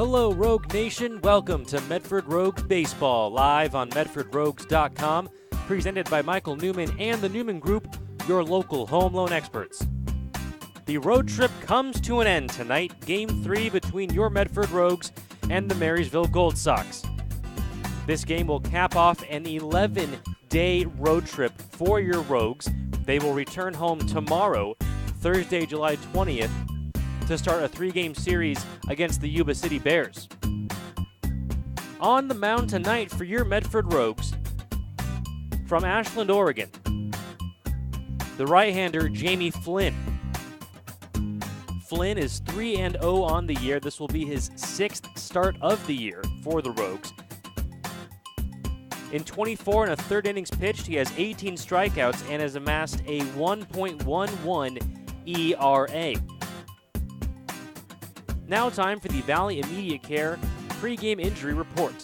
Hello, Rogue Nation. Welcome to Medford Rogues Baseball, live on MedfordRogues.com, presented by Michael Newman and the Newman Group, your local home loan experts. The road trip comes to an end tonight, Game 3 between your Medford Rogues and the Marysville Gold Sox. This game will cap off an 11-day road trip for your Rogues. They will return home tomorrow, Thursday, July 20th, to start a 3-game series against the Yuba City Bears. On the mound tonight for your Medford Rogues, from Ashland, Oregon, the right-hander Jamie Flynn. Flynn is 3-0 on the year. This will be his 6th start of the year for the Rogues. In 24 and a third innings pitched, he has 18 strikeouts and has amassed a 1.11 ERA. Now time for the Valley Immediate Care Pregame Injury Report.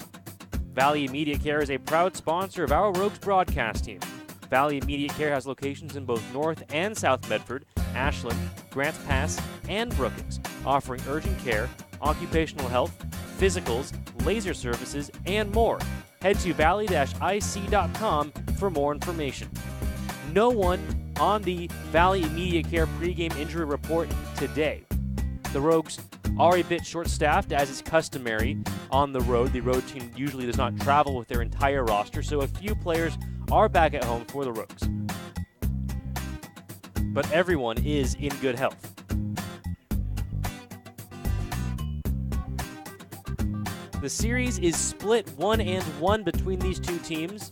Valley Immediate Care is a proud sponsor of our Rogues broadcast team. Valley Immediate Care has locations in both North and South Medford, Ashland, Grants Pass, and Brookings, offering urgent care, occupational health, physicals, laser services, and more. Head to valley-ic.com for more information. No one on the Valley Immediate Care Pregame Injury Report today. The Rogues are a bit short-staffed, as is customary on the road. The road team usually does not travel with their entire roster, so a few players are back at home for the Rogues. But everyone is in good health. The series is split 1-1 between these two teams.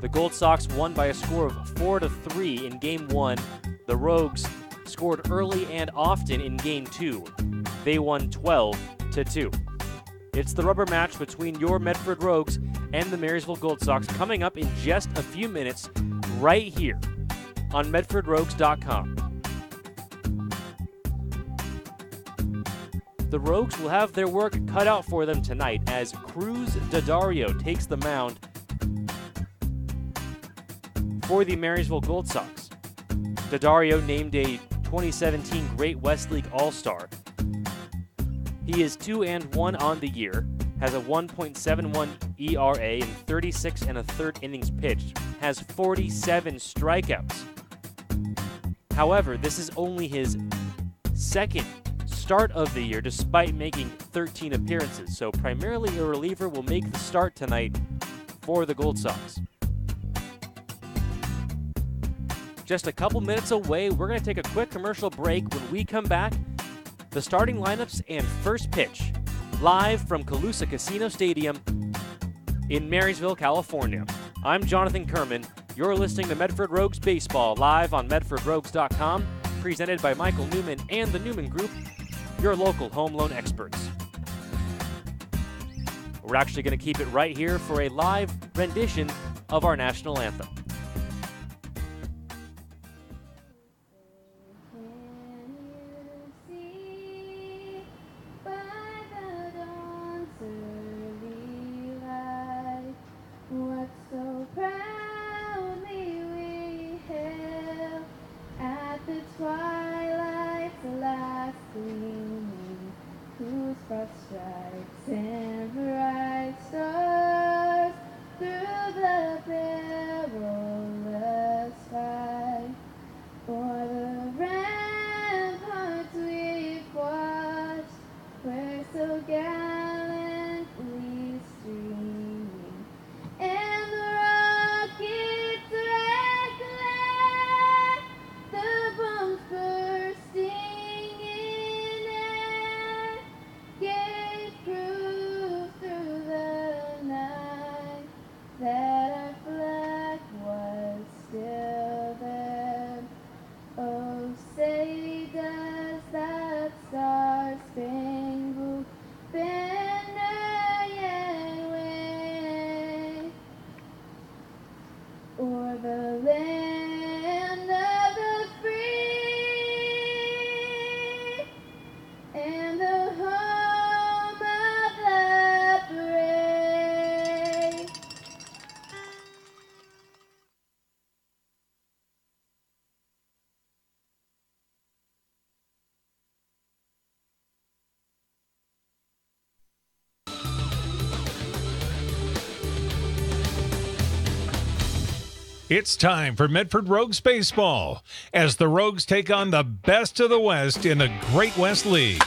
The Gold Sox won by a score of 4-3 in Game 1. The Rogues scored early and often in Game 2. They won 12-2. It's the rubber match between your Medford Rogues and the Marysville Gold Sox coming up in just a few minutes right here on MedfordRogues.com. The Rogues will have their work cut out for them tonight as Cruz Daddario takes the mound for the Marysville Gold Sox. Daddario, named a 2017 Great West League All-Star. He is 2-1 on the year, has a 1.71 ERA in 36 1/3 innings pitched, has 47 strikeouts. However, this is only his second start of the year despite making 13 appearances, so primarily a reliever will make the start tonight for the Gold Sox. Just a couple minutes away, we're going to take a quick commercial break. When we come back, the starting lineups and first pitch, live from Colusa Casino Stadium in Marysville, California. I'm Jonathan Kerman. You're listening to Medford Rogues Baseball live on MedfordRogues.com, presented by Michael Newman and the Newman Group, your local home loan experts. We're actually going to keep it right here for a live rendition of our national anthem. Stripes and bright stars through the perilous fight. For the ramparts we've watched were so gallantly streaming, and the rockets reckless, the bombs bursting in air, gave proof through the night that our flag was still there. Oh, say does that star-spangled banner yet wave o'er the land of the free and the home of the brave? It's time for Medford Rogues Baseball as the Rogues take on the best of the West in the Great West League.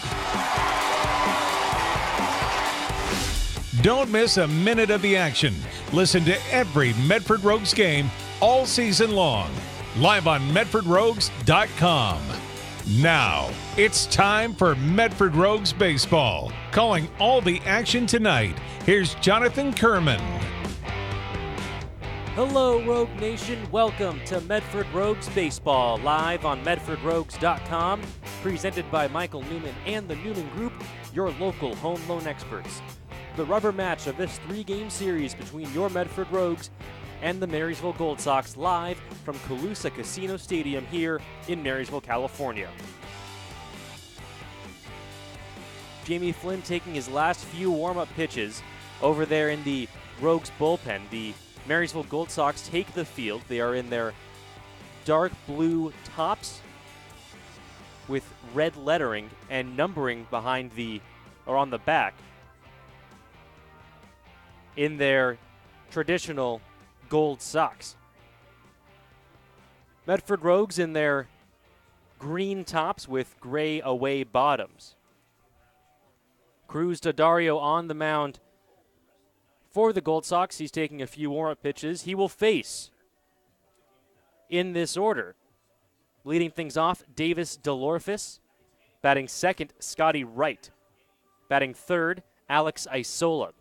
Don't miss a minute of the action. Listen to every Medford Rogues game all season long, live on MedfordRogues.com. Now, it's time for Medford Rogues Baseball. Calling all the action tonight, here's Jonathan Kerman. Hello, Rogue Nation. Welcome to Medford Rogues Baseball, live on MedfordRogues.com, presented by Michael Newman and the Newman Group, your local home loan experts. The rubber match of this 3-game series between your Medford Rogues and the Marysville Gold Sox, live from Colusa Casino Stadium here in Marysville, California. Jamie Flynn taking his last few warm-up pitches over there in the Rogues bullpen. The Marysville Gold Sox take the field. They are in their dark blue tops with red lettering and numbering behind or on the back in their traditional gold socks. Medford Rogues in their green tops with gray away bottoms. Cruz Daddario on the mound for the Gold Sox. He's taking a few warm-up pitches. He will face, in this order, leading things off, Davis DeLorfis. Batting second, Scotty Wright. Batting third, Alex Isola.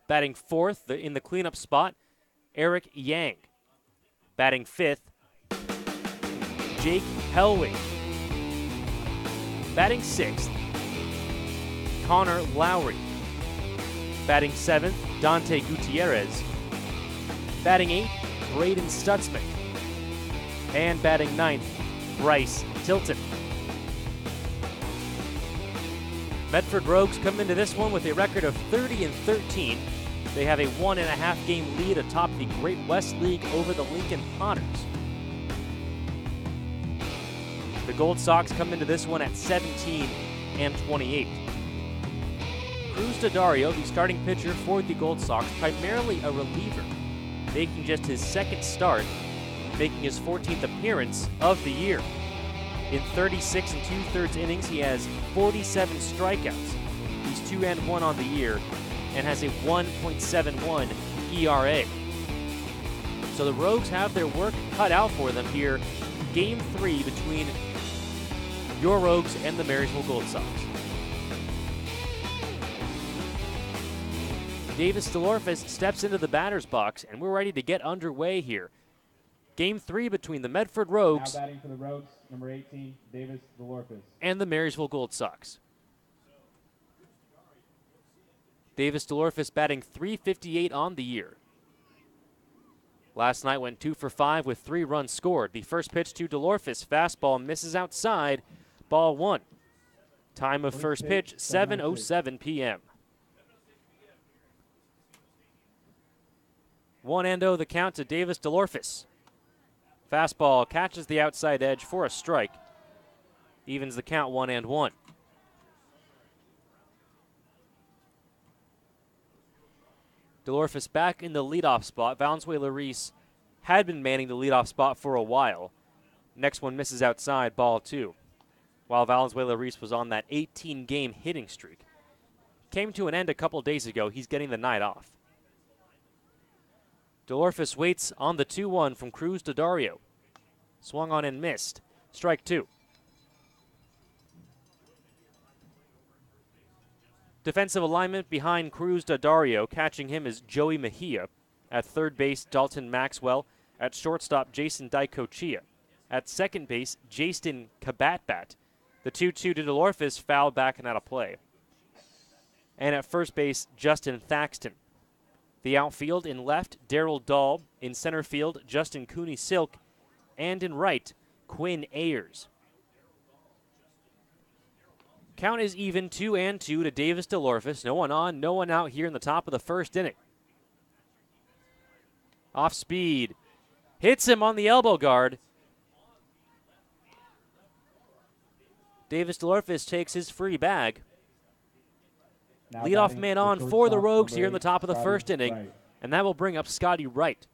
Batting fourth, in the cleanup spot, Eric Yang. Batting 5th, Jake Hellwig. Batting 6th, Connor Lowry. Batting 7th, Dante Gutierrez. Batting 8th, Braden Stutzman. And batting 9th, Bryce Tilton. Medford Rogues come into this one with a record of 30-13. They have a 1.5 game lead atop the Great West League over the Lincoln Potters. The Gold Sox come into this one at 17-28. Cruz Daddario, the starting pitcher for the Gold Sox, primarily a reliever, making just his second start, making his 14th appearance of the year. In 36 2/3 innings, he has 47 strikeouts. He's 2-1 on the year and has a 1.71 ERA. So the Rogues have their work cut out for them here. Game 3 between your Rogues and the Marysville Gold Sox. Davis DeLorphis steps into the batter's box, and we're ready to get underway here. Game 3 between the Medford Rogues, now batting for the Rogues, number 18, Davis DeLorphis, and the Marysville Gold Sox. Davis DeLorphis batting .358 on the year. Last night went 2 for 5 with 3 runs scored. The first pitch to DeLorphis, fastball misses outside, ball 1. Time of first pitch, 7:07 p.m. 1-0 the count to Davis DeLorphis. Fastball catches the outside edge for a strike. Evens the count 1-1. DeLorphis back in the leadoff spot. Valenzuela Reese had been manning the leadoff spot for a while. Next one misses outside, ball 2. While Valenzuela Reese was on that 18-game hitting streak. Came to an end a couple days ago. He's getting the night off. DeLorphis waits on the 2-1 from Cruz Daddario. Swung on and missed. Strike 2. Defensive alignment behind Cruz Daddario. Catching him is Joey Mejia. At third base, Dalton Maxwell. At shortstop, Jason Dicochia. At second base, Jason Kabatbat. The 2-2 to DeLorphis, fouled back and out of play. And at first base, Justin Thaxton. The outfield in left, Darryl Dahl. In center field, Justin Cooney Silk. And in right, Quinn Ayers. Count is even 2-2 to Davis DeLorphis. No one on, no one out here in the top of the first inning. Off speed. Hits him on the elbow guard. Davis DeLorphis takes his free bag. now Leadoff batting man for on for the shortstop, Rogues number here in the 8, top of the Scotty first inning. Wright. And that will bring up Scotty Wright.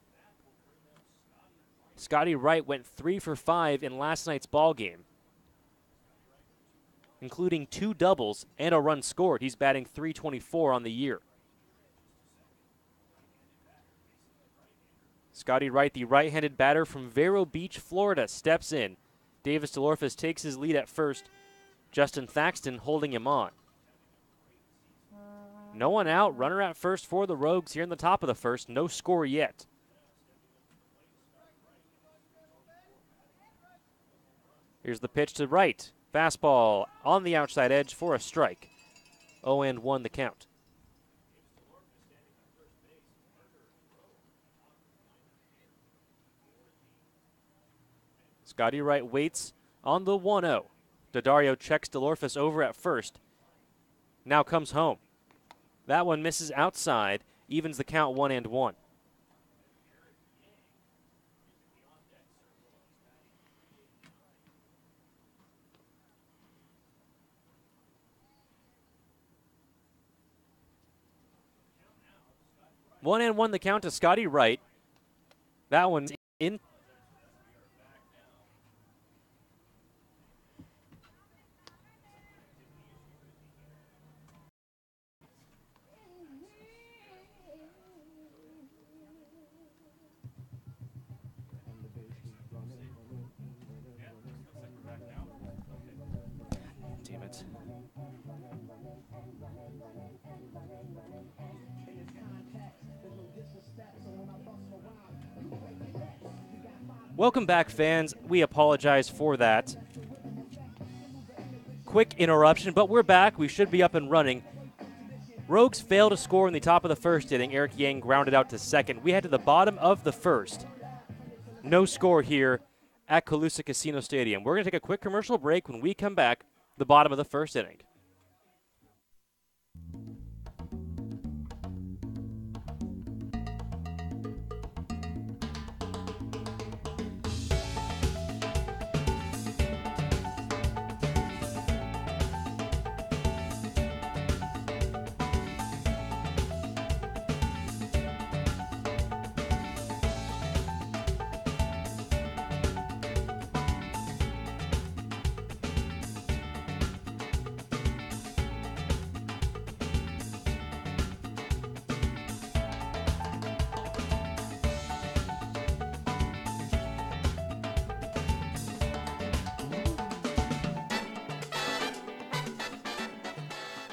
Scotty Wright went 3 for 5 in last night's ball game, including 2 doubles and a run scored. He's batting .324 on the year. Scotty Wright, the right-handed batter from Vero Beach, Florida, steps in. Davis DeLorphis takes his lead at first. Justin Thaxton holding him on. No one out. Runner at first for the Rogues here in the top of the first. No score yet. Here's the pitch to Wright. Fastball on the outside edge for a strike. 0-1 the count. Scotty Wright waits on the 1-0. Daddario checks DeLorphis over at first. Now comes home. That one misses outside, evens the count 1-1. One and one the count to Scotty Wright. That one's in. Damn it. Welcome back, fans. We apologize for that quick interruption, but we're back. We should be up and running. Rogues failed to score in the top of the first inning. Eric Yang grounded out to second. We head to the bottom of the first. No score here at Colusa Casino Stadium. We're going to take a quick commercial break. When we come back, the bottom of the first inning.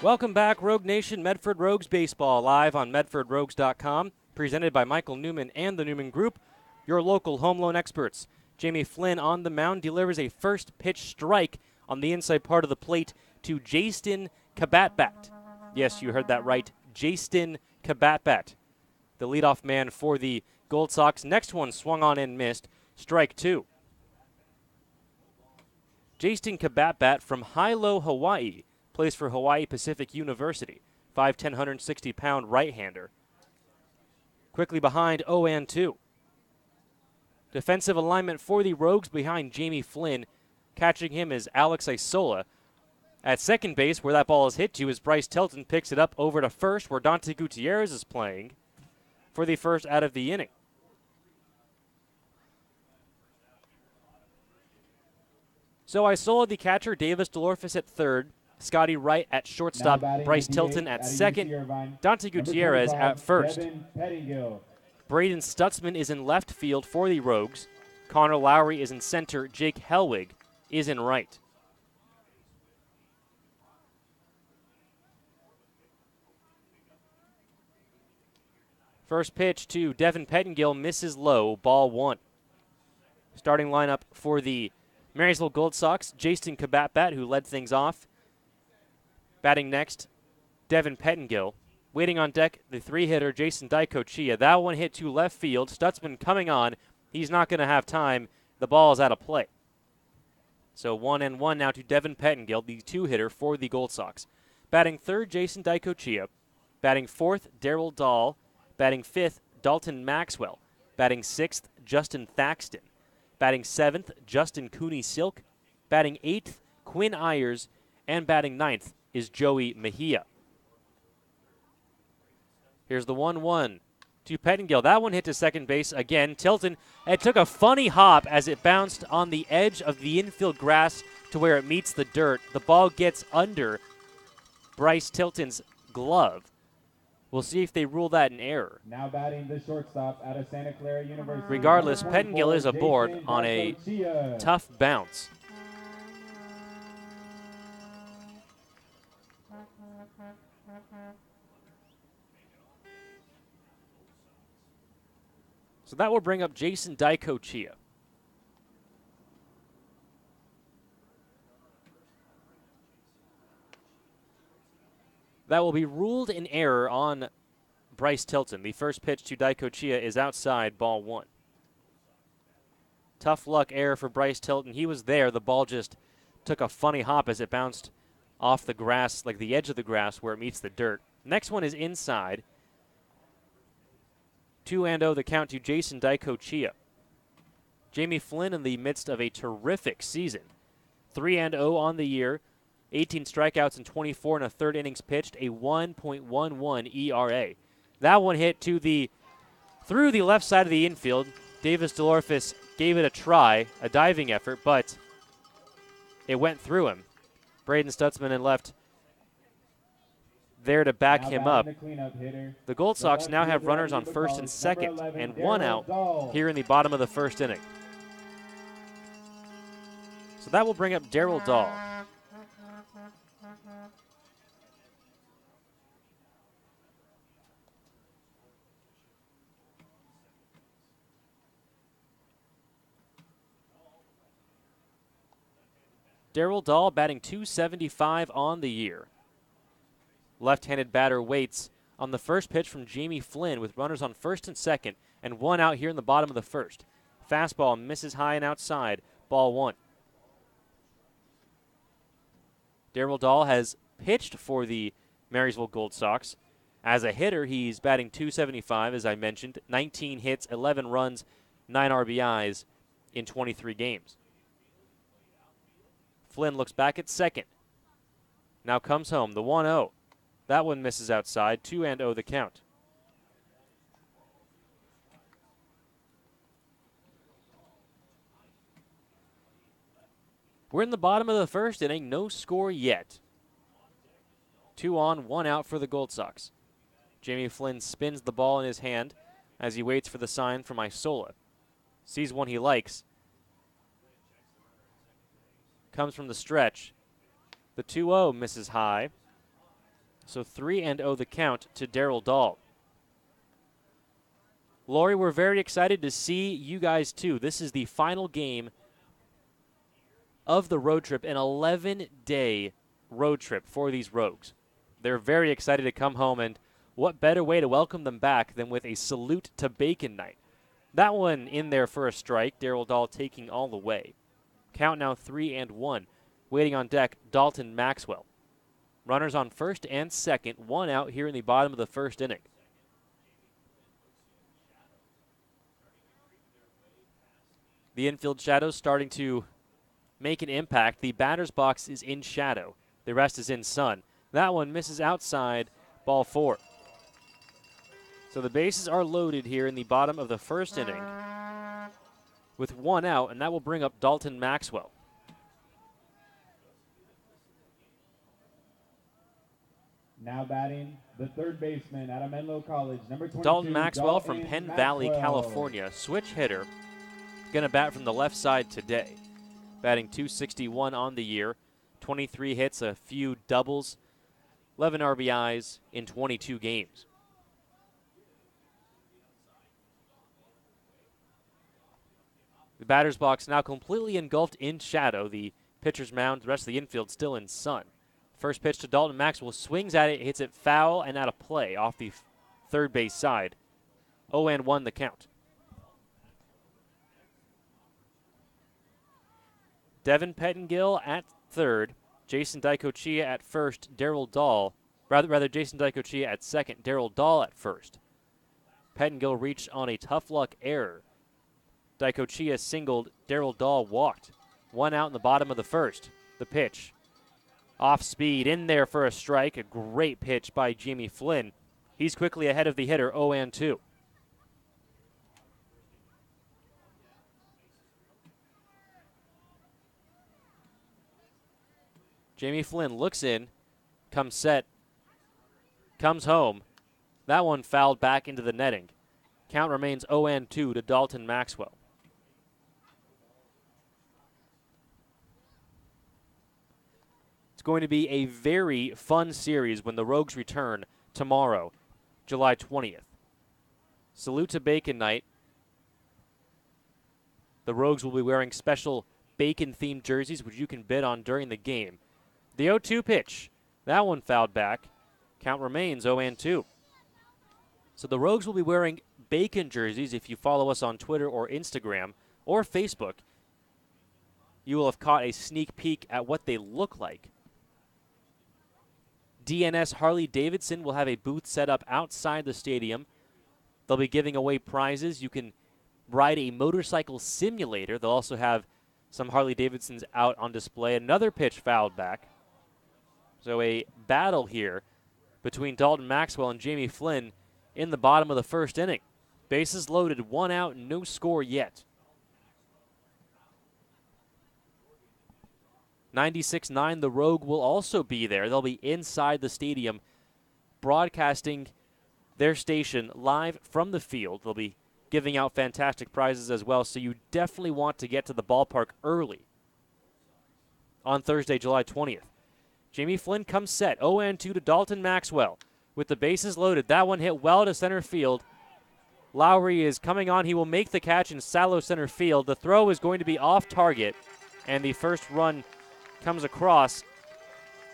Welcome back, Rogue Nation. Medford Rogues Baseball, live on MedfordRogues.com, presented by Michael Newman and the Newman Group, your local home loan experts. Jamie Flynn on the mound delivers a first pitch strike on the inside part of the plate to Jastin Kabatbat. Yes, you heard that right, Jastin Kabatbat, the leadoff man for the Gold Sox. Next one swung on and missed, strike two. Jastin Kabatbat from Hilo, Hawaii, plays for Hawaii Pacific University, 5'10", 160-pound right-hander. Quickly behind 0-2. Defensive alignment for the Rogues behind Jamie Flynn. Catching him is Alex Isola. At second base, where that ball is hit to, is Bryce Tilton picks it up over to first, where Dante Gutierrez is playing for the first out of the inning. So Isola, the catcher, Davis DeLorfis at third, Scotty Wright at shortstop, Bryce Tilton at second, Dante Gutierrez at first. Braden Stutzman is in left field for the Rogues. Connor Lowry is in center. Jake Helwig is in right. First pitch to Devin Pettengill misses low, ball one. Starting lineup for the Marysville Gold Sox, Jastin Kabatbat, who led things off. Batting next, Devin Pettengill. Waiting on deck, the three-hitter, Jason Daicochia. That one hit to left field. Stutzman coming on. He's not going to have time. The ball is out of play. So 1-1 now to Devin Pettengill, the two-hitter for the Gold Sox. Batting third, Jason Daicochia. Batting fourth, Darryl Dahl. Batting fifth, Dalton Maxwell. Batting sixth, Justin Thaxton. Batting seventh, Justin Cooney-Silk. Batting eighth, Quinn Ayers. And batting ninth is Joey Mejia. Here's the 1-1 to Pettengill. That one hit to second base again. Tilton, it took a funny hop as it bounced on the edge of the infield grass to where it meets the dirt. The ball gets under Bryce Tilton's glove. We'll see if they rule that an error. Now batting the shortstop out of Santa Clara University. Regardless, Pettengill is aboard on a tough bounce. So that will bring up Jason Daicochia. That will be ruled in error on Bryce Tilton. The first pitch to Daicochia is outside, ball one. Tough luck error for Bryce Tilton. He was there. The ball just took a funny hop as it bounced off the grass, like the edge of the grass where it meets the dirt. Next one is inside. 2-0 the count to Jason Daicochia. Jamie Flynn in the midst of a terrific season. 3-0 on the year. 18 strikeouts and 24 and a third innings pitched, a 1.11 ERA. That one hit to through the left side of the infield. Davis DeLorfis gave it a try, a diving effort, but it went through him. Braden Stutzman in left there to back him up. The Gold Sox now have runners on first and second and one out here in the bottom of the first inning. So that will bring up Darryl Dahl. Darryl Dahl batting .275 on the year. Left-handed batter waits on the first pitch from Jamie Flynn with runners on first and second and one out here in the bottom of the first. Fastball misses high and outside, ball one. Darryl Dahl has pitched for the Marysville Gold Sox. As a hitter, he's batting .275, as I mentioned, 19 hits, 11 runs, 9 RBIs in 23 games. Flynn looks back at second. Now comes home, the 1-0. That one misses outside, 2-0 the count. We're in the bottom of the first inning, no score yet. 2 on, 1 out for the Gold Sox. Jamie Flynn spins the ball in his hand as he waits for the sign from Isola. Sees one he likes. Comes from the stretch. The 2-0 misses high. So 3-0 the count to Darryl Dahl. Lori, we're very excited to see you guys too. This is the final game of the road trip, an 11-day road trip for these Rogues. They're very excited to come home, and what better way to welcome them back than with a salute to Bacon Night. That one in there for a strike, Darryl Dahl taking all the way. Count now 3-1. Waiting on deck, Dalton Maxwell. Runners on first and second, one out here in the bottom of the first inning. The infield shadows starting to make an impact. The batter's box is in shadow. The rest is in sun. That one misses outside, ball four. So the bases are loaded here in the bottom of the first inning with one out, and that will bring up Dalton Maxwell. Now batting, the third baseman out of Menlo College, number 22, Dalton Maxwell from Dalton Penn Maxwell. Valley, California. Switch hitter. Going to bat from the left side today. Batting .261 on the year. 23 hits, a few doubles, 11 RBIs in 22 games. The batter's box now completely engulfed in shadow. The pitcher's mound, the rest of the infield still in sun. First pitch to Dalton Maxwell, swings at it, hits it foul and out of play off the third base side. 0-1 the count. Devin Pettengill at third, Jason Dicochia at first, Jason Dicochia at second, Darryl Dahl at first. Pettengill reached on a tough luck error. Dicochia singled, Darryl Dahl walked. One out in the bottom of the first. The pitch. Off speed, in there for a strike. A great pitch by Jamie Flynn. He's quickly ahead of the hitter, 0-2. Jamie Flynn looks in, comes set, comes home. That one fouled back into the netting. Count remains 0-2 to Dalton Maxwell. It's going to be a very fun series when the Rogues return tomorrow, July 20th. Salute to Bacon Night. The Rogues will be wearing special bacon-themed jerseys, which you can bid on during the game. The 0-2 pitch. That one fouled back. Count remains 0-2. So the Rogues will be wearing bacon jerseys. If you follow us on Twitter or Instagram or Facebook, you will have caught a sneak peek at what they look like. DNS Harley-Davidson will have a booth set up outside the stadium. They'll be giving away prizes. You can ride a motorcycle simulator. They'll also have some Harley-Davidsons out on display. Another pitch fouled back. So a battle here between Dalton Maxwell and Jamie Flynn in the bottom of the first inning. Bases loaded, one out, no score yet. 96.9, the Rogue will also be there. They'll be inside the stadium broadcasting their station live from the field. They'll be giving out fantastic prizes as well, so you definitely want to get to the ballpark early on Thursday, July 20th. Jamie Flynn comes set, 0-2 to Dalton Maxwell. With the bases loaded, that one hit well to center field. Lowry is coming on. He will make the catch in shallow center field. The throw is going to be off target, and the first run comes across.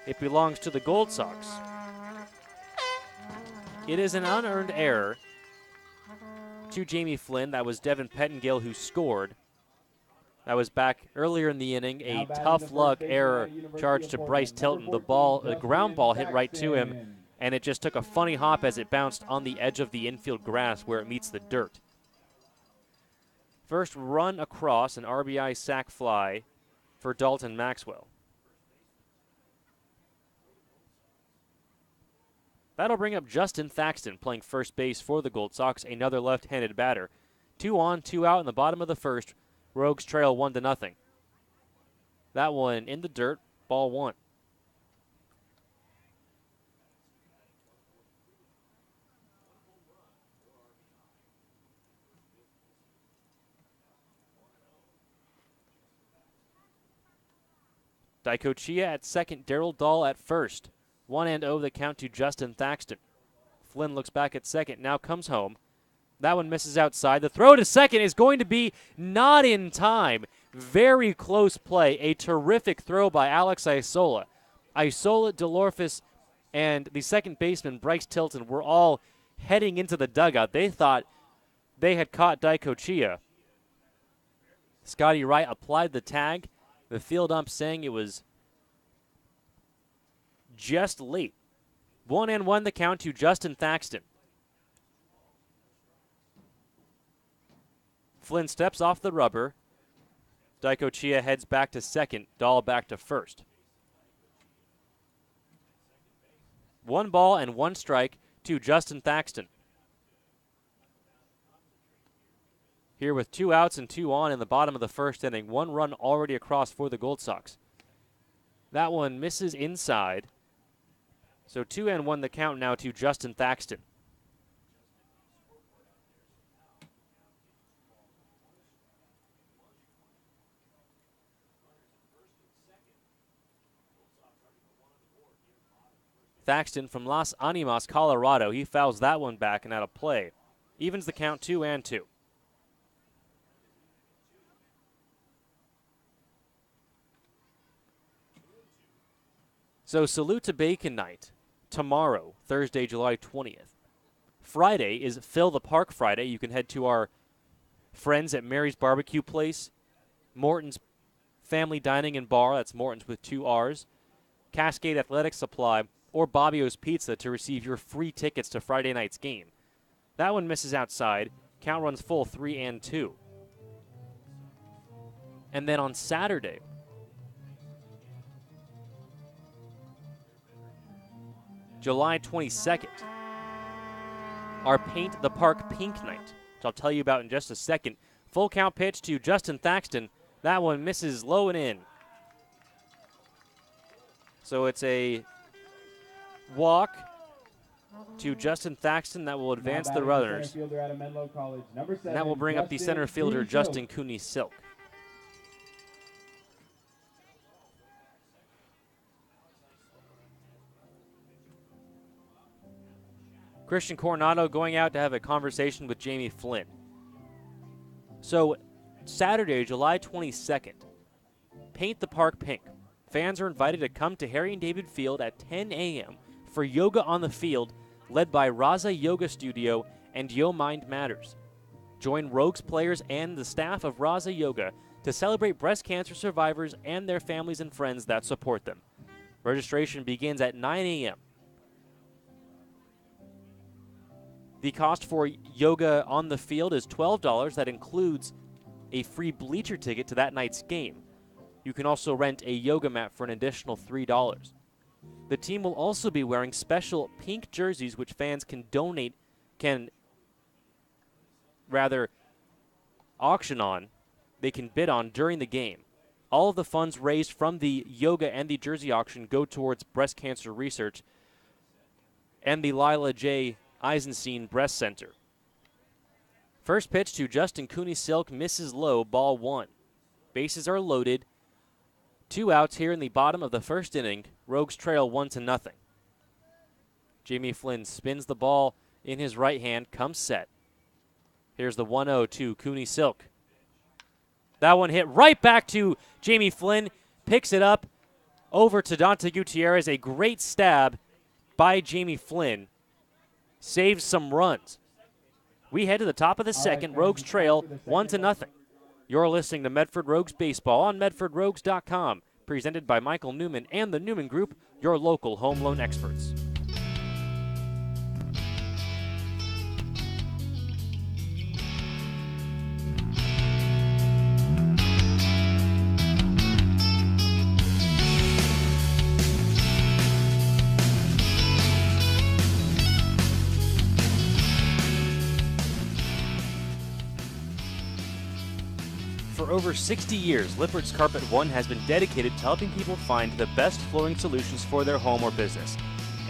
It belongs to the Gold Sox. It is an unearned error to Jamie Flynn. That was Devin Pettengill who scored. That was back earlier in the inning. A tough luck error charged to Bryce Tilton. The ground ball hit right to him, and it just took a funny hop as it bounced on the edge of the infield grass where it meets the dirt. First run across, an RBI sac fly for Dalton Maxwell. That'll bring up Justin Thaxton playing first base for the Gold Sox, another left-handed batter. 2 on, 2 out in the bottom of the first. Rogues trail 1-0. That one in the dirt, ball 1. Dicochea at second, Darryl Dahl at first. 1-0 the count to Justin Thaxton. Flynn looks back at second, now comes home. That one misses outside. The throw to second is going to be not in time. Very close play. A terrific throw by Alex Isola. Isola, DeLorfis, and the second baseman, Bryce Tilton, were all heading into the dugout. They thought they had caught Dicochea. Scotty Wright applied the tag. The field ump saying it was just late. 1-1 the count to Justin Thaxton. Flynn steps off the rubber. Dicochea heads back to second. Dahl back to first. 1 ball and 1 strike to Justin Thaxton. Here with 2 outs and 2 on in the bottom of the first inning. 1 run already across for the Gold Sox. That one misses inside. So 2-1 the count now to Justin Thaxton. Thaxton from Las Animas, Colorado. He fouls that one back and out of play. Evens the count 2-2. So salute to Bacon Night tomorrow, Thursday, July 20th. Friday is Fill the Park Friday. You can head to our friends at Mary's Barbecue Place, Morton's Family Dining and Bar, that's Morton's with 2 R's, Cascade Athletic Supply, or Bobbio's Pizza to receive your free tickets to Friday night's game. That one misses outside. Count runs full, 3-2. And then on Saturday, July 22nd, our Paint the Park Pink Night, which I'll tell you about in just a second. Full count pitch to Justin Thaxton. That one misses low and in. So it's a walk to Justin Thaxton that will advance the runners. And that will bring up the center fielder, Justin Cooney Silk. Christian Coronado going out to have a conversation with Jamie Flynn. So Saturday, July 22nd, Paint the Park Pink. Fans are invited to come to Harry and David Field at 10 a.m. for Yoga on the Field, led by Raza Yoga Studio and Yo Mind Matters. Join Rogues players and the staff of Raza Yoga to celebrate breast cancer survivors and their families and friends that support them. Registration begins at 9 a.m. The cost for Yoga on the Field is $12. That includes a free bleacher ticket to that night's game. You can also rent a yoga mat for an additional $3. The team will also be wearing special pink jerseys which fans can auction on, they can bid on during the game. All of the funds raised from the yoga and the jersey auction go towards breast cancer research and the Lila J. Eisenstein Breast Center. First pitch to Justin Cooney Silk misses low, ball 1. Bases are loaded. 2 outs here in the bottom of the first inning. Rogues trail 1-0. Jamie Flynn spins the ball in his right hand, comes set. Here's the 1-0 to Cooney Silk. That one hit right back to Jamie Flynn, picks it up, over to Dante Gutierrez. A great stab by Jamie Flynn. Saves some runs. We head to the top of the second. Rogues trail 1-0. You're listening to Medford Rogues Baseball on MedfordRogues.com. Presented by Michael Newman and the Newman Group, your local home loan experts. For over 60 years, Lippert's Carpet One has been dedicated to helping people find the best flooring solutions for their home or business.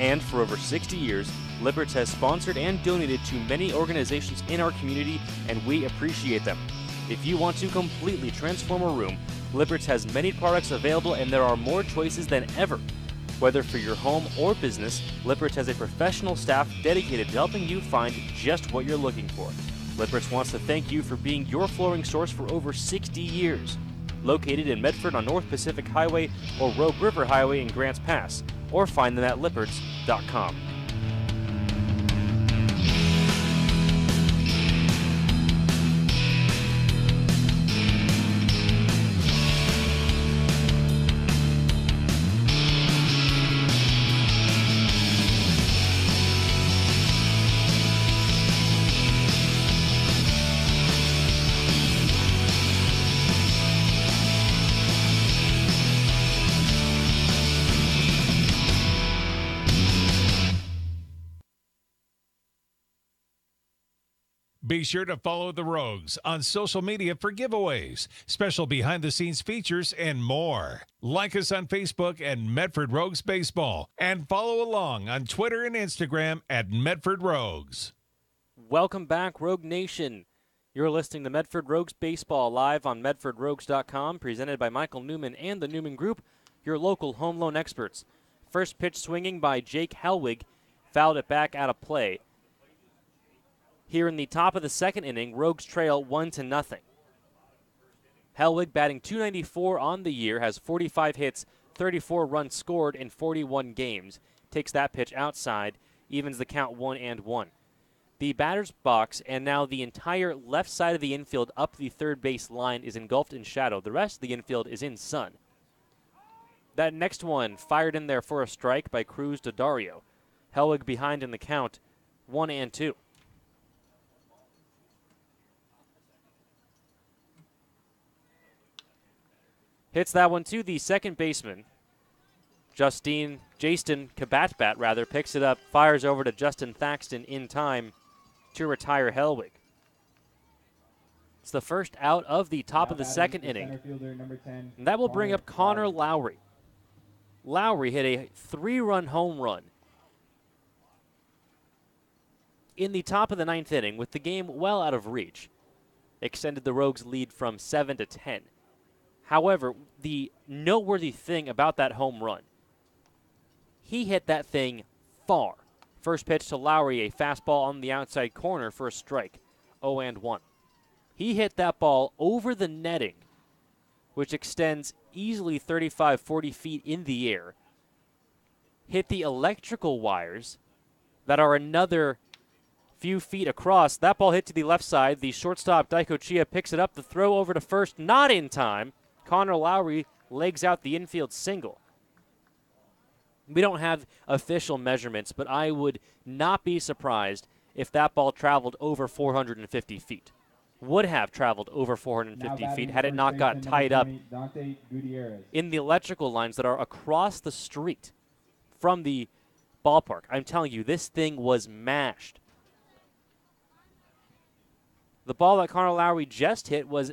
And for over 60 years, Lippert's has sponsored and donated to many organizations in our community, and we appreciate them. If you want to completely transform a room, Lippert's has many products available, and there are more choices than ever. Whether for your home or business, Lippert's has a professional staff dedicated to helping you find just what you're looking for. Lippert's wants to thank you for being your flooring source for over 60 years. Located in Medford on North Pacific Highway or Rogue River Highway in Grants Pass, or find them at lipperts.com. Be sure to follow the Rogues on social media for giveaways, special behind-the-scenes features, and more. Like us on Facebook at Medford Rogues Baseball, and follow along on Twitter and Instagram at Medford Rogues. Welcome back, Rogue Nation. You're listening to Medford Rogues Baseball live on MedfordRogues.com, presented by Michael Newman and the Newman Group, your local home loan experts. First pitch swinging by Jake Helwig, fouled it back out of play. Here in the top of the second inning, Rogues trail 1-0. Helwig batting .294 on the year, has 45 hits, 34 runs scored in 41 games. Takes that pitch outside, evens the count 1-1. The batter's box and now the entire left side of the infield up the third base line is engulfed in shadow. The rest of the infield is in sun. That next one fired in there for a strike by Cruz to Dario. Helwig behind in the count, 1-2. Hits that one to the second baseman. Jason Kabatbat picks it up, fires over to Justin Thaxton in time to retire Helwig. It's the first out of the top of the second inning. And that will bring up Connor Lowry. Lowry hit a 3-run home run in the top of the ninth inning with the game well out of reach. Extended the Rogues' lead from 7-10. However, the noteworthy thing about that home run, he hit that thing far. First pitch to Lowry, a fastball on the outside corner for a strike, 0-1. He hit that ball over the netting, which extends easily 35, 40 feet in the air. Hit the electrical wires that are another few feet across. That ball hit to the left side. The shortstop, Daiko Chia, picks it up. The throw over to first, not in time. Connor Lowry legs out the infield single. We don't have official measurements, but I would not be surprised if that ball traveled over 450 feet. Would have traveled over 450 feet had it not got tied up in the electrical lines that are across the street from the ballpark. I'm telling you, this thing was mashed. The ball that Connor Lowry just hit was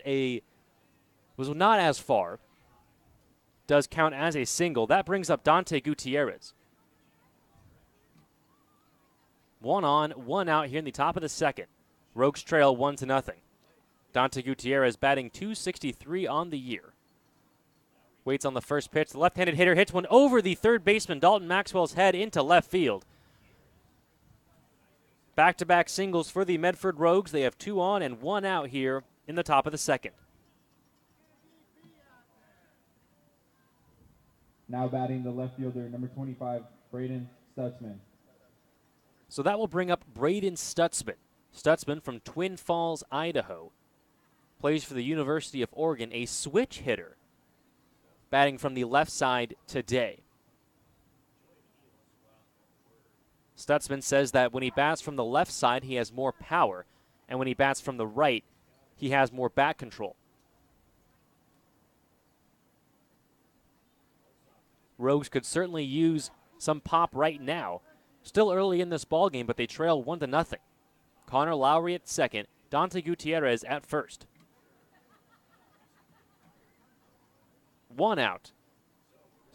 not as far. Does count as a single. That brings up Dante Gutierrez. 1 on, 1 out here in the top of the second. Rogues trail 1-0. Dante Gutierrez batting .263 on the year. Waits on the first pitch. The left-handed hitter hits one over the third baseman, Dalton Maxwell's head, into left field. Back-to-back singles for the Medford Rogues. They have 2 on and 1 out here in the top of the second. Now batting the left fielder, number 25, Braden Stutzman. So that will bring up Braden Stutzman. Stutzman from Twin Falls, Idaho. Plays for the University of Oregon, a switch hitter. Batting from the left side today. Stutzman says that when he bats from the left side, he has more power. And when he bats from the right, he has more bat control. Rogues could certainly use some pop right now. Still early in this ballgame, but they trail 1-0. Connor Lowry at second, Dante Gutierrez at first. 1 out.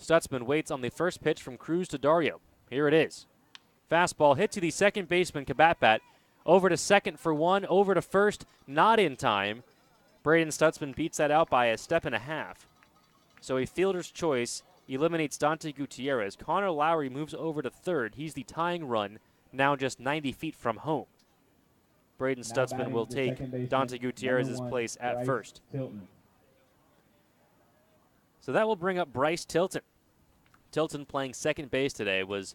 Stutzman waits on the first pitch from Cruz to Dario. Here it is. Fastball hit to the second baseman, Kabatbat. Over to second for 1, over to first, not in time. Braden Stutzman beats that out by a step and a half. So a fielder's choice eliminates Dante Gutierrez. Connor Lowry moves over to third. He's the tying run, now just 90 feet from home. Braden Stutzman will take Dante Gutierrez's place at first. Tilton. So that will bring up Bryce Tilton. Tilton playing second base today was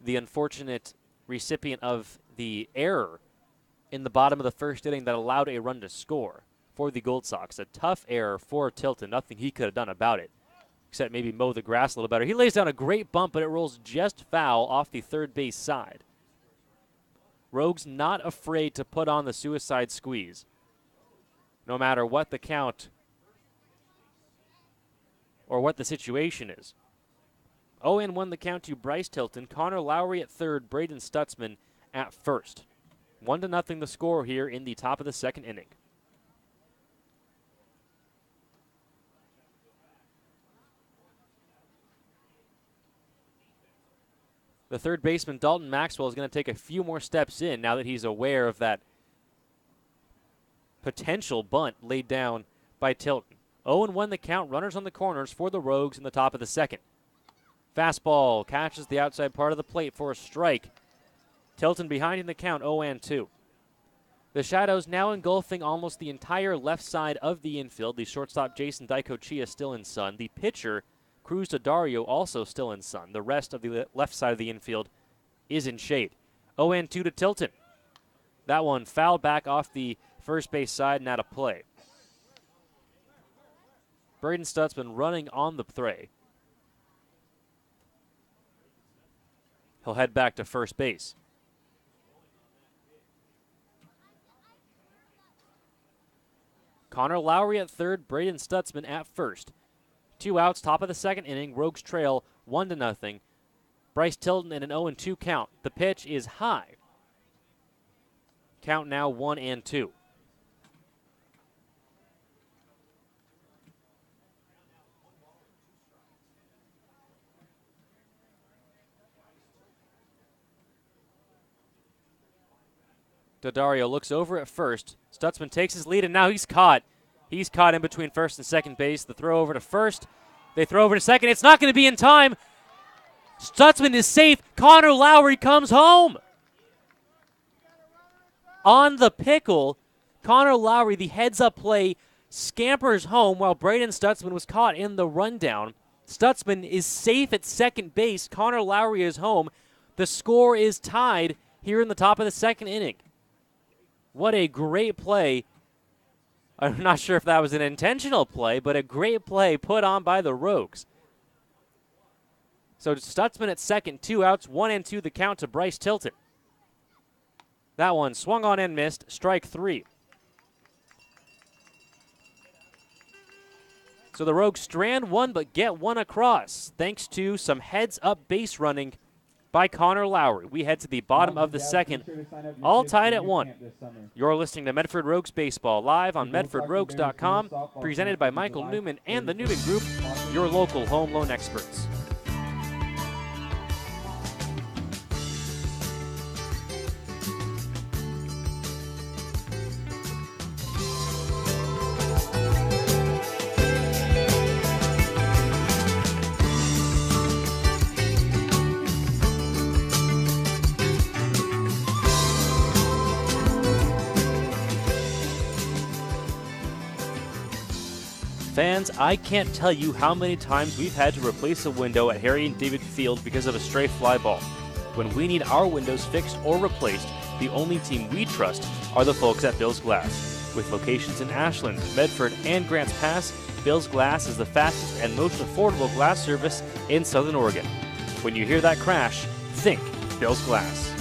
the unfortunate recipient of the error in the bottom of the first inning that allowed a run to score for the Gold Sox. A tough error for Tilton. Nothing he could have done about it, except maybe mow the grass a little better. He lays down a great bump, but it rolls just foul off the third base side. Rogues not afraid to put on the suicide squeeze, no matter what the count or what the situation is. 0-1 the count to Bryce Tilton. Connor Lowry at third, Braden Stutzman at first. 1-0 the score here in the top of the second inning. The third baseman, Dalton Maxwell, is going to take a few more steps in now that he's aware of that potential bunt laid down by Tilton. 0-1 the count, runners on the corners for the Rogues in the top of the second. Fastball catches the outside part of the plate for a strike. Tilton behind in the count, 0-2. The shadows now engulfing almost the entire left side of the infield. The shortstop, Jason Daicochia, still in sun. The pitcher, Cruz to Dario, also still in sun. The rest of the left side of the infield is in shade. 0-2 to Tilton. That one fouled back off the first base side and out of play. Braden Stutzman running on the tray. He'll head back to first base. Connor Lowry at third, Braden Stutzman at first. 2 outs, top of the second inning. Rogues trail 1-0. Bryce Tilton in an 0-2 count. The pitch is high. Count now 1-2. Daddario looks over at first. Stutzman takes his lead, and now he's caught. He's caught in between first and second base. The throw over to first. They throw over to second. It's not going to be in time. Stutzman is safe. Connor Lowry comes home. On the pickle, Connor Lowry, the heads-up play, scampers home while Braden Stutzman was caught in the rundown. Stutzman is safe at second base. Connor Lowry is home. The score is tied here in the top of the second inning. What a great play. I'm not sure if that was an intentional play, but a great play put on by the Rogues. So Stutzman at second, 2 outs, 1-2 the count to Bryce Tilton. That one swung on and missed, strike 3. So the Rogues strand 1 but get 1 across thanks to some heads-up base running by Connor Lowry. We head to the bottom of the second, all tied at 1. You're listening to Medford Rogues Baseball live on MedfordRogues.com, presented by Michael Newman and the Newman Group, your local home loan experts. fans, I can't tell you how many times we've had to replace a window at Harry and David Field because of a stray fly ball. When we need our windows fixed or replaced, the only team we trust are the folks at Bill's Glass. With locations in Ashland, Medford, and Grants Pass, Bill's Glass is the fastest and most affordable glass service in Southern Oregon. When you hear that crash, think Bill's Glass.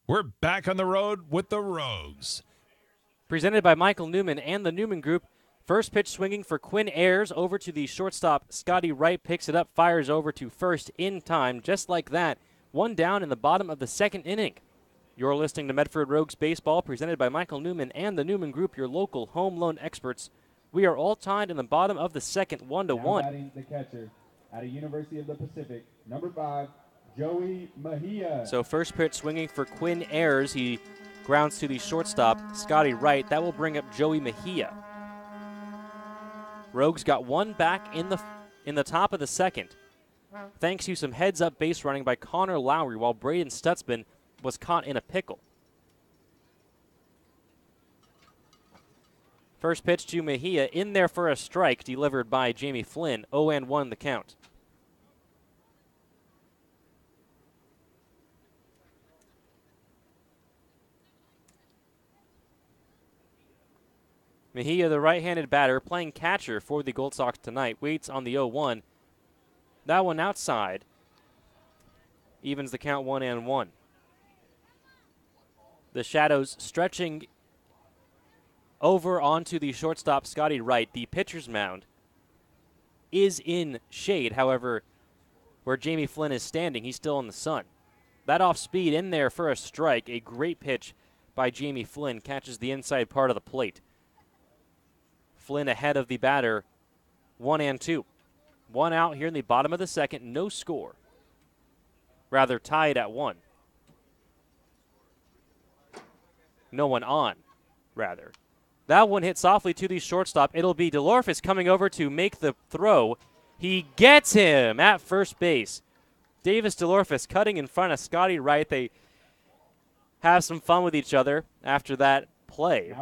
We're back on the road with the Rogues. Presented by Michael Newman and the Newman Group. First pitch swinging for Quinn Ayers over to the shortstop. Scotty Wright picks it up, fires over to first in time. Just like that, one down in the bottom of the second inning. You're listening to Medford Rogues Baseball, presented by Michael Newman and the Newman Group, your local home loan experts. We are all tied in the bottom of the second, 1-1. Batting the catcher out of University of the Pacific, number 5, Joey Mejia. So first pitch swinging for Quinn Ayers. He grounds to the shortstop, Scotty Wright. That will bring up Joey Mejia. Rogues got one back in the top of the second, thanks to some heads-up base running by Connor Lowry, while Braden Stutzman was caught in a pickle. First pitch to Mejia, in there for a strike, delivered by Jamie Flynn. 0-1 the count. Mejia, the right-handed batter, playing catcher for the Gold Sox tonight, waits on the 0-1. That one outside evens the count 1-1. The shadows stretching over onto the shortstop, Scotty Wright. The pitcher's mound is in shade. However, where Jamie Flynn is standing, he's still in the sun. That off speed in there for a strike. A great pitch by Jamie Flynn, catches the inside part of the plate. Flynn ahead of the batter, 1-2. One out here in the bottom of the second, no score. Rather, tied at 1. No one on, rather. That one hit softly to the shortstop. It'll be DeLorfis coming over to make the throw. He gets him at first base. Davis DeLorfis cutting in front of Scotty Wright. They have some fun with each other after that play.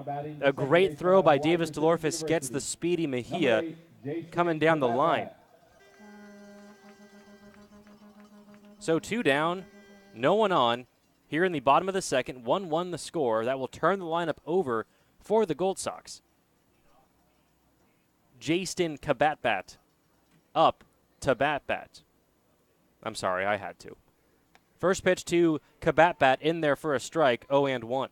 A great throw by Davis DeLorfis gets the speedy Mejia coming down the line. So 2 down, no one on. Here in the bottom of the second, 1-1 the score. That will turn the lineup over for the Gold Sox. Jastin Kabatbat up to Batbat. I'm sorry, I had to. First pitch to Kabatbat in there for a strike, 0-1.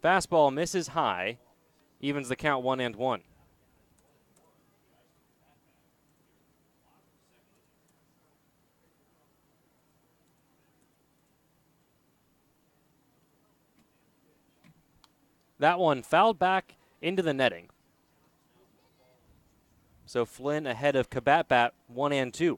Fastball misses high, evens the count 1-1. That one fouled back into the netting. So Flynn ahead of Kabatbat, 1-2.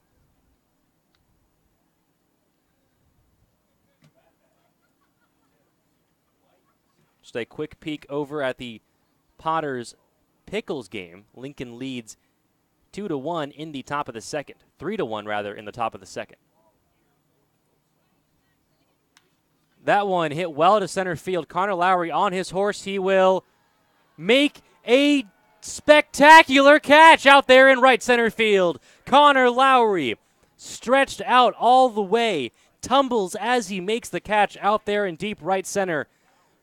Just a quick peek over at the Potters Pickles game. Lincoln leads 2-1 in the top of the second. 3-1 rather in the top of the second. That one hit well to center field. Connor Lowry on his horse. He will make a spectacular catch out there in right center field. Connor Lowry stretched out all the way, tumbles as he makes the catch out there in deep right center,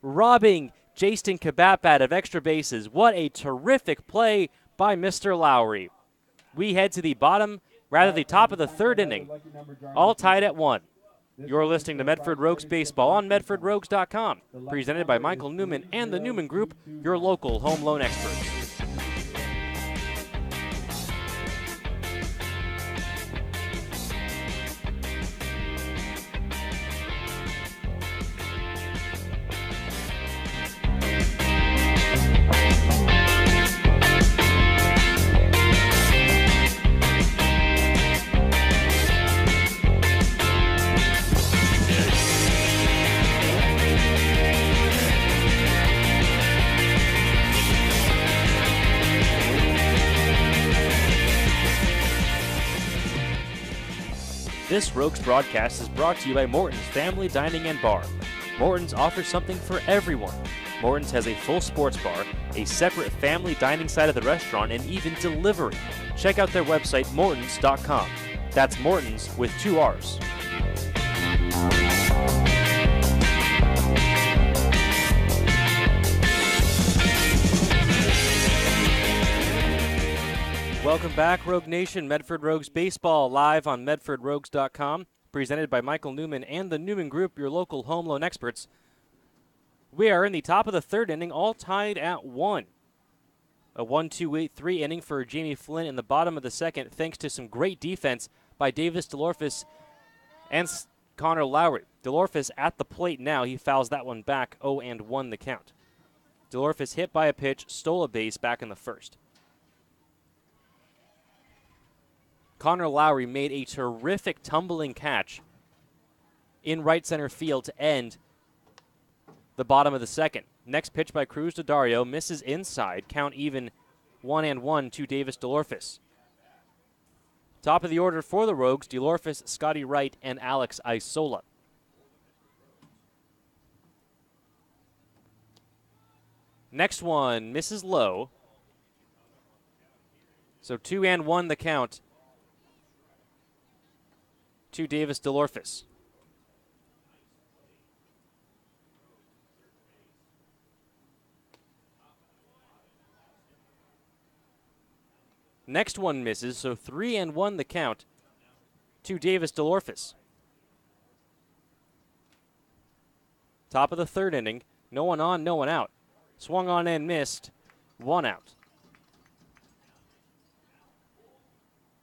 robbing Jastin Kabatbat of extra bases. What a terrific play by Mr. Lowry. We head to the bottom, rather the top of the third inning, all tied at 1. You're listening to Medford Rogues Baseball on MedfordRogues.com, presented by Michael Newman and the Newman Group, your local home loan experts. This Rogues broadcast is brought to you by Morton's Family Dining and Bar. Morton's offers something for everyone. Morton's has a full sports bar, a separate family dining side of the restaurant, and even delivery. Check out their website, mortons.com. That's Morton's with 2 R's. Welcome back, Rogue Nation. Medford Rogues Baseball live on medfordrogues.com. Presented by Michael Newman and the Newman Group, your local home loan experts. We are in the top of the 3rd inning, all tied at 1. A 1-2-8-3 inning for Jamie Flynn in the bottom of the 2nd, thanks to some great defense by Davis DeLorphis and Connor Lowry. DeLorphis at the plate now. He fouls that one back, 0-1 the count. DeLorphis hit by a pitch, stole a base back in the 1st. Connor Lowry made a terrific tumbling catch in right center field to end the bottom of the 2nd. Next pitch by Cruz to Dario, misses inside, count even 1-1 to Davis DeLorphis. Top of the order for the Rogues, DeLorphis, Scotty Wright, and Alex Isola. Next one misses low. So 2-1 the count to Davis DeLorphis. Next one misses, so 3-1 the count to Davis DeLorphis. Top of the 3rd inning, no one on, no one out. Swung on and missed, 1 out.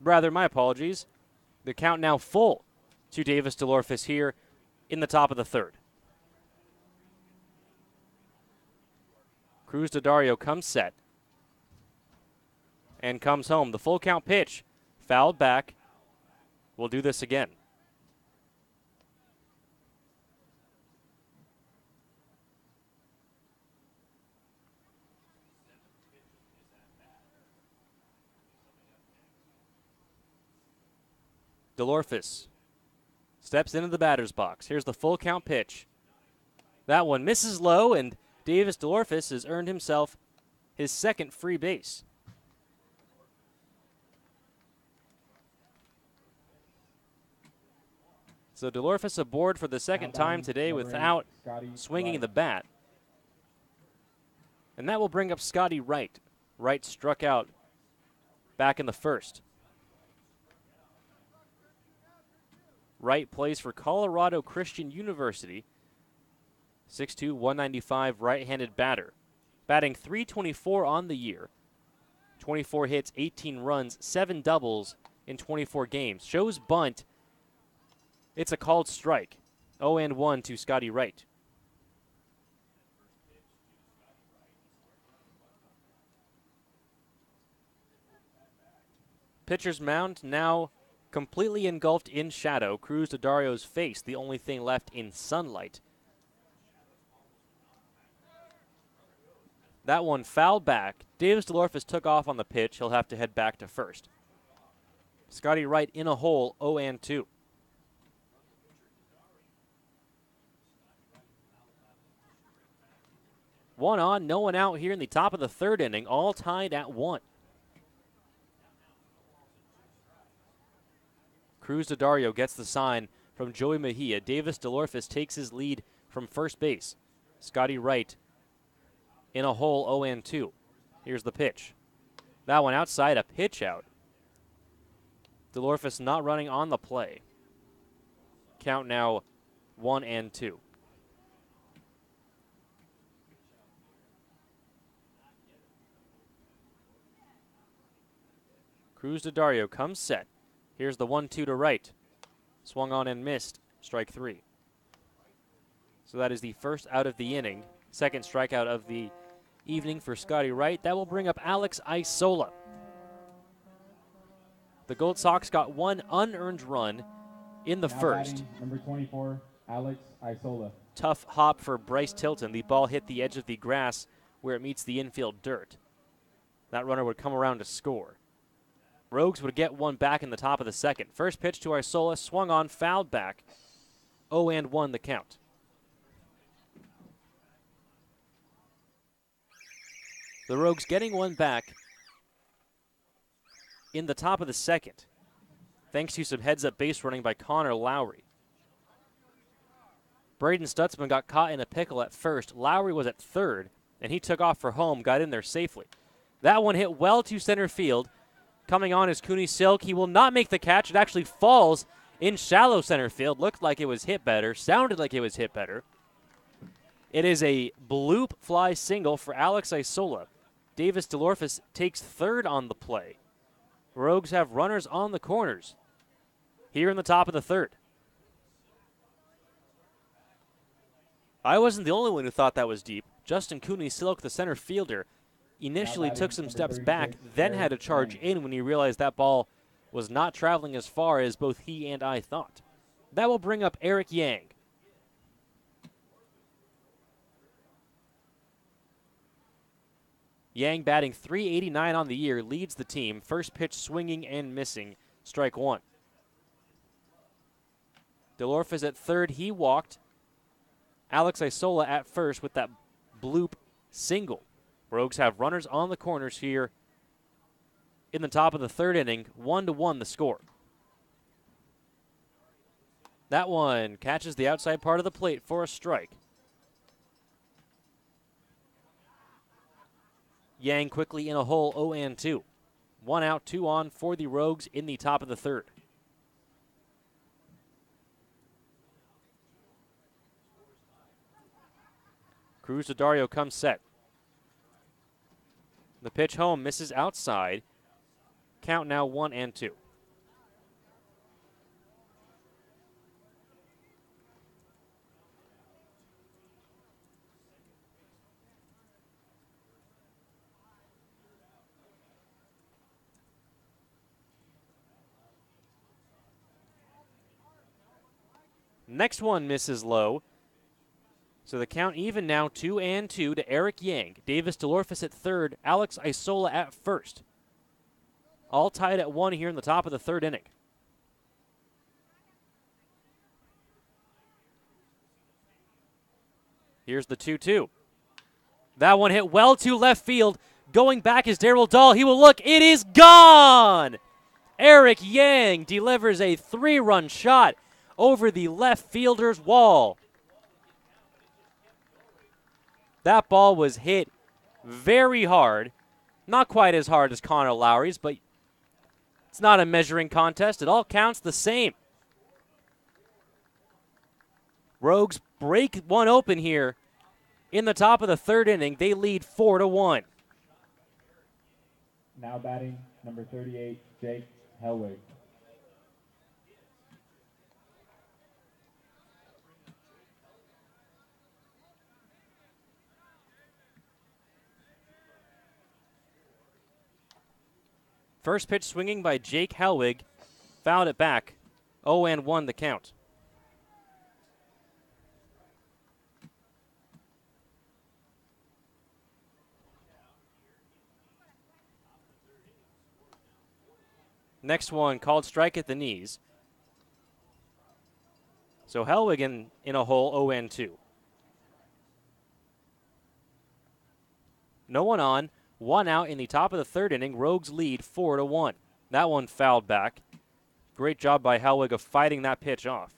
Rather, my apologies. The count now full to Davis DeLorphis here in the top of the 3rd. Cruz to Dario comes set and comes home. The full count pitch, fouled back. We'll do this again. DeLorphis steps into the batter's box. Here's the full count pitch. That one misses low, and Davis DeLorphis has earned himself his 2nd free base. So DeLorphis aboard for the 2nd time today without swinging the bat. And that will bring up Scotty Wright. Wright struck out back in the 1st. Wright plays for Colorado Christian University. 6'2", 195 right-handed batter. Batting .324 on the year. 24 hits, 18 runs, 7 doubles in 24 games. Shows bunt. It's a called strike. 0-1 to Scotty Wright. Pitcher's mound now completely engulfed in shadow. Cruz to Dario's face, the only thing left in sunlight. That one fouled back. Davis DeLorphis took off on the pitch. He'll have to head back to 1st. Scotty Wright in a hole, 0-2. One on, no one out here in the top of the 3rd inning, all tied at 1. Cruz to Dario gets the sign from Joey Mejia. Davis DeLorphis takes his lead from 1st base. Scotty Wright in a hole, 0-2. Here's the pitch. That one outside, a pitch out. DeLorphis not running on the play. Count now 1-2. Cruz to Dario comes set. Here's the 1-2 to Wright. Swung on and missed. Strike 3. So that is the 1st out of the inning. 2nd strikeout of the evening for Scotty Wright. That will bring up Alex Isola. The Gold Sox got 1 unearned run in the 1st. Number 24, Alex Isola. Tough hop for Bryce Tilton. The ball hit the edge of the grass where it meets the infield dirt. That runner would come around to score. Rogues would get one back in the top of the second. First pitch to Isola, swung on, fouled back. 0-1 the count. The Rogues getting one back in the top of the second, thanks to some heads-up base running by Connor Lowry. Braden Stutzman got caught in a pickle at first. Lowry was at third, and he took off for home, got in there safely. That one hit well to center field. Coming on is Cooney Silk. He will not make the catch. It actually falls in shallow center field. Looked like it was hit better. Sounded like it was hit better. It is a bloop fly single for Alex Isola. Davis DeLorfus takes third on the play. Rogues have runners on the corners here in the top of the third. I wasn't the only one who thought that was deep. Justin Cooney Silk, the center fielder, initially took some steps back, then had to charge in when he realized that ball was not traveling as far as both he and I thought. That will bring up Eric Yang. Yang batting .389 on the year, leads the team. First pitch swinging and missing, strike one. DeLorfus at third, he walked. Alex Isola at first with that bloop single. Rogues have runners on the corners here in the top of the third inning. 1-1 the score. That one catches the outside part of the plate for a strike. Yang quickly in a hole, 0-2. 1 out, 2 on for the Rogues in the top of the third. Cruz Dario comes set. The pitch home misses outside. Count now 1-2. Next one misses low. So the count even now, 2-2 to Eric Yang. Davis DeLorfus at third, Alex Isola at first. All tied at 1 here in the top of the third inning. Here's the 2-2. That one hit well to left field. Going back is Darryl Dahl. He will look. It is gone! Eric Yang delivers a 3-run shot over the left fielder's wall. That ball was hit very hard. Not quite as hard as Connor Lowry's, but it's not a measuring contest. It all counts the same. Rogues break one open here in the top of the third inning. They lead 4-1. Now batting, number 38, Jake Hellwig. First pitch swinging by Jake Hellwig. Fouled it back. 0-1 the count. Next one called strike at the knees. So Hellwig in a hole, 0-2. No one on. 1 out in the top of the third inning. Rogues lead 4-1. That one fouled back. Great job by Hellwig of fighting that pitch off.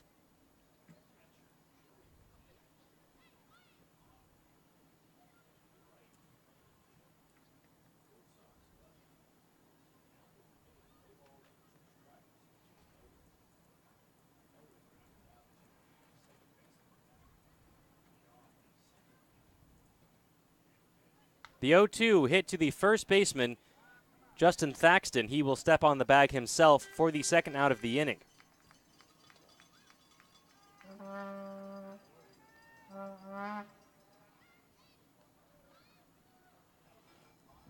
The 0-2 hit to the first baseman, Justin Thaxton. He will step on the bag himself for the second out of the inning.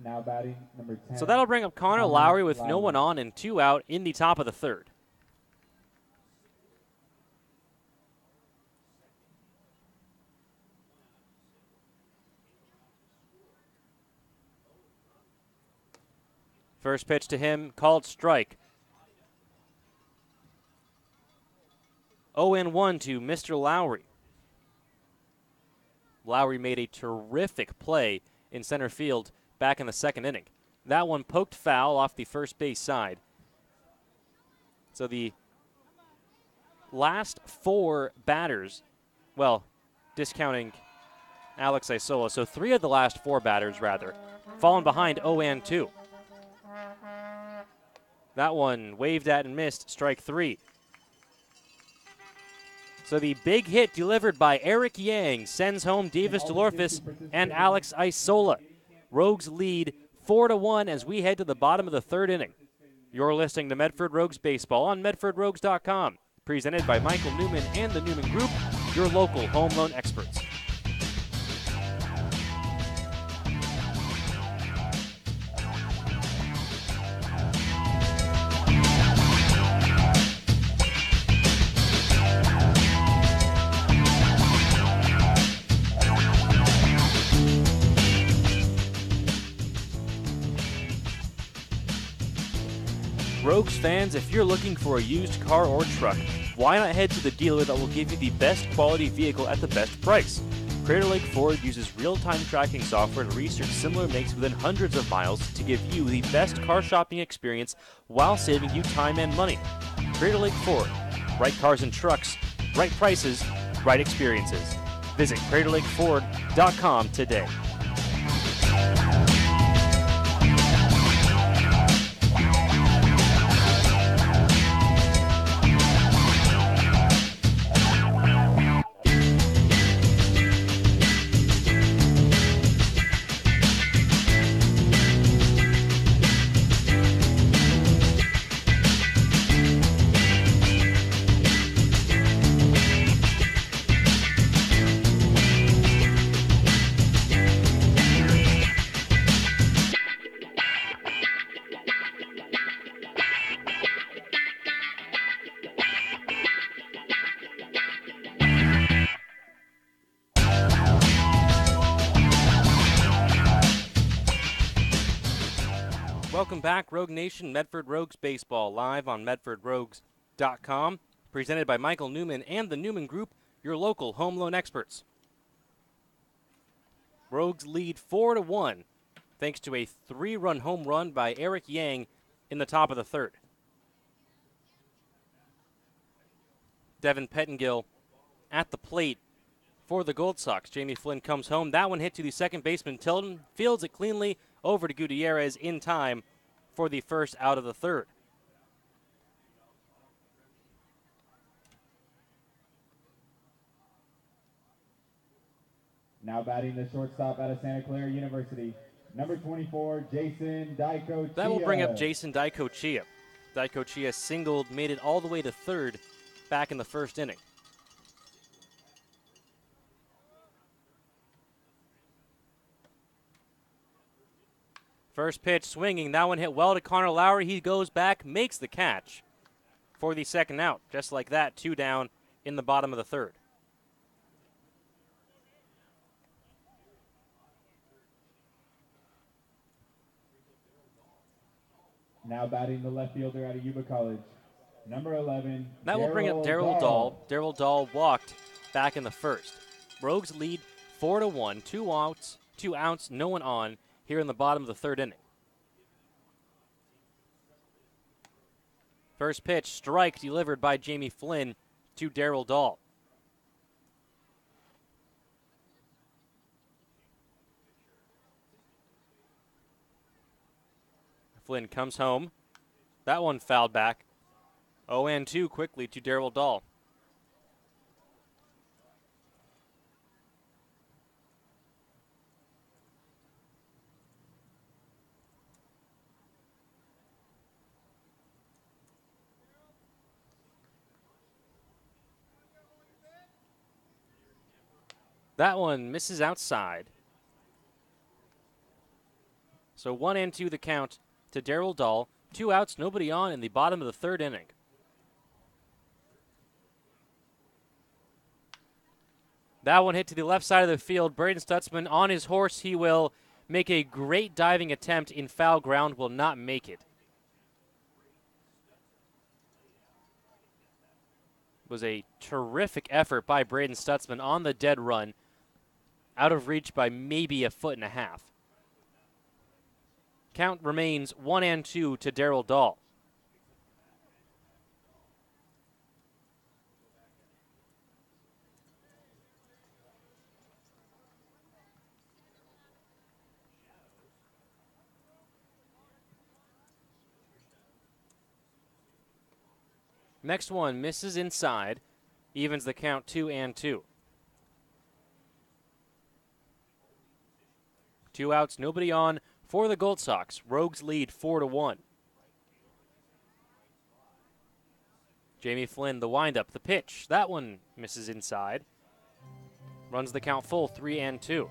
Now batting, number 10. So that'll bring up Connor Lowry with no one on and 2 out in the top of the third. First pitch to him, called strike. 0-1 to Mr. Lowry. Lowry made a terrific play in center field back in the second inning. That one poked foul off the first base side. So the last four batters, well, discounting Alex Isola, so three of the last four batters, rather, fallen behind 0-2. That one waved at and missed, strike three. So the big hit delivered by Eric Yang sends home Davis DeLorphis and Alex Isola. Rogues lead 4-1 as we head to the bottom of the third inning. You're listening to Medford Rogues Baseball on MedfordRogues.com. Presented by Michael Newman and the Newman Group, your local home loan experts. Rogues fans, if you're looking for a used car or truck, why not head to the dealer that will give you the best quality vehicle at the best price? Crater Lake Ford uses real-time tracking software to research similar makes within hundreds of miles to give you the best car shopping experience while saving you time and money. Crater Lake Ford. Right cars and trucks, right prices, right experiences. Visit CraterLakeFord.com today. Welcome back, Rogue Nation. Medford Rogues Baseball live on MedfordRogues.com. Presented by Michael Newman and the Newman Group, your local home loan experts. Rogues lead 4-1 thanks to a 3-run home run by Eric Yang in the top of the third. Devin Pettengill at the plate for the Gold Sox. Jamie Flynn comes home. That one hit to the second baseman, Tilden. Fields it cleanly over to Gutierrez in time for the first out of the third. Now batting the shortstop out of Santa Clara University, number 24, Jason Daico-Chia. That will bring up Jason Daico-Chia. Daico-Chia singled, made it all the way to third back in the first inning. First pitch swinging. That one hit well to Connor Lowry. He goes back, makes the catch for the second out. Just like that, 2 down in the bottom of the third. Now batting the left fielder out of Yuba College, number 11, That will bring up Darryl Dahl. Darryl Dahl walked back in the first. Rogues lead 4-1, 2 outs, no one on here in the bottom of the third inning. First pitch, strike delivered by Jamie Flynn to Darryl Dahl. Flynn comes home. That one fouled back. 0-2 quickly to Darryl Dahl. That one misses outside. So 1-2 the count to Darryl Dahl. 2 outs, nobody on in the bottom of the third inning. That one hit to the left side of the field. Braden Stutzman on his horse. He will make a great diving attempt in foul ground, will not make it. Was a terrific effort by Braden Stutzman on the dead run, out of reach by maybe a foot and a half. Count remains 1-2 to Darryl Dahl. Next one misses inside, evens the count 2-2. 2 outs, nobody on for the Gold Sox. Rogues lead 4-1. Jamie Flynn, the windup, the pitch. That one misses inside. Runs the count full, 3-2.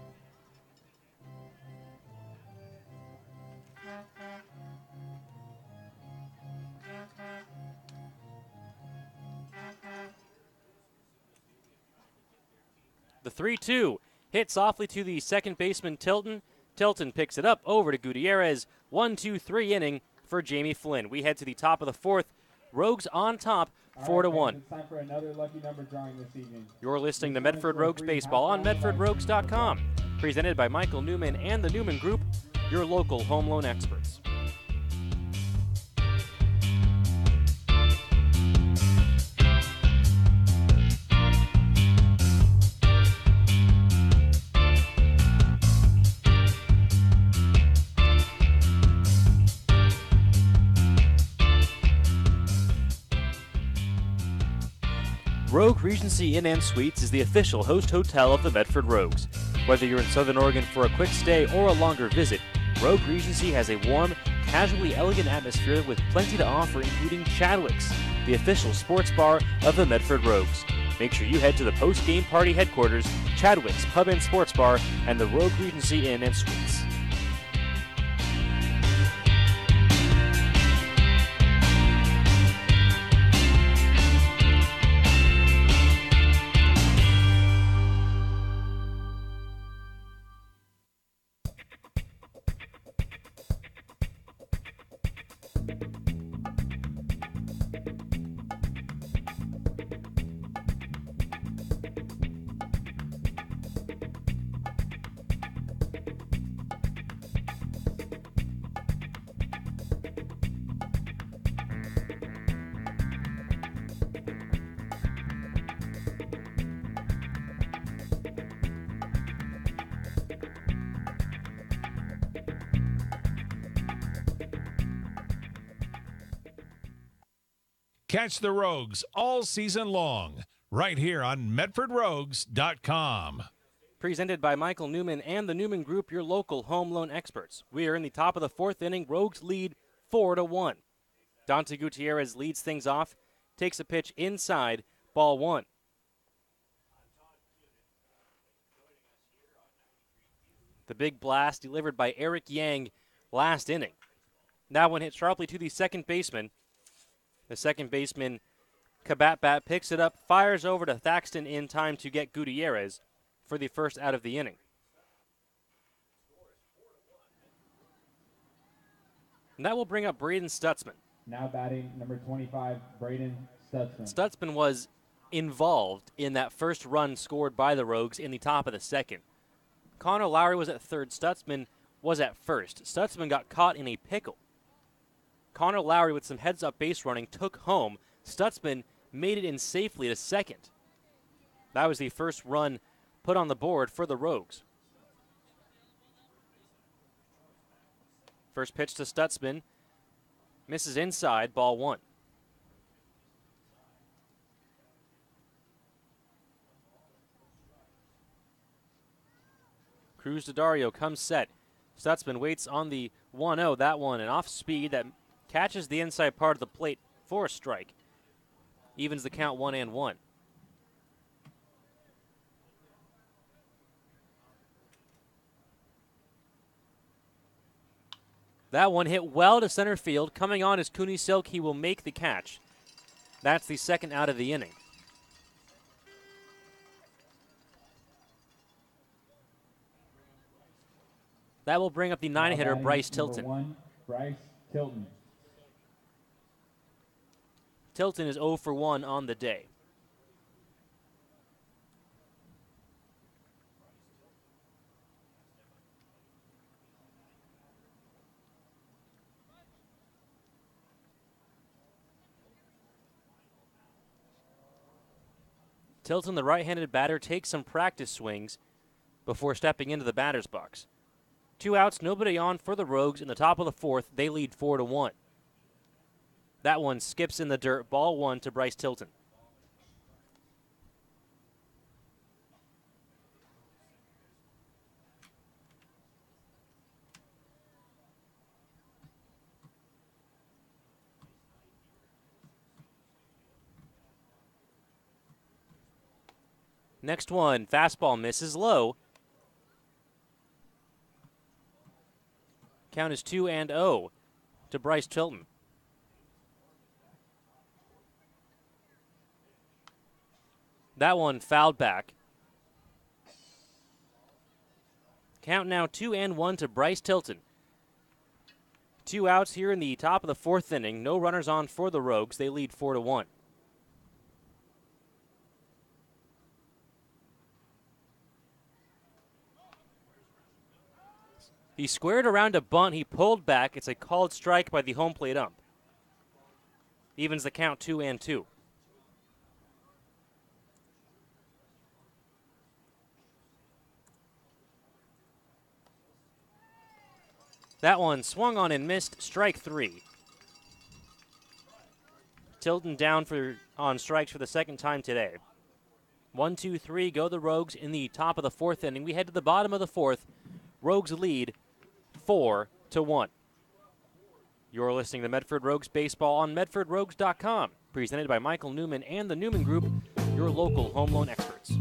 The 3-2 hit softly to the second baseman Tilton. Tilton picks it up over to Gutierrez. 1-2-3 inning for Jamie Flynn. We head to the top of the fourth. Rogues on top, 4-1. It's time for another lucky number drawing this evening. You're listening to Medford Rogues Baseball on MedfordRogues.com. Presented by Michael Newman and the Newman Group, your local home loan experts. Rogue Regency Inn and Suites is the official host hotel of the Medford Rogues. Whether you're in Southern Oregon for a quick stay or a longer visit, Rogue Regency has a warm, casually elegant atmosphere with plenty to offer, including Chadwick's, the official sports bar of the Medford Rogues. Make sure you head to the post-game party headquarters, Chadwick's Pub and Sports Bar, and the Rogue Regency Inn and Suites. Catch the Rogues all season long, right here on MedfordRogues.com. Presented by Michael Newman and the Newman Group, your local home loan experts. We are in the top of the fourth inning. Rogues lead 4-1. Dante Gutierrez leads things off, takes a pitch inside, ball one. The big blast delivered by Eric Yang last inning. That one hit sharply to the second baseman. The second baseman, Kabatbat, picks it up, fires over to Thaxton in time to get Gutierrez for the first out of the inning. And that will bring up Braden Stutzman. Now batting number 25, Braden Stutzman. Stutzman was involved in that first run scored by the Rogues in the top of the second. Connor Lowry was at third. Stutzman was at first. Stutzman got caught in a pickle. Connor Lowry, with some heads-up base running, took home. Stutzman made it in safely to second. That was the first run put on the board for the Rogues. First pitch to Stutzman. Misses inside, ball one. Cruz to Dario, comes set. Stutzman waits on the 1-0. That one, an off speed that catches the inside part of the plate for a strike. Evens the count 1-1. That one hit well to center field. Coming on is Cooney Silk. He will make the catch. That's the second out of the inning. That will bring up the 9-hitter, Bryce Number Tilton. 1, Bryce Tilton. Tilton is 0 for 1 on the day. Tilton, the right-handed batter, takes some practice swings before stepping into the batter's box. 2 outs, nobody on for the Rogues. In the top of the 4th, they lead 4-1. That one skips in the dirt. Ball 1 to Bryce Tilton. Next one, fastball misses low. Count is 2-0 to Bryce Tilton. That one fouled back. Count now 2-1 to Bryce Tilton. 2 outs here in the top of the 4th inning. No runners on for the Rogues. They lead 4-1. He squared around a bunt. He pulled back. It's a called strike by the home plate ump. Evens the count 2-2. That one swung on and missed. Strike 3. Tilton down on strikes for the second time today. 1, 2, 3 go the Rogues in the top of the 4th inning. We head to the bottom of the 4th. Rogues lead 4-1. You're listening to Medford Rogues Baseball on MedfordRogues.com. Presented by Michael Newman and the Newman Group, your local home loan experts.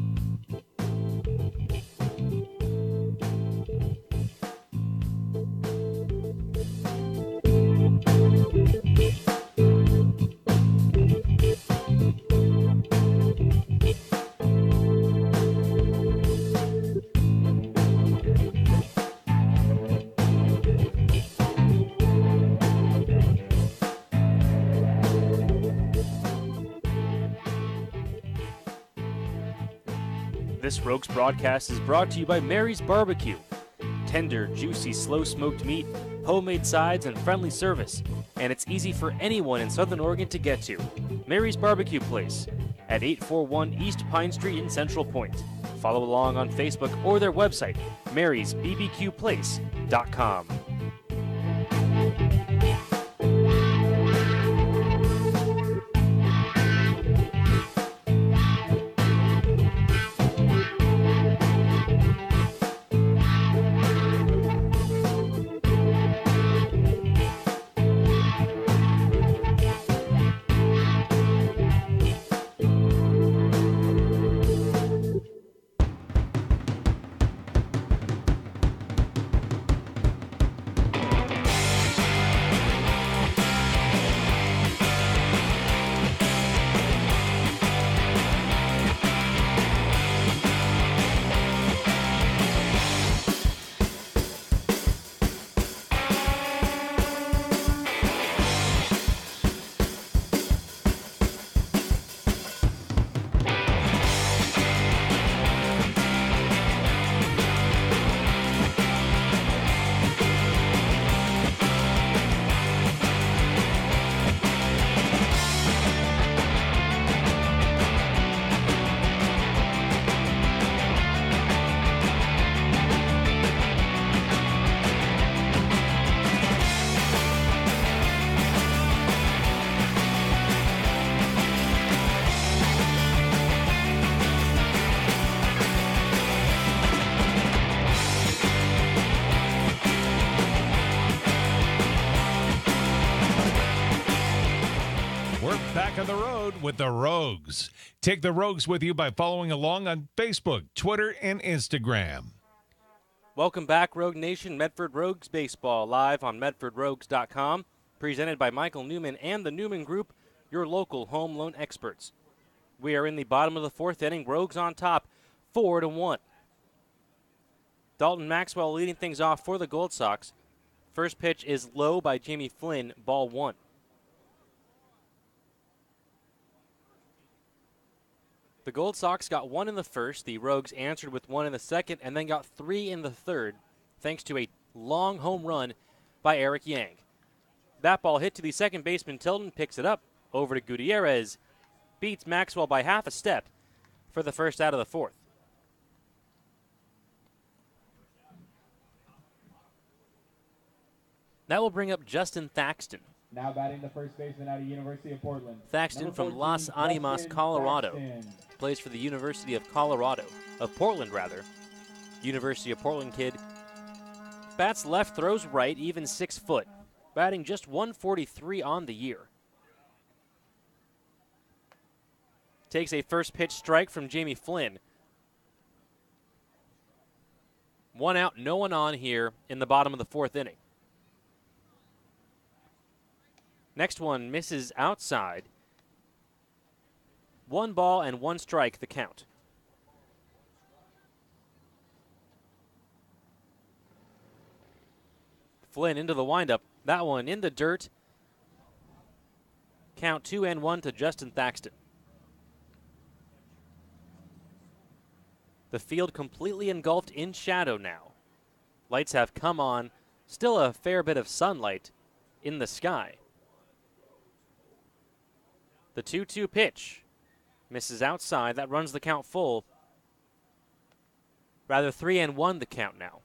This Rogues broadcast is brought to you by Mary's Barbecue. Tender, juicy, slow-smoked meat, homemade sides, and friendly service. And it's easy for anyone in Southern Oregon to get to. Mary's Barbecue Place at 841 East Pine Street in Central Point. Follow along on Facebook or their website, marysbbqplace.com. Back on the road with the Rogues. Take the Rogues with you by following along on Facebook, Twitter, and Instagram. Welcome back, Rogue Nation. Medford Rogues Baseball live on MedfordRogues.com. Presented by Michael Newman and the Newman Group, your local home loan experts. We are in the bottom of the 4th inning. Rogues on top, 4-1. Dalton Maxwell leading things off for the Gold Sox. First pitch is low by Jamie Flynn, ball 1. The Gold Sox got 1 in the first. The Rogues answered with 1 in the second and then got 3 in the third, thanks to a long home run by Eric Yang. That ball hit to the second baseman. Tilden picks it up over to Gutierrez. Beats Maxwell by half a step for the first out of the fourth. That will bring up Justin Thaxton. Now batting the first baseman out of University of Portland. Thaxton Number from 14, Las Animas, Justin Colorado. Thaxton. Plays for the University of Colorado. Of Portland, rather. University of Portland kid. Bats left, throws right, even 6 foot. Batting just 143 on the year. Takes a first pitch strike from Jamie Flynn. 1 out, no one on here in the bottom of the fourth inning. Next one misses outside. 1 ball and 1 strike, the count. Flynn into the windup. That one in the dirt. Count 2-1 to Justin Thaxton. The field completely engulfed in shadow now. Lights have come on. Still a fair bit of sunlight in the sky. The 2-2 pitch misses outside. That runs the count full. Rather 3-1 the count now.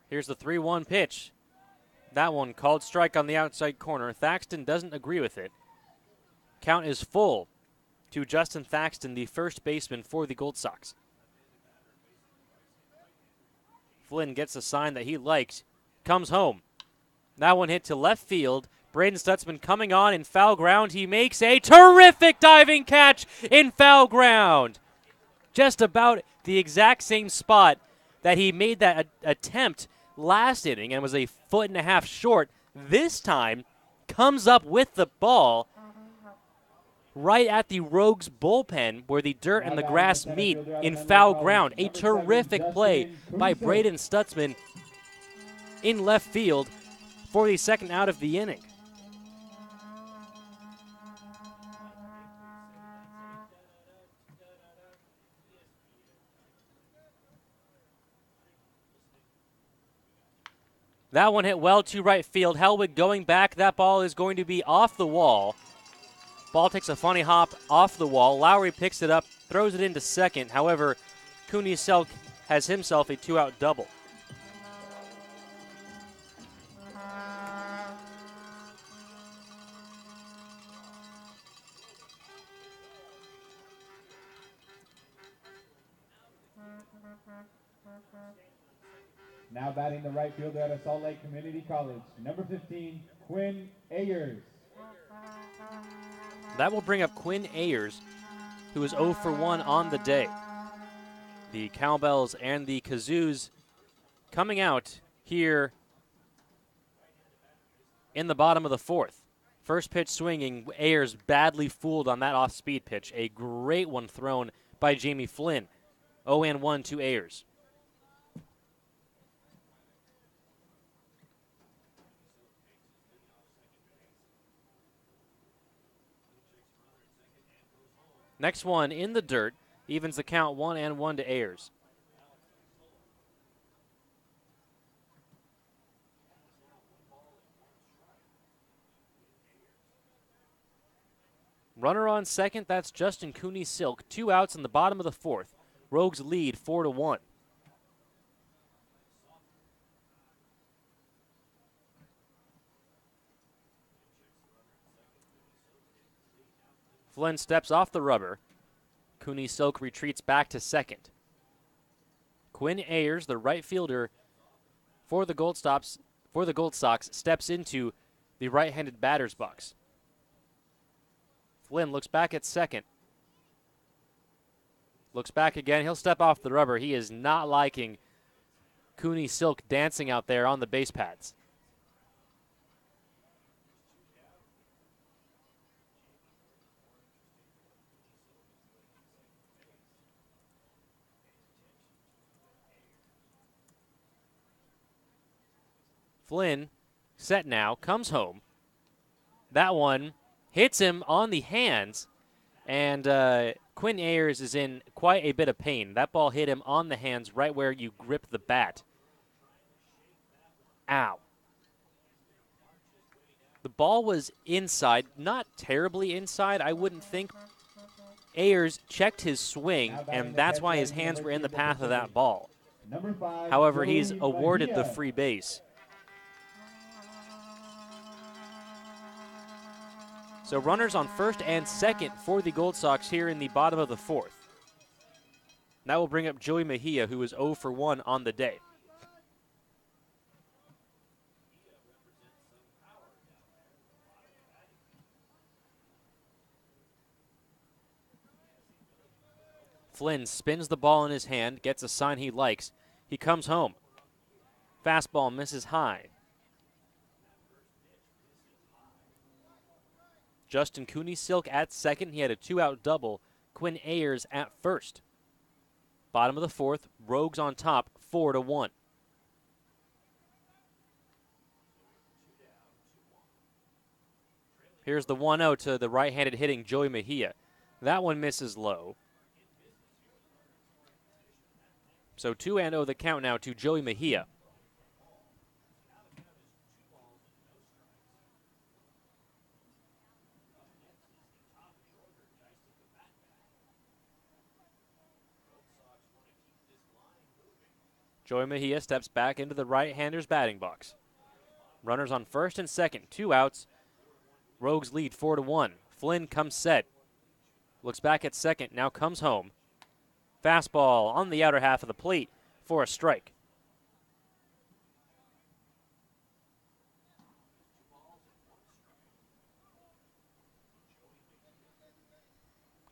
Here's the 3-1 pitch. That one called strike on the outside corner. Thaxton doesn't agree with it. Count is full to Justin Thaxton, the first baseman for the Gold Sox. Flynn gets a sign that he likes. Comes home. That one hit to left field. Braden Stutzman coming on in foul ground. He makes a terrific diving catch in foul ground. Just about the exact same spot that he made that attempt last inning and was a 1.5 foot short. This time comes up with the ball right at the Rogues bullpen where the dirt and the grass meet in foul ground. A terrific play by Braden Stutzman in left field for the second out of the inning. That one hit well to right field. Helwig going back. That ball is going to be off the wall. Ball takes a funny hop off the wall. Lowry picks it up, throws it into second. However, Cooney Selk has himself a 2-out double. Now batting the right fielder out of Salt Lake Community College, number 15, Quinn Ayers. That will bring up Quinn Ayers, who is 0 for 1 on the day. The cowbells and the kazoos coming out here in the bottom of the fourth. First pitch swinging, Ayers badly fooled on that off-speed pitch. A great one thrown by Jamie Flynn. 0-1 to Ayers. Next one in the dirt, evens the count 1-1 to Ayers. Runner on second, that's Justin Cooney Silk. 2 outs in the bottom of the fourth. Rogues lead 4-1. Flynn steps off the rubber. Cooney Silk retreats back to second. Quinn Ayers, the right fielder for the Gold Sox, steps into the right-handed batter's box. Flynn looks back at second. Looks back again. He'll step off the rubber. He is not liking Cooney Silk dancing out there on the base pads. Flynn, set now, comes home. That one hits him on the hands, and Quinn Ayers is in quite a bit of pain. That ball hit him on the hands right where you grip the bat. Ow. The ball was inside, not terribly inside, I wouldn't think. Ayers checked his swing, and that's why his hands were in the path of that ball. However, he's awarded the free base. So runners on first and second for the Gold Sox here in the bottom of the fourth. That will bring up Joey Mejia, who is 0 for 1 on the day. Flynn spins the ball in his hand, gets a sign he likes. He comes home. Fastball misses high. Justin Cooney-Silk at second. He had a 2-out double. Quinn Ayers at first. Bottom of the fourth, Rogues on top, 4-1. Here's the 1-0 to the right-handed hitting Joey Mejia. That one misses low. So 2-0 the count now to Joey Mejia. Joey Mejia steps back into the right-hander's batting box. Runners on first and second, 2 outs. Rogues lead 4-1. Flynn comes set. Looks back at second, now comes home. Fastball on the outer half of the plate for a strike.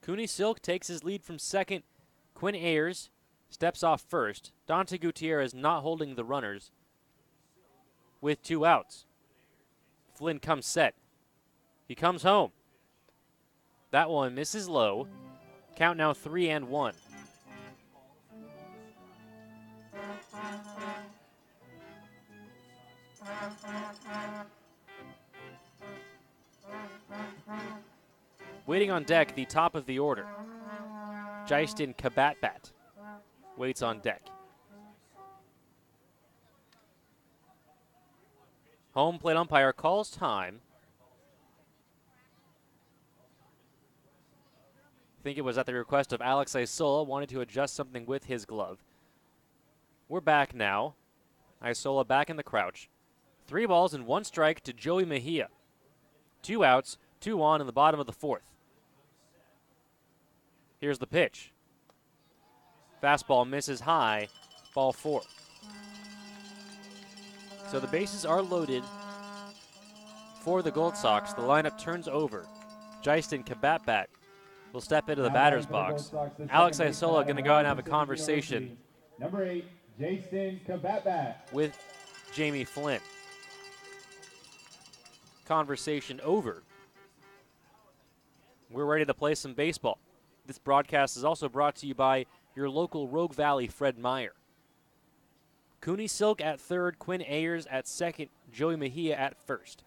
Cooney-Silk takes his lead from second. Quinn Ayers steps off first. Dante Gutierrez not holding the runners with 2 outs. Flynn comes set. He comes home. That one misses low. Count now 3-1. Waiting on deck, the top of the order. Jyston Kabatbat waits on deck. Home plate umpire calls time. I think it was at the request of Alex Isola, wanted to adjust something with his glove. We're back now. Isola back in the crouch. 3 balls and 1 strike to Joey Mejia. 2 outs, 2 on in the bottom of the fourth. Here's the pitch. Fastball misses high, ball 4. So the bases are loaded for the Gold Sox. The lineup turns over. Jyston Kabatbat will step into the batter's box. Alex Isola going to go out and have a conversation Number 8, Jyston Kabatbat with Jamie Flynn. Conversation over. We're ready to play some baseball. This broadcast is also brought to you by your local Rogue Valley Fred Meyer. Cooney-Silk at third, Quinn Ayers at second, Joey Mejia at first.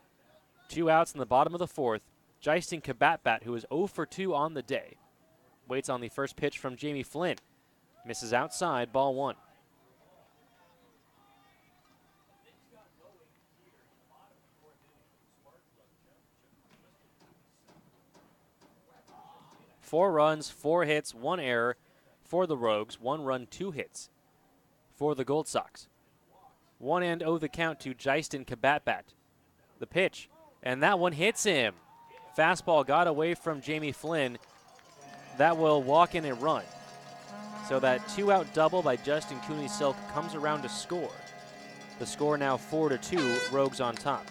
2 outs in the bottom of the fourth. Jyston Kabatbat, who is 0 for 2 on the day, waits on the first pitch from Jamie Flynn. Misses outside, ball 1. Four runs, 4 hits, 1 error for the Rogues. 1 run, 2 hits for the Gold Sox. 1-0 the count to Jyston Kabatbat. The pitch, and that one hits him. Fastball got away from Jamie Flynn. That will walk in a run. So that 2-out double by Justin Cooney-Silk comes around to score. The score now 4-2, Rogues on top.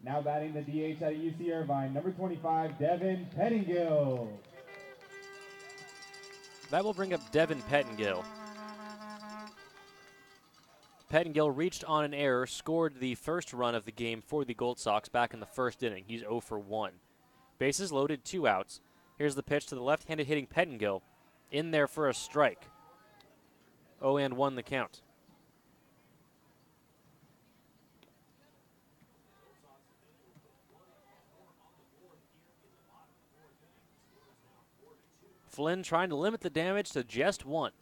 Now batting the DH out of UC Irvine, number 25, Devin Pettingill. That will bring up Devin Pettingill. Pettingill reached on an error, scored the first run of the game for the Gold Sox back in the first inning. He's 0 for 1. Bases loaded, 2 outs. Here's the pitch to the left-handed hitting Pettingill. In there for a strike. 0-1 the count. Flynn trying to limit the damage to just 1.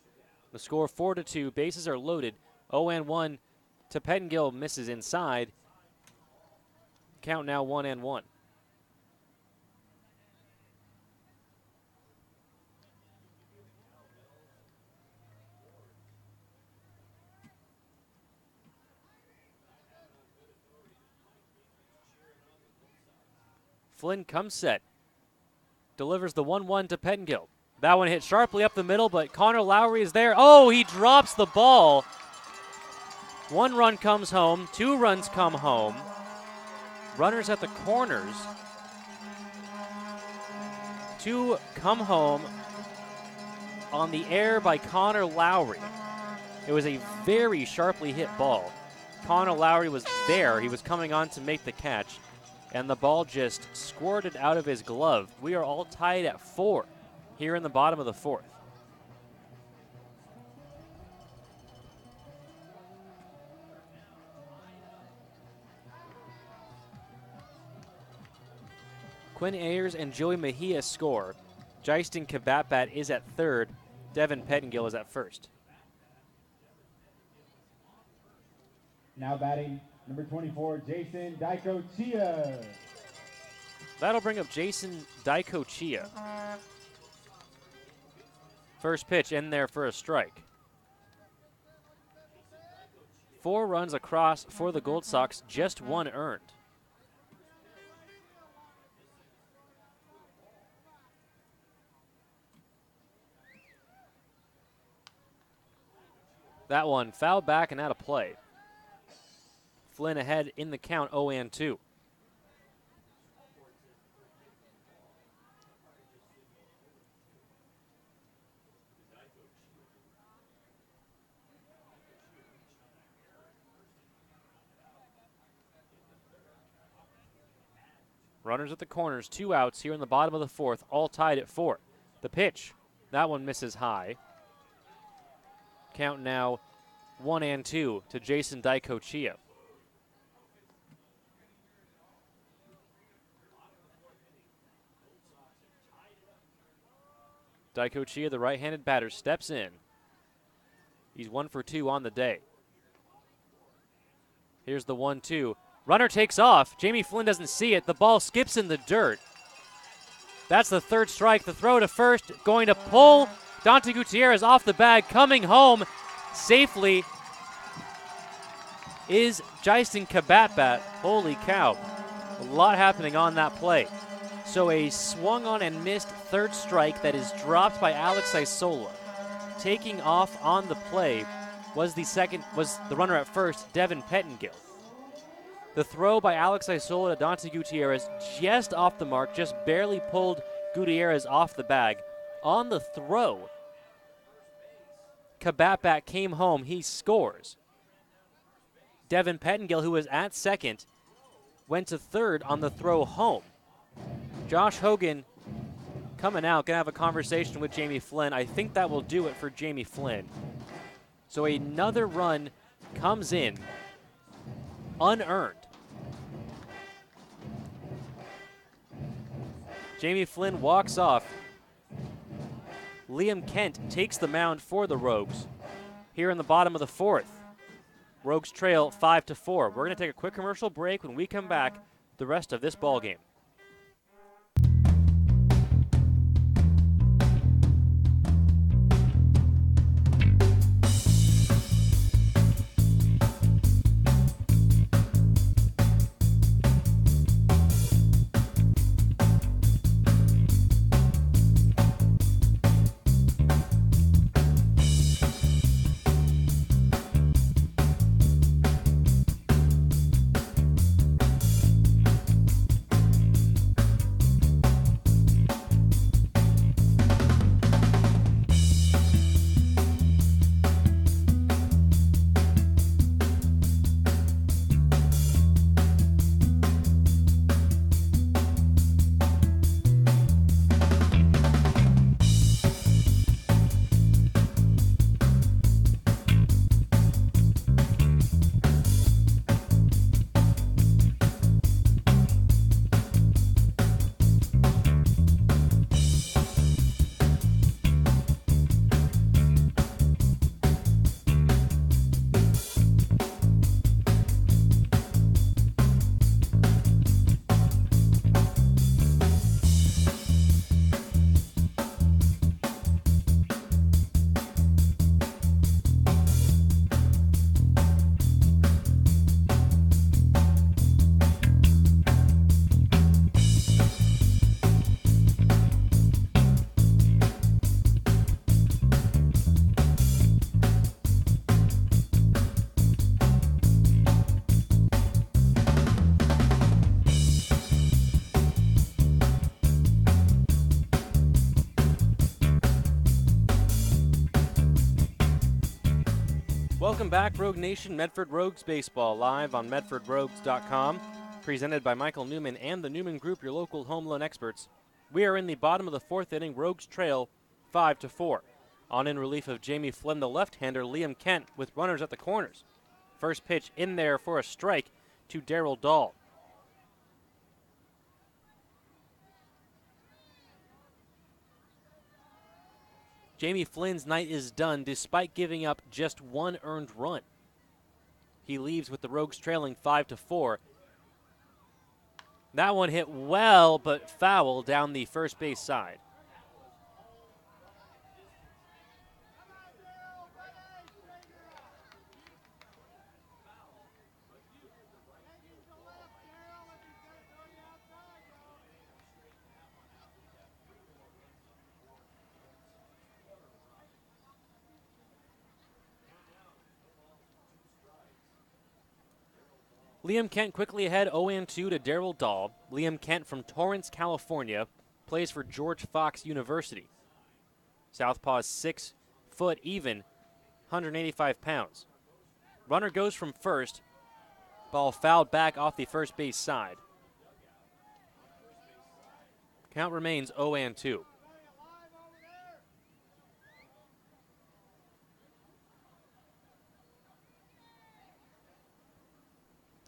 The score 4-2. Bases are loaded. 0-1 to Pettingill, misses inside. Count now 1-1. Flynn comes set. Delivers the 1-1 to Pettingill. That one hit sharply up the middle, but Connor Lowry is there. Oh, he drops the ball. 1 run comes home. 2 runs come home. Runners at the corners. 2 come home on the air by Connor Lowry. It was a very sharply hit ball. Connor Lowry was there. He was coming on to make the catch, and the ball just squirted out of his glove. We are all tied at 4 here in the bottom of the 4th. Quinn Ayers and Joey Mejia score. Justin Kabatbat is at 3rd. Devin Pettingill is at 1st. Now batting, number 24, Jason Daicochia. That'll bring up Jason Daicochia. First pitch in there for a strike. 4 runs across for the Gold Sox, just 1 earned. That one fouled back and out of play. Flynn ahead in the count, 0-2. Runners at the corners, 2 outs here in the bottom of the 4th, all tied at 4. The pitch, that one misses high. Count now 1-2 to Jason Daicochia. Daicochia, the right-handed batter, steps in. He's 1 for 2 on the day. Here's the 1-2. Runner takes off. Jamie Flynn doesn't see it. The ball skips in the dirt. That's the 3rd strike. The throw to first, going to pull Dante Gutierrez off the bag. Coming home safely is Justin Kabatbat. Holy cow. A lot happening on that play. So a swung on and missed 3rd strike that is dropped by Alex Isola. Taking off on the play was the runner at first, Devin Pettingill. The throw by Alex Isola to Dante Gutierrez just off the mark, just barely pulled Gutierrez off the bag. On the throw, Kabatbat came home. He scores. Devin Pettingill, who was at 2nd, went to 3rd on the throw home. Josh Hogan coming out, going to have a conversation with Jamie Flynn. I think that will do it for Jamie Flynn. So another run comes in, unearned. Jamie Flynn walks off. Liam Kent takes the mound for the Rogues here in the bottom of the 4th. Rogues trail 5-4. We're going to take a quick commercial break. When we come back, the rest of this ball game. Welcome back, Rogue Nation. Medford Rogues Baseball live on MedfordRogues.com. Presented by Michael Newman and the Newman Group, your local home loan experts. We are in the bottom of the fourth inning. Rogues trail 5-4. On in relief of Jamie Flynn, the left-hander, Liam Kent with runners at the corners. First pitch in there for a strike to Darryl Dahl. Jamie Flynn's night is done despite giving up just one earned run. He leaves with the Rogues trailing 5-4. That one hit well, but foul down the first base side. Liam Kent quickly ahead 0-2 to Darryl Dahl. Liam Kent from Torrance, California, plays for George Fox University. Southpaw's 6 foot even, 185 pounds. Runner goes from first. Ball fouled back off the first base side. Count remains 0-2.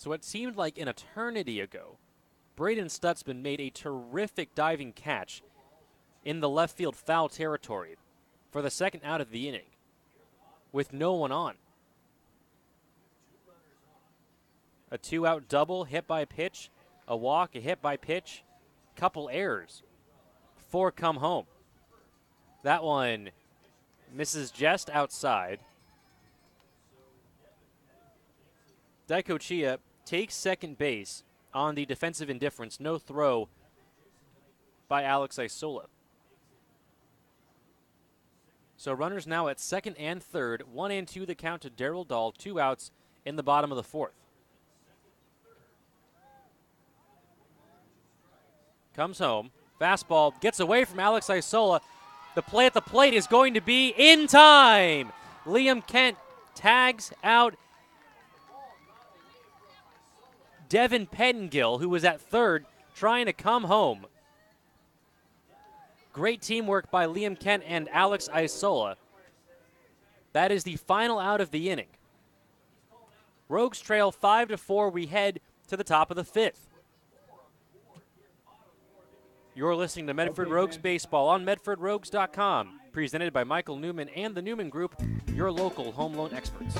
So it seemed like an eternity ago, Braden Stutzman made a terrific diving catch in the left field foul territory for the second out of the inning with no one on. A 2-out double, hit by pitch, a walk, a hit by pitch, couple errors. 4 come home. That one misses just outside. Daiko Chia takes second base on the defensive indifference. No throw by Alex Isola. So runners now at second and third. 1-2 the count to Darryl Dahl. 2 outs in the bottom of the fourth. Comes home. Fastball gets away from Alex Isola. The play at the plate is going to be in time. Liam Kent tags out Devin Pettengill, who was at third, trying to come home. Great teamwork by Liam Kent and Alex Isola. That is the final out of the inning. Rogues trail 5-4. We head to the top of the fifth. You're listening to Medford Rogues Baseball on MedfordRogues.com. Presented by Michael Newman and the Newman Group, your local home loan experts.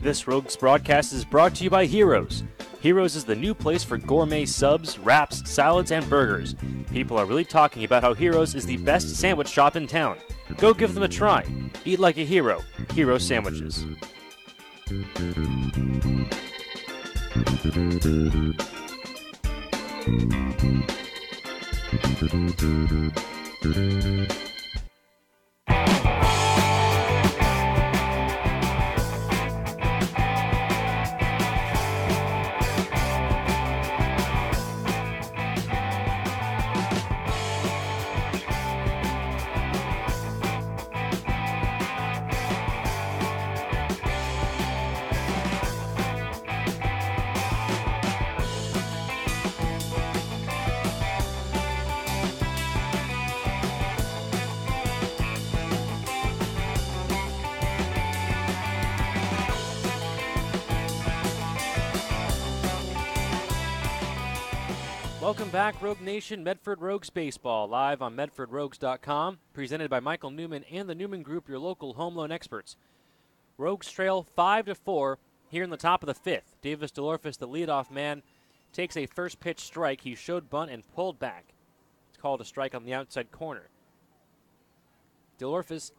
This Rogues broadcast is brought to you by Heroes. Heroes is the new place for gourmet subs, wraps, salads, and burgers. People are really talking about how Heroes is the best sandwich shop in town. Go give them a try. Eat like a hero. Hero sandwiches. Welcome back, Rogue Nation. Medford Rogues Baseball, live on MedfordRogues.com, presented by Michael Newman and the Newman Group, your local home loan experts. Rogues trail 5-4 here in the top of the fifth. Davis DeLorfis, the leadoff man, takes a first pitch strike. He showed bunt and pulled back. It's called a strike on the outside corner. DeLorfis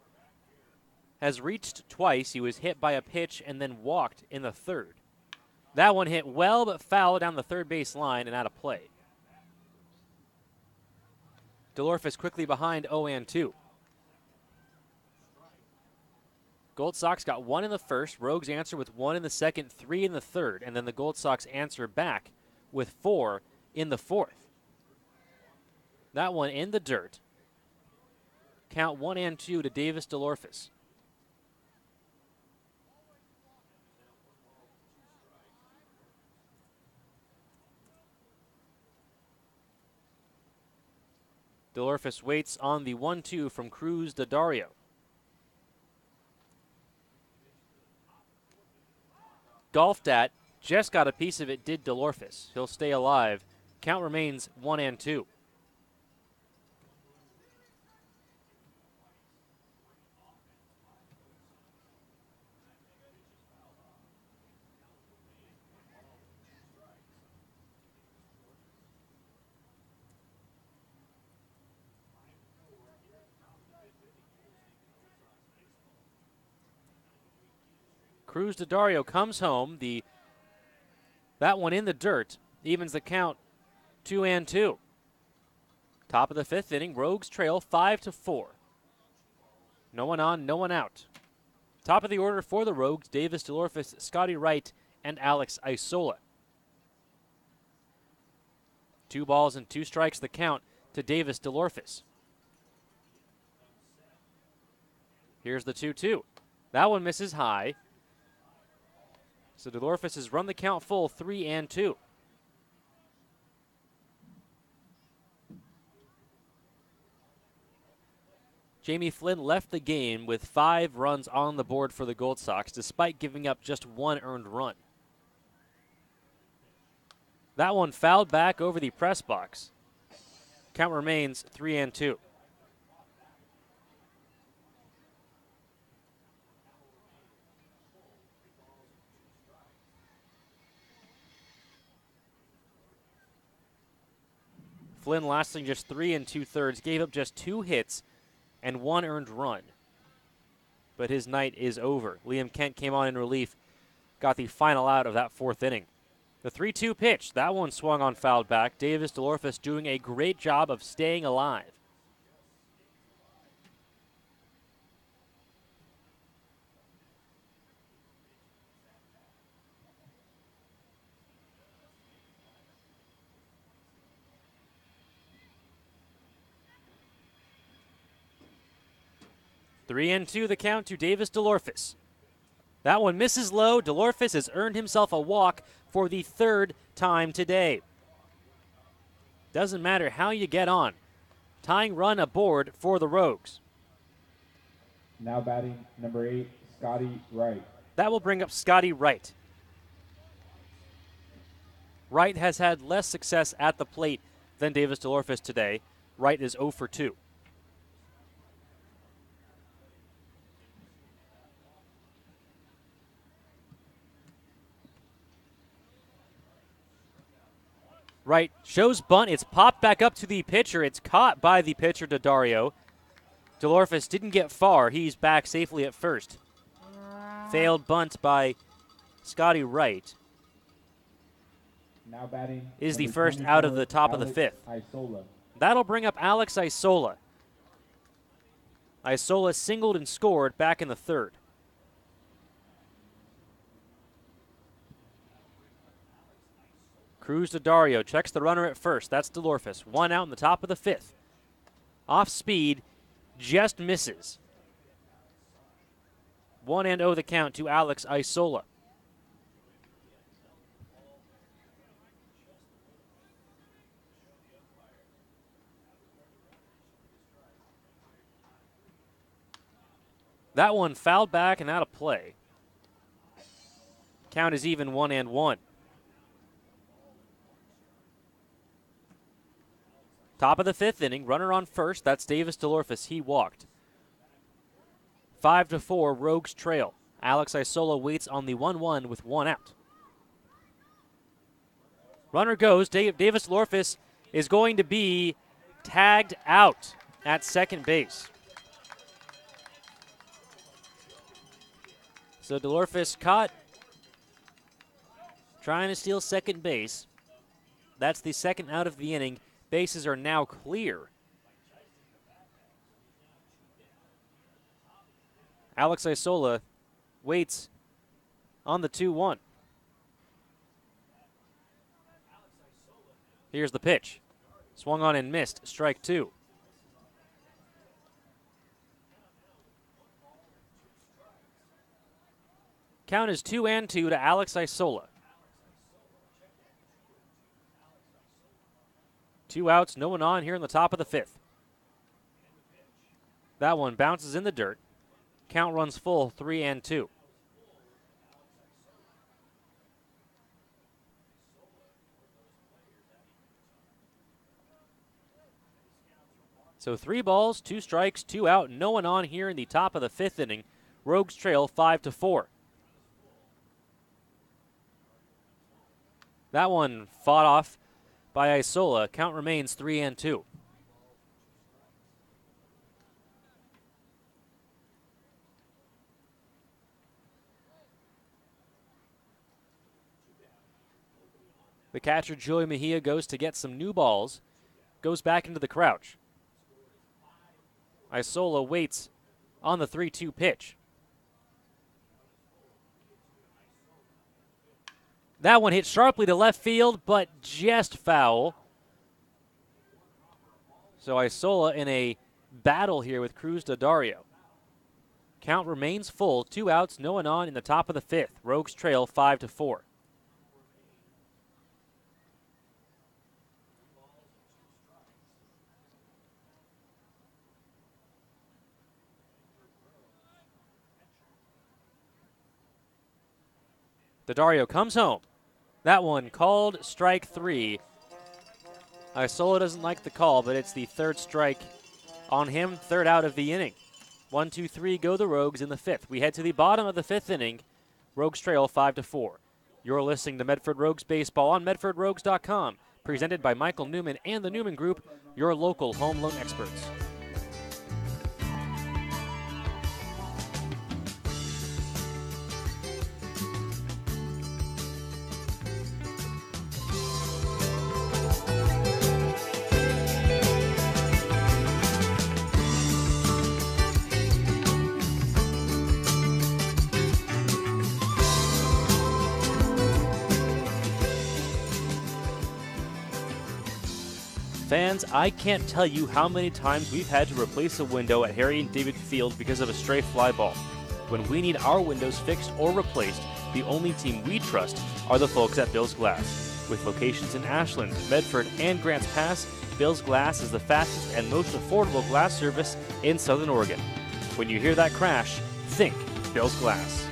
has reached twice. He was hit by a pitch and then walked in the third. That one hit well, but foul down the third base line and out of play. DeLorphis quickly behind 0-2. Gold Sox got 1 in the first. Rogues answer with 1 in the second, 3 in the third, and then the Gold Sox answer back with 4 in the fourth. That one in the dirt. Count 1-2 to Davis DeLorphis. DeLorphis waits on the 1-2 from Cruz Daddario. Golfed at, just got a piece of it, did DeLorphis. He'll stay alive. Count remains 1-2. Cruz Daddario comes home. That one in the dirt evens the count 2-2. Top of the fifth inning, Rogues trail 5-4. No one on, no one out. Top of the order for the Rogues, Davis DeLorphis, Scotty Wright, and Alex Isola. 2 balls and 2 strikes the count to Davis DeLorphis. Here's the 2-2. That one misses high. So DeLorphis has run the count full, 3-2. Jamie Flynn left the game with 5 runs on the board for the Gold Sox, despite giving up just 1 earned run. That one fouled back over the press box. Count remains 3-2. Flynn lasting just 3 2/3, gave up just 2 hits and 1 earned run. But his night is over. Liam Kent came on in relief, got the final out of that 4th inning. The 3-2 pitch, that one swung on fouled back. Davis DeLorphis doing a great job of staying alive. Three and 2 the count to Davis DeLorphis. That one misses low. DeLorphis has earned himself a walk for the 3rd time today. Doesn't matter how you get on. Tying run aboard for the Rogues. Now batting number 8, Scotty Wright. That will bring up Scotty Wright. Wright has had less success at the plate than Davis DeLorphis today. Wright is 0 for 2. Wright shows bunt. It's popped back up to the pitcher. It's caught by the pitcher, Daddario. DeLorphis didn't get far. He's back safely at first. Failed bunt by Scotty Wright. Now batting is the number first 24, out of the top of the Alex 5th. Isola. That'll bring up Alex Isola. Isola singled and scored back in the 3rd. Cruz Daddario checks the runner at first. That's DeLorphis. 1 out in the top of the 5th. Off speed, just misses. 1-0 the count to Alex Isola. That one fouled back and out of play. Count is even 1-1. Top of the 5th inning, runner on first. That's Davis DeLorphis. He walked. 5-4, Rogues trail. Alex Isola waits on the 1-1 with 1 out. Runner goes. Davis DeLorphis is going to be tagged out at second base. So DeLorphis caught, trying to steal second base. That's the second out of the inning. Bases are now clear. Alex Isola waits on the 2-1. Here's the pitch. Swung on and missed. Strike 2. Count is 2-2 to Alex Isola. 2 outs, no one on here in the top of the 5th. That one bounces in the dirt. Count runs full, 3-2. So 3 balls, 2 strikes, 2 out, no one on here in the top of the 5th inning. Rogues trail 5-4. That one fought off by Isola. Count remains 3-2. The catcher, Joey Mejia, goes to get some new balls. Goes back into the crouch. Isola waits on the 3-2 pitch. That one hit sharply to left field, but just foul. So Isola in a battle here with Cruz Daddario. Count remains full, 2 outs, no one on in the top of the 5th. Rogues trail 5-4. Daddario comes home. That one called strike 3. Isola doesn't like the call, but it's the 3rd strike on him, 3rd out of the inning. 1-2-3 go the Rogues in the 5th. We head to the bottom of the 5th inning. Rogues trail 5-4. You're listening to Medford Rogues Baseball on MedfordRogues.com, presented by Michael Newman and the Newman Group, your local home loan experts. Fans, I can't tell you how many times we've had to replace a window at Harry and David Field because of a stray fly ball. When we need our windows fixed or replaced, the only team we trust are the folks at Bill's Glass. With locations in Ashland, Medford, and Grants Pass, Bill's Glass is the fastest and most affordable glass service in Southern Oregon. When you hear that crash, think Bill's Glass.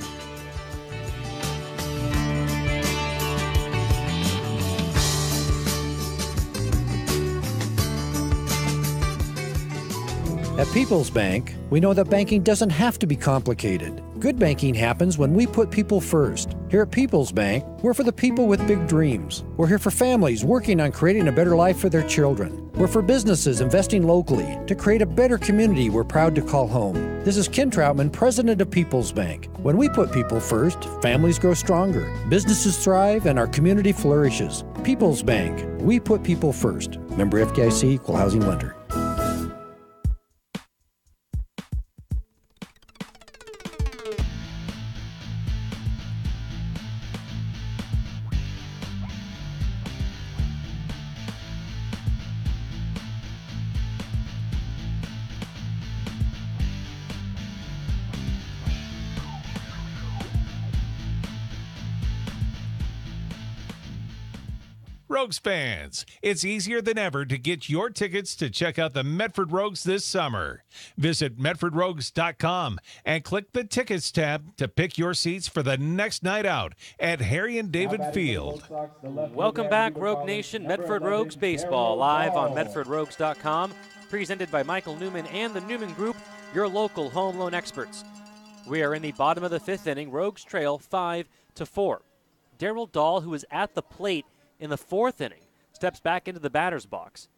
At People's Bank, we know that banking doesn't have to be complicated. Good banking happens when we put people first. Here at People's Bank, we're for the people with big dreams. We're here for families working on creating a better life for their children. We're for businesses investing locally to create a better community we're proud to call home. This is Ken Troutman, president of People's Bank. When we put people first, families grow stronger, businesses thrive, and our community flourishes. People's Bank, we put people first. Member FDIC, Equal Housing Lender. Rogues fans, it's easier than ever to get your tickets to check out the Medford Rogues this summer. Visit MedfordRogues.com and click the Tickets tab to pick your seats for the next night out at Harry and David Field. Welcome back, Rogue Nation. Medford Rogues Baseball live on MedfordRogues.com, presented by Michael Newman and the Newman Group, your local home loan experts. We are in the bottom of the 5th inning. Rogues trail 5-4. Darryl Dahl, who is at the plate in the 4th inning, steps back into the batter's box.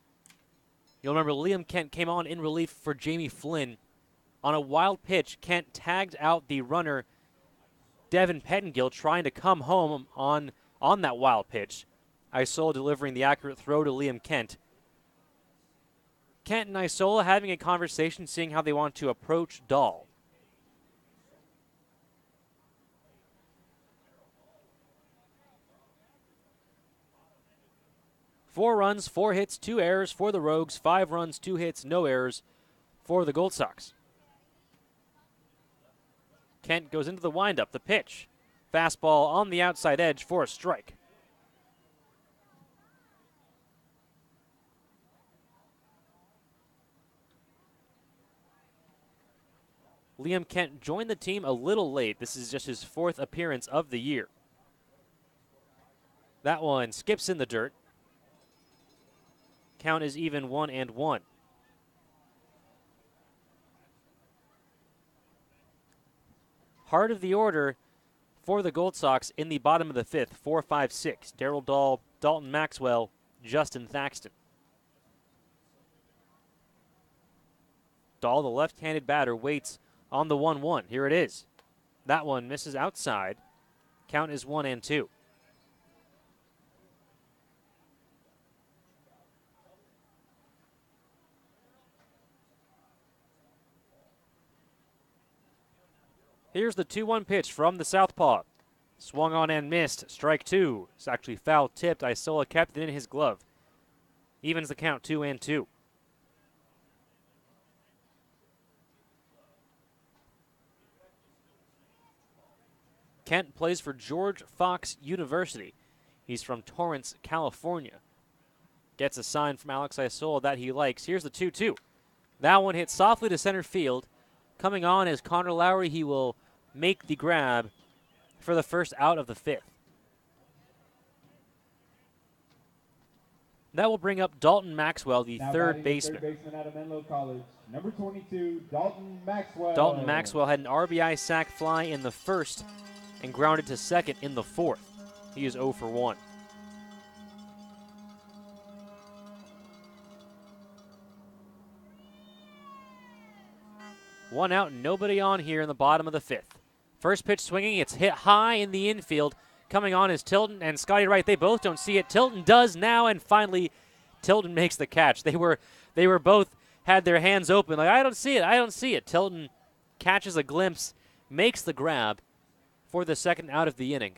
You'll remember Liam Kent came on in relief for Jamie Flynn. On a wild pitch, Kent tagged out the runner, Devin Pettengill, trying to come home on on that wild pitch. Isola delivering the accurate throw to Liam Kent. Kent and Isola having a conversation, seeing how they want to approach Dahl. Four runs, 4 hits, 2 errors for the Rogues. 5 runs, 2 hits, no errors for the Gold Sox. Kent goes into the windup, the pitch. Fastball on the outside edge for a strike. Liam Kent joined the team a little late. This is just his 4th appearance of the year. That one skips in the dirt. Count is even 1-1. Heart of the order for the Gold Sox in the bottom of the 5th, 4, 5, 6. Darryl Dahl, Dalton Maxwell, Justin Thaxton. Dahl, the left-handed batter, waits on the 1-1. Here it is. That one misses outside. Count is 1-2. Here's the 2-1 pitch from the southpaw. Swung on and missed. Strike 2. It's actually foul tipped. Isola kept it in his glove. Evens the count, 2-2. Kent plays for George Fox University. He's from Torrance, California. Gets a sign from Alex Isola that he likes. Here's the 2-2. That one hit softly to center field. Coming on is Connor Lowry. He will make the grab for the first out of the 5th. That will bring up Dalton Maxwell, the third baseman. Third baseman out of Menlo College, number 22, Dalton Maxwell. Dalton Maxwell had an RBI sac fly in the 1st and grounded to 2nd in the 4th. He is 0 for 1. One out, nobody on here in the bottom of the 5th. First pitch swinging, it's hit high in the infield. Coming on is Tilton and Scotty Wright. They both don't see it. Tilton does now, and finally Tilton makes the catch. They were both had their hands open, like, I don't see it. Tilton catches a glimpse, makes the grab for the second out of the inning.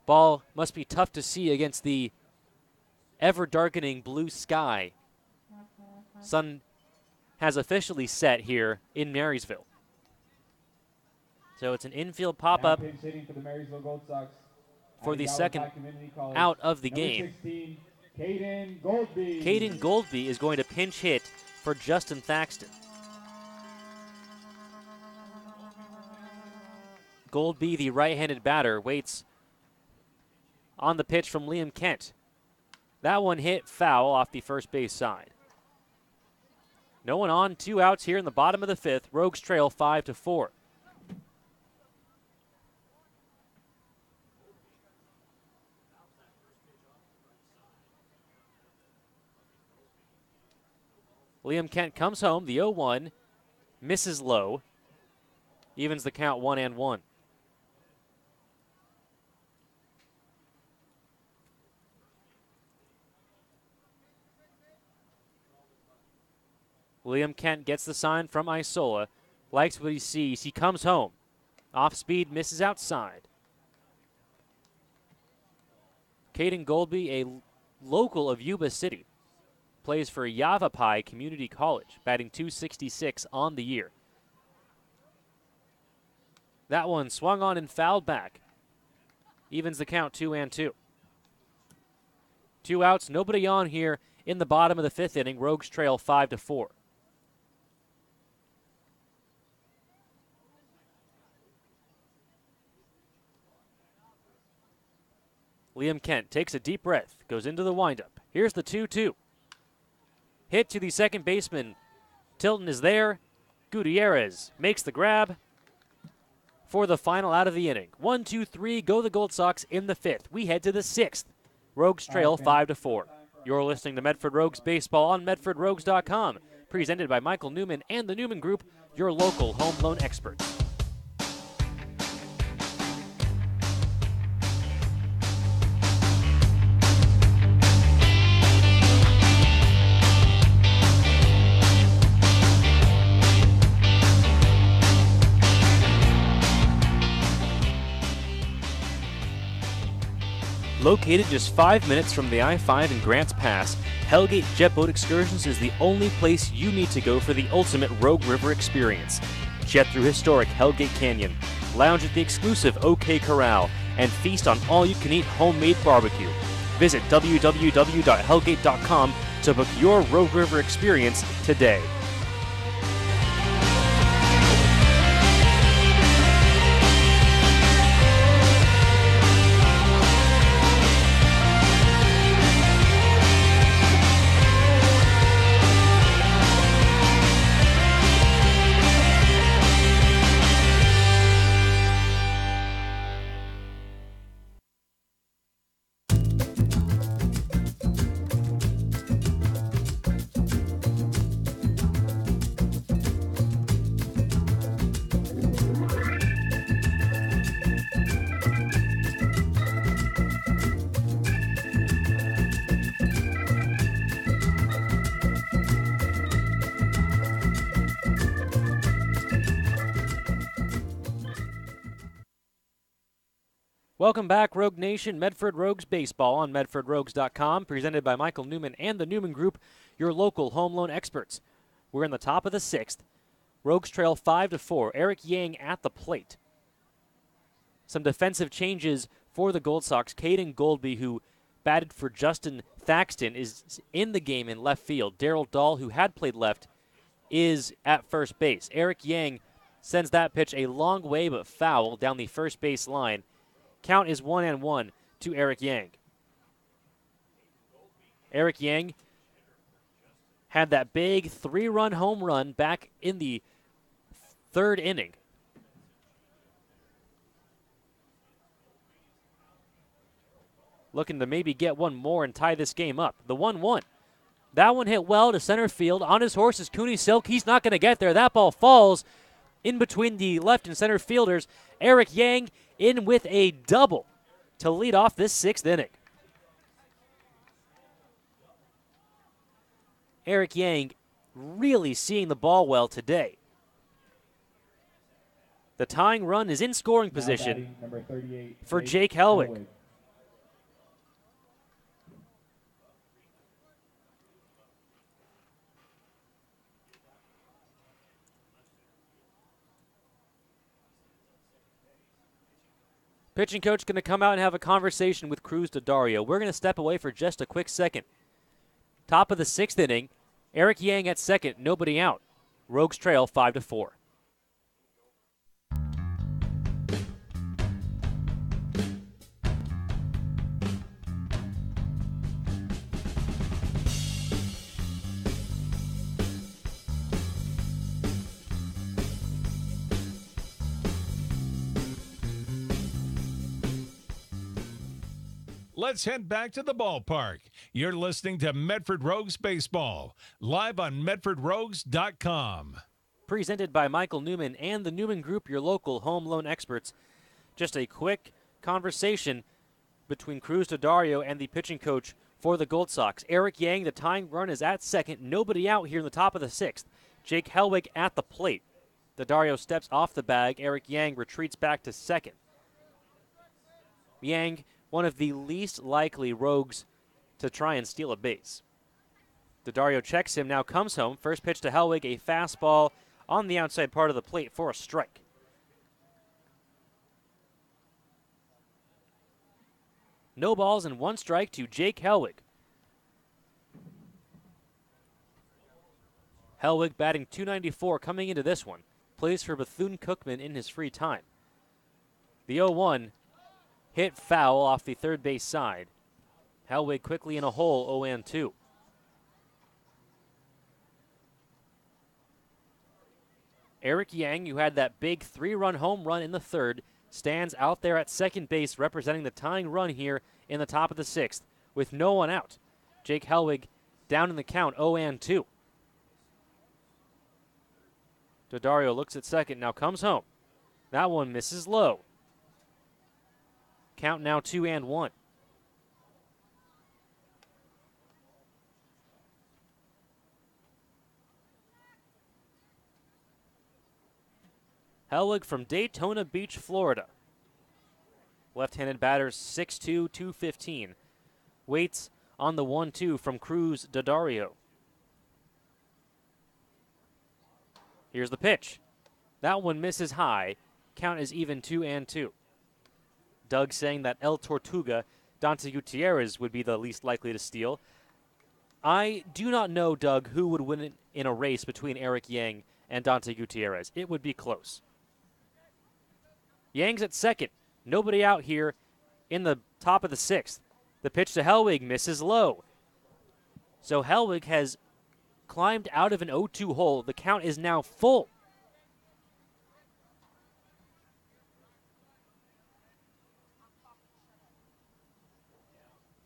Ball must be tough to see against the ever-darkening blue sky. Sun has officially set here in Marysville. So it's an infield pop-up for the second out of the game. 16, Caden Goldby. Caden Goldby is going to pinch hit for Justin Thaxton. Goldby, the right-handed batter, waits on the pitch from Liam Kent. That one hit foul off the first base side. No one on, 2 outs here in the bottom of the 5th. Rogues trail 5-4. Liam Kent comes home, the 0-1, misses low, evens the count 1-1. Liam Kent gets the sign from Isola, likes what he sees, he comes home. Off speed, misses outside. Caden Goldby, a local of Yuba City, plays for Yavapai Community College, batting .266 on the year. That one swung on and fouled back. Evens the count 2-2. 2 outs, nobody on here in the bottom of the 5th inning. Rogues trail 5-4. Liam Kent takes a deep breath, goes into the windup. Here's the 2-2. Hit to the second baseman. Tilton is there. Gutierrez makes the grab for the final out of the inning. 1, 2, 3, go the Gold Sox in the 5th. We head to the 6th. Rogues trail 5-4. You're listening to Medford Rogues Baseball on MedfordRogues.com. Presented by Michael Newman and the Newman Group, your local home loan experts. Located just 5 minutes from the I-5 and Grants Pass, Hellgate Jet Boat Excursions is the only place you need to go for the ultimate Rogue River experience. Jet through historic Hellgate Canyon, lounge at the exclusive OK Corral, and feast on all-you-can-eat homemade barbecue. Visit www.hellgate.com to book your Rogue River experience today. Welcome back, Rogue Nation. Medford Rogues Baseball on MedfordRogues.com, presented by Michael Newman and the Newman Group, your local home loan experts. We're in the top of the 6th. Rogues trail 5-4. Eric Yang at the plate. Some defensive changes for the Gold Sox. Caden Goldby, who batted for Justin Thaxton, is in the game in left field. Darryl Dahl, who had played left, is at first base. Eric Yang sends that pitch a long way but foul down the first base line. Count is 1-1 to Eric Yang. Eric Yang had that big 3-run home run back in the 3rd inning. Looking to maybe get one more and tie this game up. The 1-1. That one hit well to center field. On his horse is Cooney Silk. He's not going to get there. That ball falls in between the left and center fielders. Eric Yang in with a double to lead off this 6th inning. Eric Yang really seeing the ball well today. The tying run is in scoring position Number 38, for Jake Helwig. Pitching coach going to come out and have a conversation with Cruz Daddario. We're going to step away for just a quick second. Top of the 6th inning, Eric Yang at second, nobody out. Rogues trail 5-4. Let's head back to the ballpark. You're listening to Medford Rogues Baseball, live on MedfordRogues.com. Presented by Michael Newman and the Newman Group, your local home loan experts. Just a quick conversation between Cruz Daddario and the pitching coach for the Gold Sox. Eric Yang, the tying run is at second. Nobody out here in the top of the 6th. Jake Helwig at the plate. Daddario steps off the bag. Eric Yang retreats back to second. Yang, one of the least likely Rogues to try and steal a base. Daddario checks him, now comes home. First pitch to Helwig, a fastball on the outside part of the plate for a strike. No balls and 1 strike to Jake Helwig. Helwig batting .294 coming into this one. Plays for Bethune-Cookman in his free time. The 0-1 hit foul off the third base side. Helwig quickly in a hole, 0-2. Eric Yang, who had that big 3-run home run in the 3rd, stands out there at second base representing the tying run here in the top of the 6th with no one out. Jake Helwig down in the count, 0-2. Daddario looks at second, now comes home. That one misses low. Count now 2-1. Helwig from Daytona Beach, Florida. Left-handed batter, 6'2", 215. Waits on the 1-2 from Cruz Daddario. Here's the pitch. That one misses high. Count is even 2-2. Doug saying that El Tortuga, Dante Gutierrez, would be the least likely to steal. I do not know, Doug, who would win in a race between Eric Yang and Dante Gutierrez. It would be close. Yang's at second. Nobody out here in the top of the 6th. The pitch to Hellwig misses low. So Hellwig has climbed out of an 0-2 hole. The count is now full.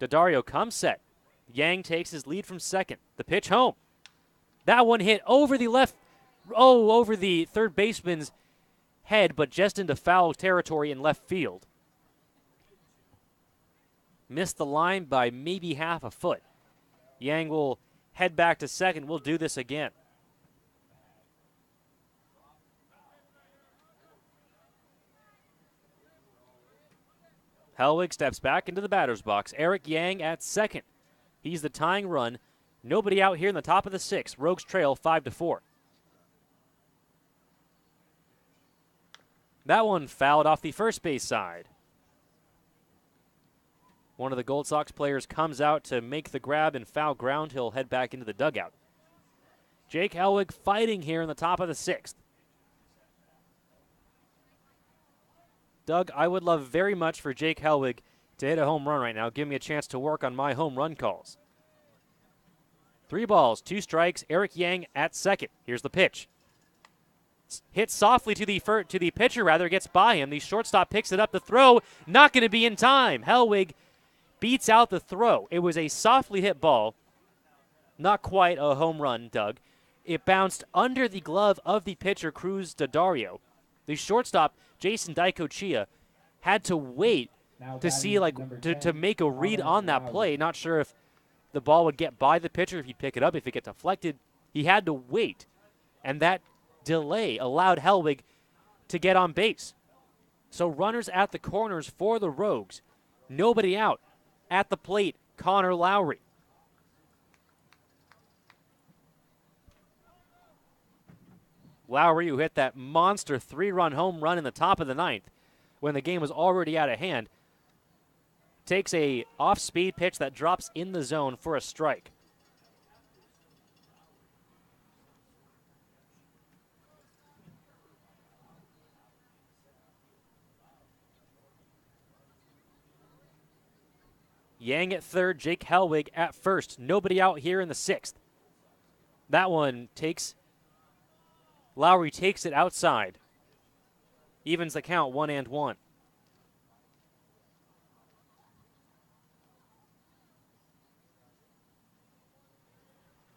Daddario comes set. Yang takes his lead from second. The pitch home. That one hit over the over the third baseman's head, but just into foul territory in left field. Missed the line by maybe half a foot. Yang will head back to second. We'll do this again. Hellwig steps back into the batter's box. Eric Yang at second. He's the tying run. Nobody out here in the top of the 6th. Rogues trail 5-4. That one fouled off the first base side. One of the Gold Sox players comes out to make the grab and foul ground. He'll head back into the dugout. Jake Hellwig fighting here in the top of the 6th. Doug, I would love very much for Jake Hellwig to hit a home run right now. Give me a chance to work on my home run calls. 3 balls, 2 strikes. Eric Yang at second. Here's the pitch. Hit softly to the pitcher, rather, gets by him. The shortstop picks it up. The throw, not going to be in time. Hellwig beats out the throw. It was a softly hit ball. Not quite a home run, Doug. It bounced under the glove of the pitcher, Cruz Daddario. The shortstop, Jason Daicochia, had to wait to see, to make a read on that play. Not sure if the ball would get by the pitcher, if he'd pick it up, if it get deflected. He had to wait, and that delay allowed Hellwig to get on base. So runners at the corners for the Rogues. Nobody out. At the plate, Connor Lowry. Lowry, who hit that monster 3-run home run in the top of the 9th when the game was already out of hand, takes a off-speed pitch that drops in the zone for a strike. Yang at third, Jake Hellwig at first. Nobody out here in the 6th. That one Lowry takes it outside. Evens the count, 1-1.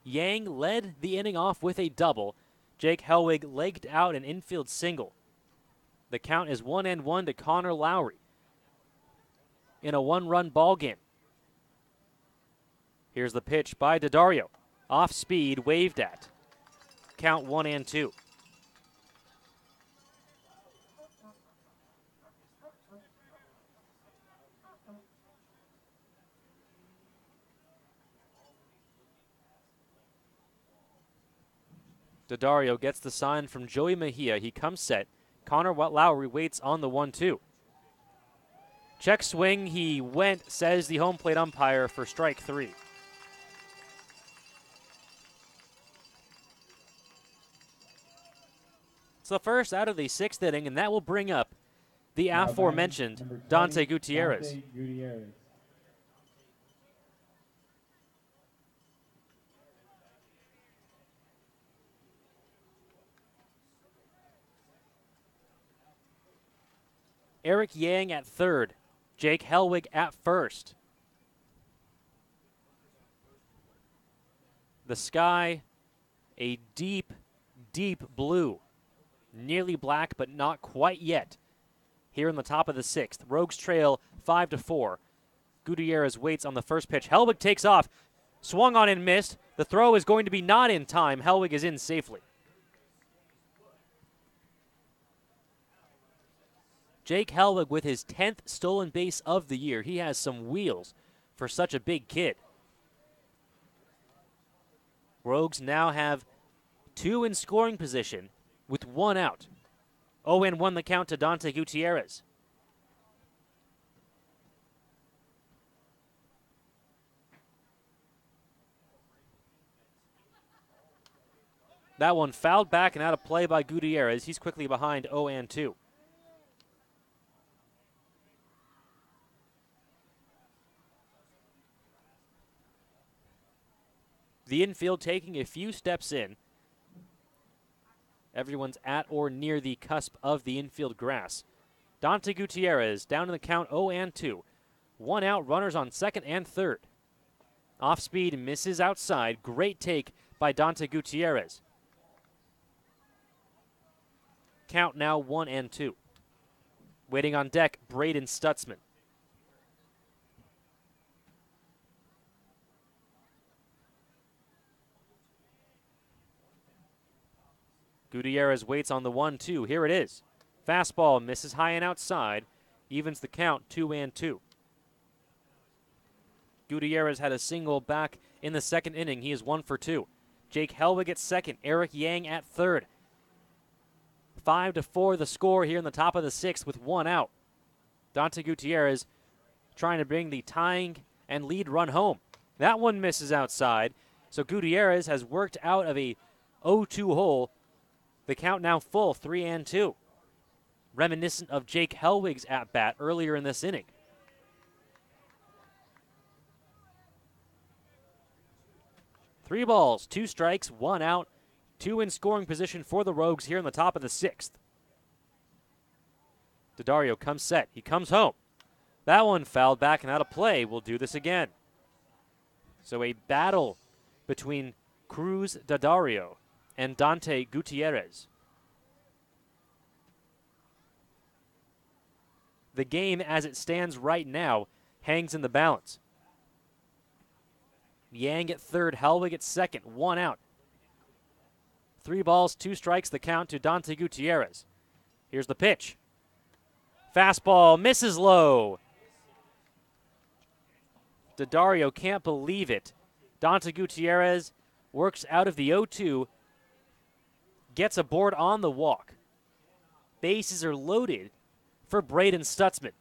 Yang led the inning off with a double. Jake Hellwig legged out an infield single. The count is 1-1 to Connor Lowry in a 1-run ball game. Here's the pitch by Daddario. Off speed, waved at. Count 1-2. Daddario gets the sign from Joey Mejia. He comes set. Connor Lowry waits on the 1-2. Check swing, he went, says the home plate umpire for strike 3. It's the first out of the 6th inning, and that will bring up the aforementioned Dante Gutierrez. Eric Yang at third. Jake Hellwig at first. The sky, a deep, deep blue. Nearly black, but not quite yet. Here in the top of the 6th. Rogues trail 5-4. Gutierrez waits on the first pitch. Hellwig takes off. Swung on and missed. The throw is going to be not in time. Hellwig is in safely. Jake Helwig with his 10th stolen base of the year. He has some wheels for such a big kid. Rogues now have 2 in scoring position with 1 out. 0-1 the count to Dante Gutierrez. That one fouled back and out of play by Gutierrez. He's quickly behind 0-2. The infield taking a few steps in. Everyone's at or near the cusp of the infield grass. Dante Gutierrez down in the count 0-2. 1 out, runners on second and third. Off speed, misses outside. Great take by Dante Gutierrez. Count now 1-2. Waiting on deck, Braden Stutzman. Gutierrez waits on the 1-2. Here it is. Fastball misses high and outside. Evens the count 2-2. Gutierrez had a single back in the second inning. He is 1 for 2. Jake Helwig at second. Eric Yang at third. 5-4 the score here in the top of the 6th with 1 out. Dante Gutierrez trying to bring the tying and lead run home. That one misses outside. So Gutierrez has worked out of a 0-2 hole. The count now full, 3-2. Reminiscent of Jake Helwig's at-bat earlier in this inning. Three balls, 2 strikes, 1 out. 2 in scoring position for the Rogues here in the top of the 6th. Daddario comes set. He comes home. That one fouled back and out of play. We'll do this again. So a battle between Cruz Daddario and Dante Gutierrez. The game as it stands right now hangs in the balance. Yang at third, Helwig at second, 1 out. 3 balls, 2 strikes, the count to Dante Gutierrez. Here's the pitch. Fastball misses low. Daddario can't believe it. Dante Gutierrez works out of the 0-2, gets a board on the walk. Bases are loaded for Braden Stutzman.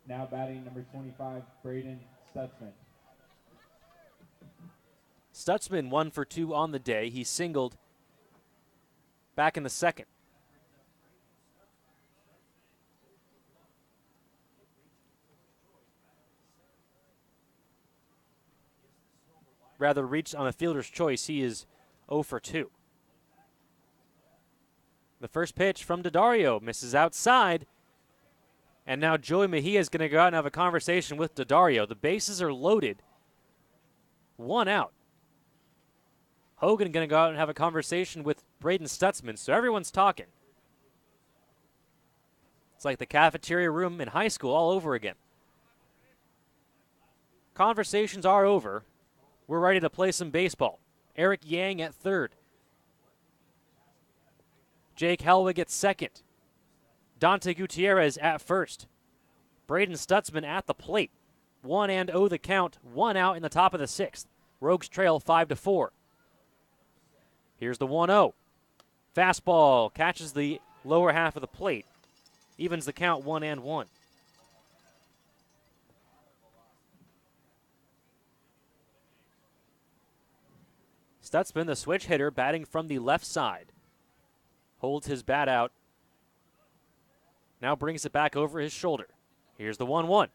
Now batting number 25, Braden Stutzman. Stutzman 1 for 2 on the day. He singled back in the second. Rather reached on a fielder's choice. He is 0 for 2. The first pitch from Daddario misses outside. And now Joey Mejia is going to go out and have a conversation with Daddario. The bases are loaded. 1 out. Hogan going to go out and have a conversation with Braden Stutzman, so everyone's talking. It's like the cafeteria room in high school all over again. Conversations are over. We're ready to play some baseball. Eric Yang at third. Jake Helwig at second. Dante Gutierrez at first. Braden Stutzman at the plate. 1-0 the count, 1 out in the top of the 6th. Rogues trail 5-4. Here's the 1-0. Fastball catches the lower half of the plate. Evens the count 1-1. Stutzman, the switch hitter, batting from the left side. Holds his bat out. Now brings it back over his shoulder. Here's the 1-1.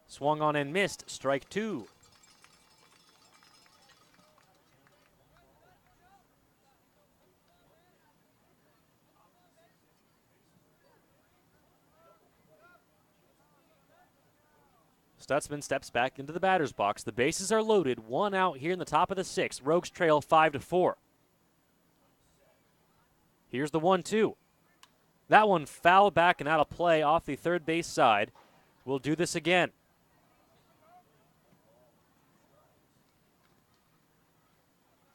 Swung on and missed. Strike 2. Stutzman steps back into the batter's box. The bases are loaded. 1 out here in the top of the 6th. Rogues trail 5-4. Here's the 1-2. That one fouled back and out of play off the third base side. We'll do this again.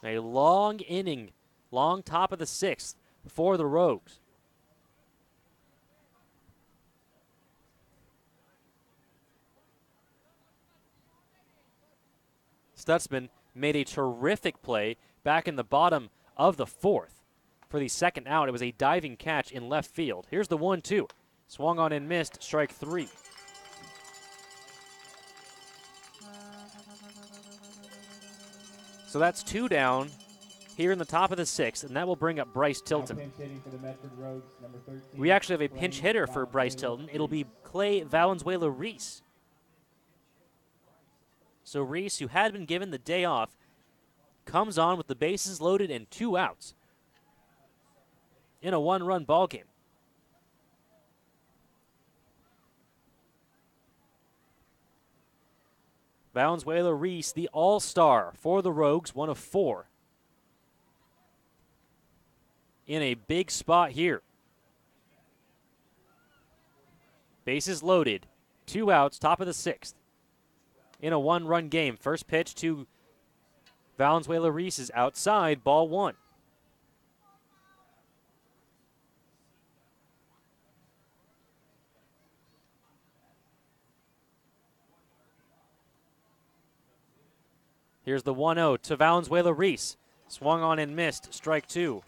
A long inning, long top of the 6th for the Rogues. Stutzman made a terrific play back in the bottom of the fourth. For the second out, it was a diving catch in left field. Here's the 1-2. Swung on and missed, strike 3. So that's 2 down here in the top of the 6th, and that will bring up Bryce Tilton. We actually have a pinch hitter for Bryce Tilton. It'll be Clay Valenzuela-Reese. So Reese, who had been given the day off, comes on with the bases loaded and 2 outs in a 1-run ball game. Valenzuela-Reese, the all-star for the Rogues, 1 of 4. In a big spot here. Bases loaded, 2 outs, top of the 6th. In a 1-run game. First pitch to Valenzuela-Reese is outside, ball 1. Here's the 1-0 to Valenzuela-Reese. Swung on and missed, strike 2.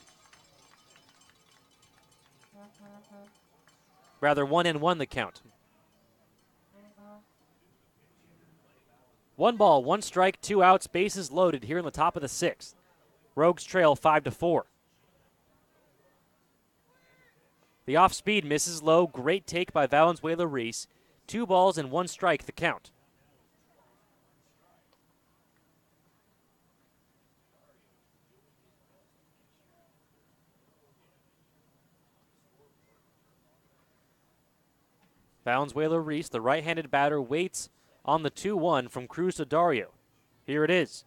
Rather, 1-1 the count. 1 ball, 1 strike, 2 outs, bases loaded here in the top of the 6th. Rogues trail 5-4. The off-speed misses low. Great take by Valenzuela-Reese. 2 balls and 1 strike the count. Valenzuela-Reese, the right-handed batter, waits on the 2-1 from Cruz to Dario. Here it is.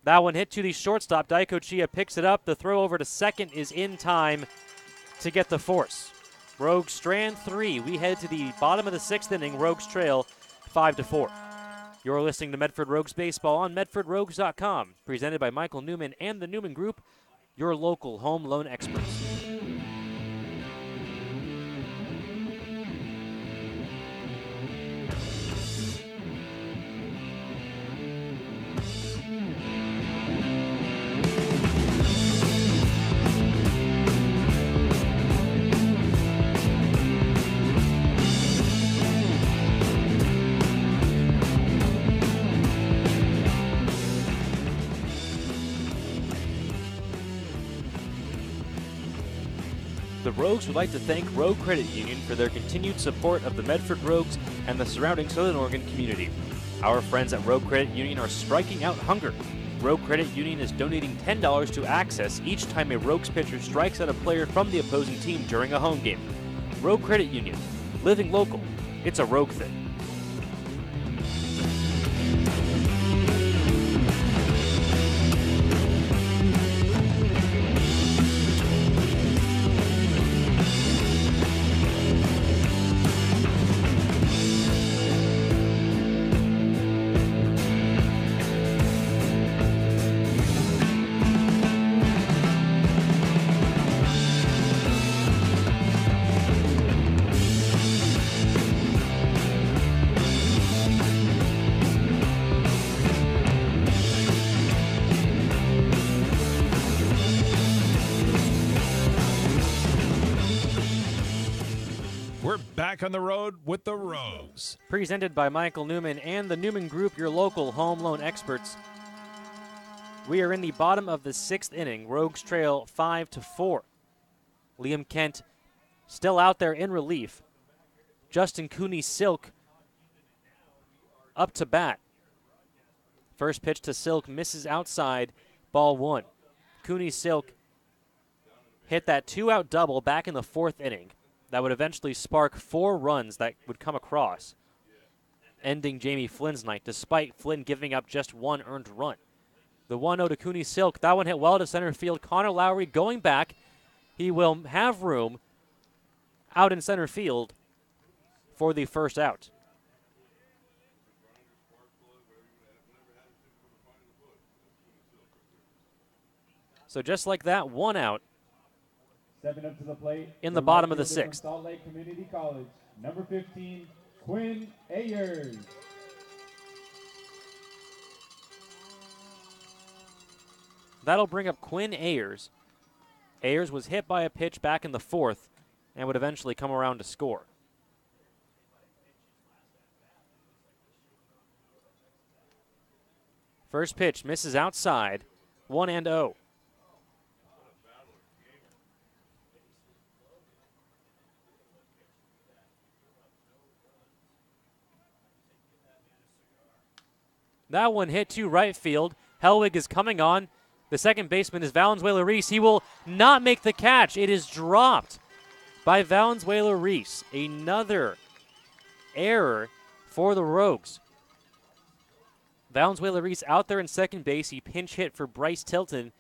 That one hit to the shortstop. Daikochia picks it up. The throw over to second is in time to get the force. Rogues strand 3. We head to the bottom of the 6th inning. Rogues trail 5-4. You're listening to Medford Rogues Baseball on MedfordRogues.com. Presented by Michael Newman and the Newman Group, your local home loan experts. The Rogues would like to thank Rogue Credit Union for their continued support of the Medford Rogues and the surrounding Southern Oregon community. Our friends at Rogue Credit Union are striking out hunger. Rogue Credit Union is donating $10 to Access each time a Rogues pitcher strikes at a player from the opposing team during a home game. Rogue Credit Union, living local. It's a Rogue thing. Back on the road with the Rogues. Presented by Michael Newman and the Newman Group, your local home loan experts. We are in the bottom of the 6th inning. Rogues trail 5-4. Liam Kent still out there in relief. Justin Cooney-Silk up to bat. First pitch to Silk misses outside, ball 1. Cooney-Silk hit that 2-out double back in the 4th inning. That would eventually spark 4 runs that would come across, ending Jamie Flynn's night, despite Flynn giving up just 1 earned run. The 1-0 to Cooney-Silk. That one hit well to center field. Connor Lowry going back. He will have room out in center field for the first out. So just like that, 1 out. Stepping up to the plate in the bottom of the 6th. Salt Lake Community College, number 15, Quinn Ayers. That'll bring up Quinn Ayers. Ayers was hit by a pitch back in the 4th and would eventually come around to score. First pitch misses outside, 1-0. That one hit to right field. Helwig is coming on. The second baseman is Valenzuela-Reese. He will not make the catch. It is dropped by Valenzuela-Reese. Another error for the Rogues. Valenzuela-Reese out there in second base. He pinch hit for Bryce Tilton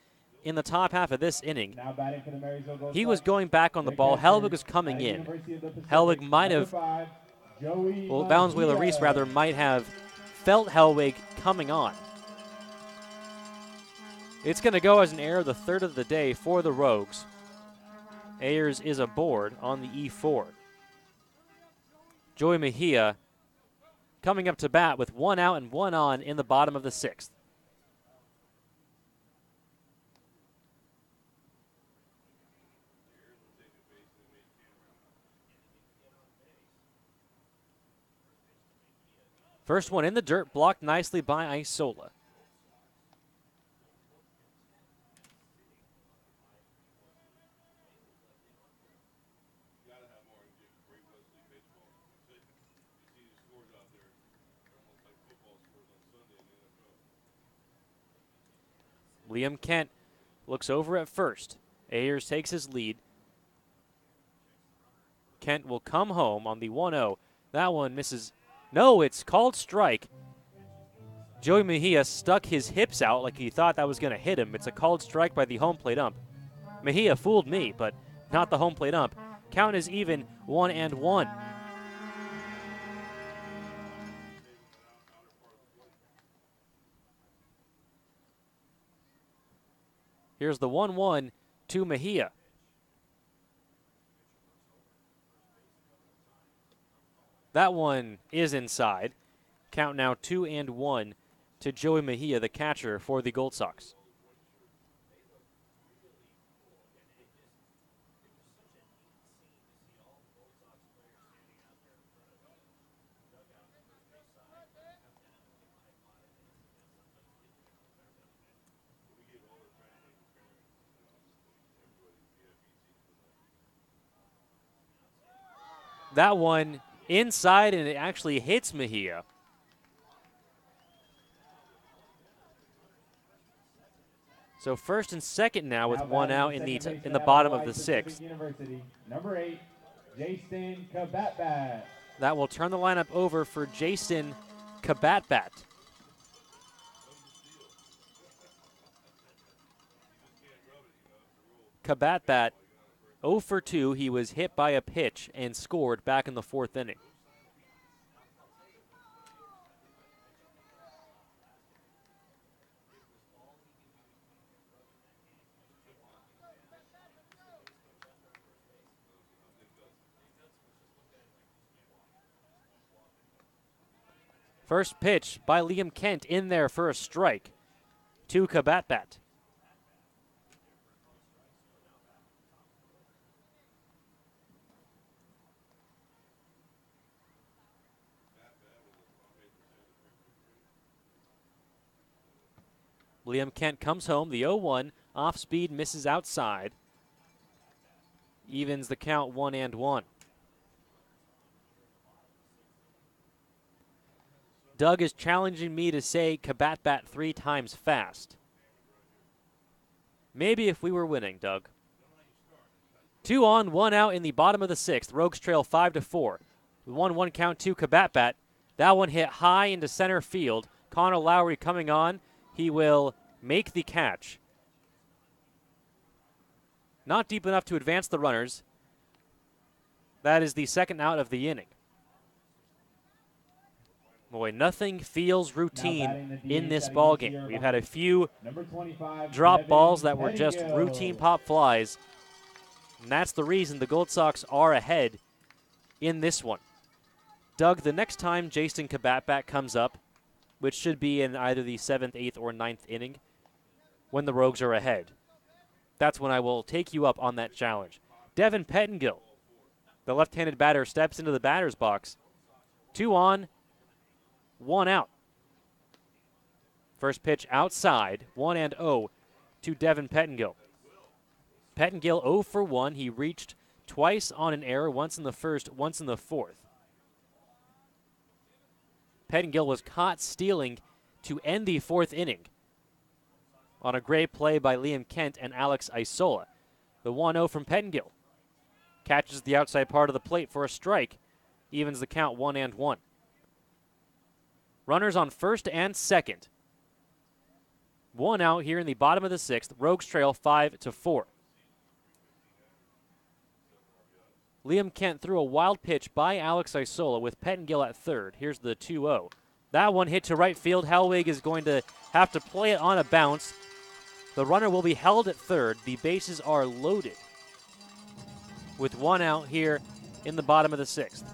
in the top half of this inning. Now batting for the Marysville Gold He was Sox, going back on the the ball. catcher, Helwig was coming at in. University of the Pacific, Helwig might number have, 5, Joey well, Valenzuela-Reese Mejia. rather might have felt Helwig coming on. It's going to go as an error, the third of the day for the Rogues. Ayers is aboard on the E4. Joey Mejia coming up to bat with 1 out and 1 on in the bottom of the 6th. First one in the dirt, blocked nicely by Isola. Liam Kent looks over at first. Ayers takes his lead. Kent will come home on the 1-0. That one misses. No, it's called strike. Joey Mejia stuck his hips out like he thought that was going to hit him. It's a called strike by the home plate ump. Mejia fooled me, but not the home plate ump. Count is even, 1-1. Here's the 1-1 to Mejia. That one is inside. Count now 2-1 to Joey Mejia, the catcher for the Gold Sox. That one inside, and it actually hits Mejia. So first and second now with 1 out in the bottom of the 6th. University, number 8, Jason Kabatbat. That will turn the lineup over for Jason Kabatbat. Kabatbat 0 for 2. He was hit by a pitch and scored back in the 4th inning. First pitch by Liam Kent in there for a strike to Kabatbat. Liam Kent comes home. The 0-1 off speed misses outside. Evens the count 1-1. Doug is challenging me to say Kabatbat 3 times fast. Maybe if we were winning, Doug. 2 on, 1 out in the bottom of the 6th. Rogues trail 5-4. The 1-1 count to Kabatbat. That one hit high into center field. Connor Lowry coming on. He will make the catch. Not deep enough to advance the runners. That is the second out of the inning. Boy, nothing feels routine in this ball game. We've had a few drop balls that were just routine pop flies, and that's the reason the Gold Sox are ahead in this one. Doug, the next time Jason Kabatbat comes up, which should be in either the 7th, 8th, or 9th inning, when the Rogues are ahead. That's when I will take you up on that challenge. Devin Pettengill, the left-handed batter, steps into the batter's box. 2 on, 1 out. First pitch outside, 1-0 to Devin Pettengill. Pettengill 0 for 1. He reached twice on an error, once in the first, once in the fourth. Pettengill was caught stealing to end the fourth inning on a great play by Liam Kent and Alex Isola. The 1-0 from Pettengill catches the outside part of the plate for a strike, evens the count 1-1. Runners on first and second. 1 out here in the bottom of the sixth. Rogues trail 5-4. Liam Kent threw a wild pitch by Alex Isola with Pettengill at third. Here's the 2-0. That one hit to right field. Hellwig is going to have to play it on a bounce. The runner will be held at third. The bases are loaded with 1 out here in the bottom of the sixth.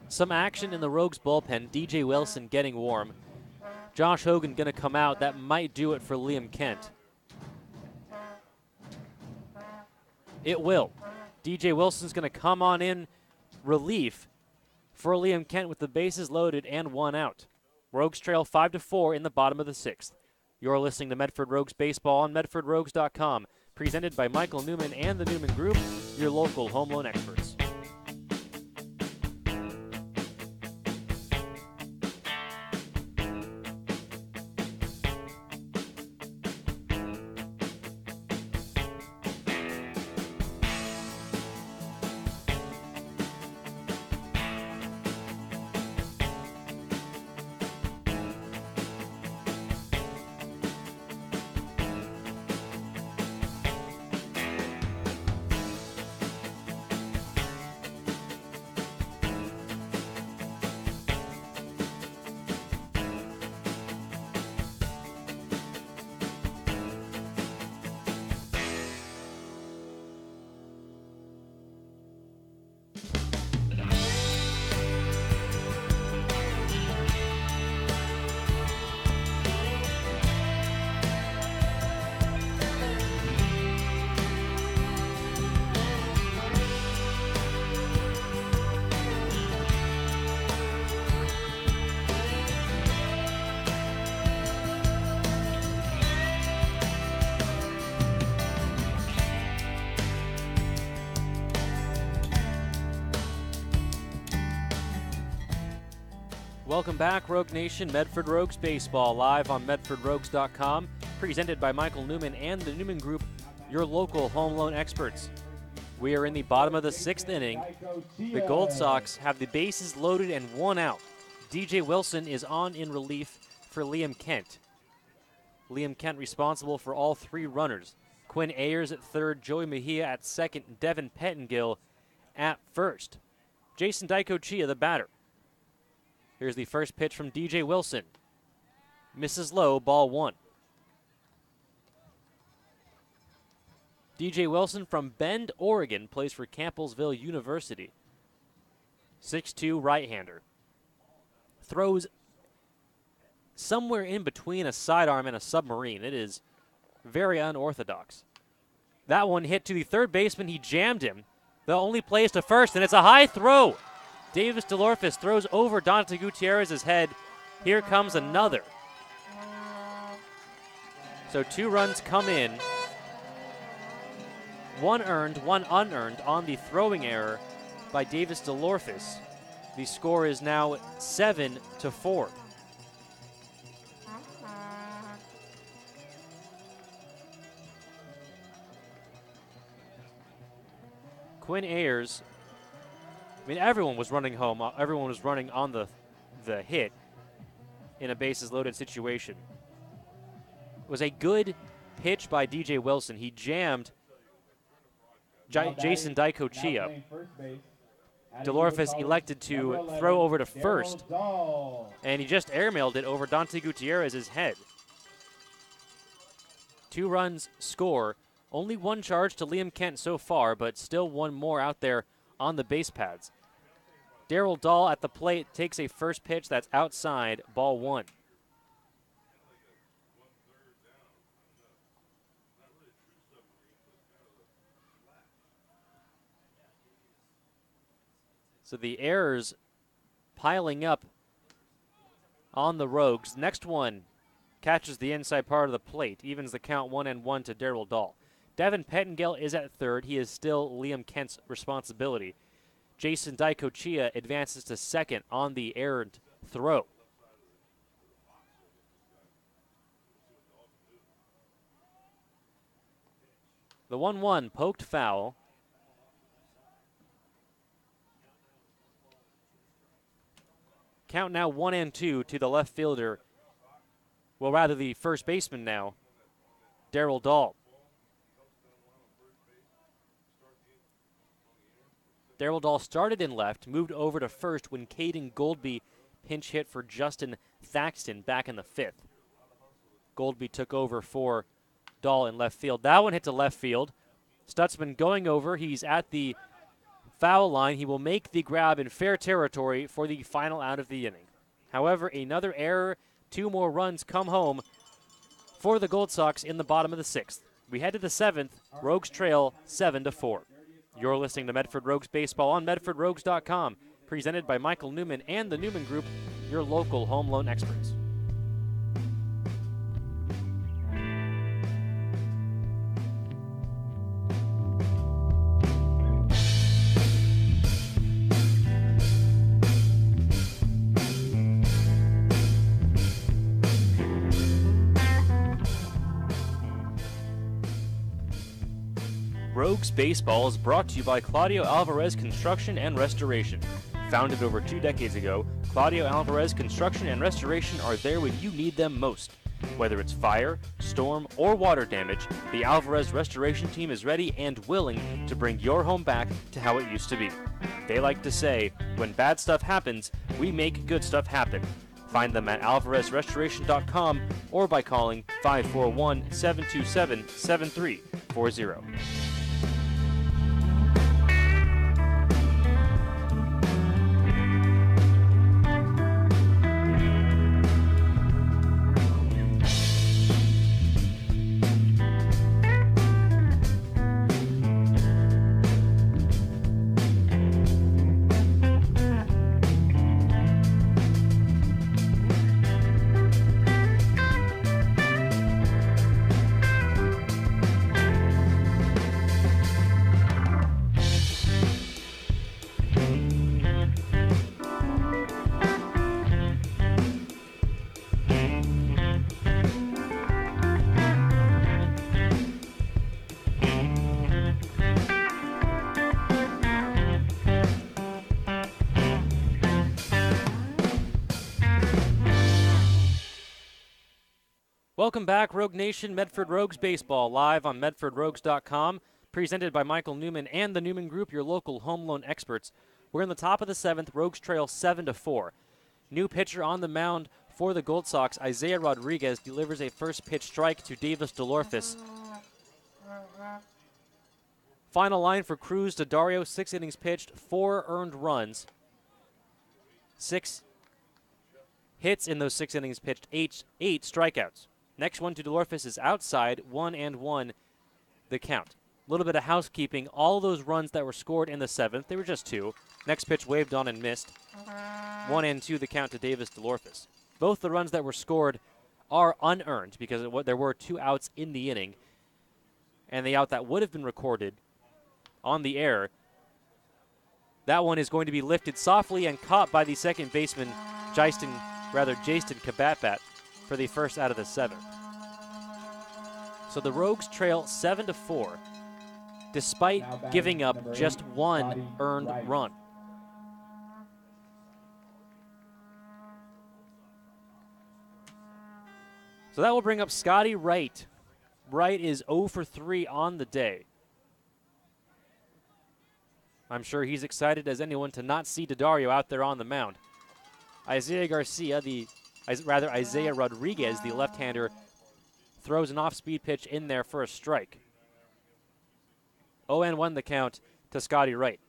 Some action in the Rogues bullpen. DJ Wilson getting warm. Josh Hogan going to come out. That might do it for Liam Kent. It will. DJ Wilson's going to come on in relief for Liam Kent with the bases loaded and 1 out. Rogues trail 5-4 in the bottom of the sixth. You're listening to Medford Rogues Baseball on MedfordRogues.com. Presented by Michael Newman and the Newman Group, your local home loan experts. Welcome back, Rogue Nation. Medford Rogues Baseball live on MedfordRogues.com. Presented by Michael Newman and the Newman Group, your local home loan experts. We are in the bottom of the sixth inning. The Gold Sox have the bases loaded and 1 out. DJ Wilson is on in relief for Liam Kent. Liam Kent responsible for all 3 runners. Quinn Ayers at third, Joey Mejia at second, and Devin Pettengill at first. Jason Dykochia, the batter. Here's the first pitch from DJ Wilson. Misses low, ball 1. DJ Wilson from Bend, Oregon, plays for Campbellsville University. 6'2", right-hander. Throws somewhere in between a sidearm and a submarine. It is very unorthodox. That one hit to the third baseman. He jammed him. The only play is to first, and it's a high throw. Davis DeLorfis throws over Dante Gutierrez's head. Here comes another. So 2 runs come in. 1 earned, 1 unearned on the throwing error by Davis DeLorfis. The score is now 7-4. Quinn Ayers, I mean, everyone was running home. Everyone was running on the hit in a bases-loaded situation. It was a good pitch by DJ Wilson. He jammed Jason Dykochia. DeLorfis elected to throw over to first, and he just airmailed it over Dante Gutierrez's head. 2 runs score. Only 1 charge to Liam Kent so far, but still 1 more out there on the base pads. Darryl Dahl at the plate takes a first pitch that's outside, ball 1. So the errors piling up on the Rogues. Next one catches the inside part of the plate, evens the count 1-1 to Darryl Dahl. Devin Pettengill is at third. He is still Liam Kent's responsibility. Jason Daicochia advances to second on the errant throw. The 1-1 poked foul. Count now 1-2 to the left fielder. Well, rather the first baseman now, Darryl Dahl. Darryl Dahl started in left, moved over to first when Caden Goldby pinch hit for Justin Thaxton back in the 5th. Goldby took over for Dahl in left field. That one hit to left field. Stutzman going over. He's at the foul line. He will make the grab in fair territory for the final out of the inning. However, another error. 2 more runs come home for the Gold Sox in the bottom of the 6th. We head to the 7th. Rogues trail 7-4. You're listening to Medford Rogues Baseball on MedfordRogues.com, presented by Michael Newman and the Newman Group, your local home loan experts. Rogues Baseball is brought to you by Claudio Alvarez Construction and Restoration. Founded over 2 decades ago, Claudio Alvarez Construction and Restoration are there when you need them most. Whether it's fire, storm, or water damage, the Alvarez Restoration team is ready and willing to bring your home back to how it used to be. They like to say, when bad stuff happens, we make good stuff happen. Find them at alvarezrestoration.com or by calling 541-727-7340. Welcome back, Rogue Nation. Medford Rogues Baseball, live on MedfordRogues.com, presented by Michael Newman and the Newman Group, your local home loan experts. We're in the top of the 7th. Rogues trail 7-4. New pitcher on the mound for the Gold Sox, Isaiah Rodriguez, delivers a first pitch strike to Davis DeLorfis. Final line for Cruz to Dario, 6 innings pitched, 4 earned runs. 6 hits in those 6 innings pitched, 8 strikeouts. Next one to DeLorfis is outside, 1-1 the count. A little bit of housekeeping. All those runs that were scored in the 7th, they were just 2. Next pitch waved on and missed. 1-2 the count to Davis DeLorfis. Both the runs that were scored are unearned because there were 2 outs in the inning. And the out that would have been recorded on the air, that one is going to be lifted softly and caught by the second baseman, Jason Kabatbat, for the first out of the 7th. So the Rogues trail 7-4, despite giving up just 1 earned run. So that will bring up Scotty Wright. Wright is 0 for 3 on the day. I'm sure he's excited as anyone to not see Daddario out there on the mound. Isaiah Rodriguez, the left-hander, throws an off-speed pitch in there for a strike. 0-1 the count to Scotty Wright.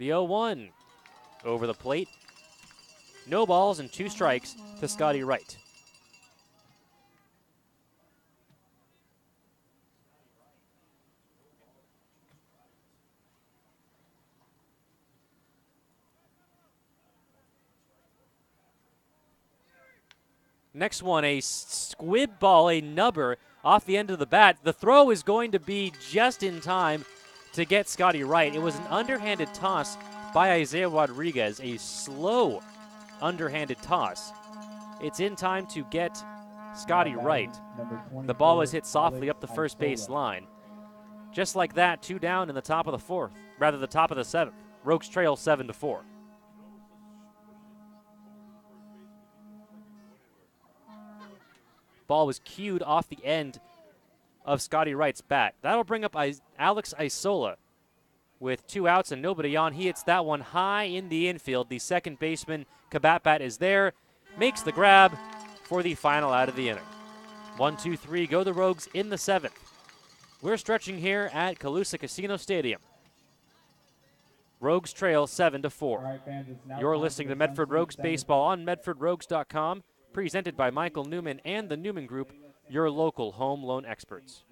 The 0-1 over the plate. No balls and 2 strikes to Scotty Wright. Next one, a squib ball, a nubber off the end of the bat. The throw is going to be just in time to get Scotty Wright. It was an underhanded toss by Isaiah Rodriguez, a slow underhanded toss. It's in time to get Scotty Wright. The ball was hit softly up the first base line. Just like that, 2 down in the top of the 4th, rather the top of the 7th. Rogues trail 7-4. Ball was cued off the end of Scotty Wright's bat. That'll bring up Alex Isola with 2 outs and nobody on. He hits that one high in the infield. The second baseman, Kabatbat, is there, makes the grab for the final out of the inning. 1-2-3, go the Rogues in the 7th. We're stretching here at Colusa Casino Stadium. Rogues trail 7-4. Right, fans, You're listening to Medford Rogues Baseball on MedfordRogues.com. Presented by Michael Newman and the Newman Group, your local home loan experts.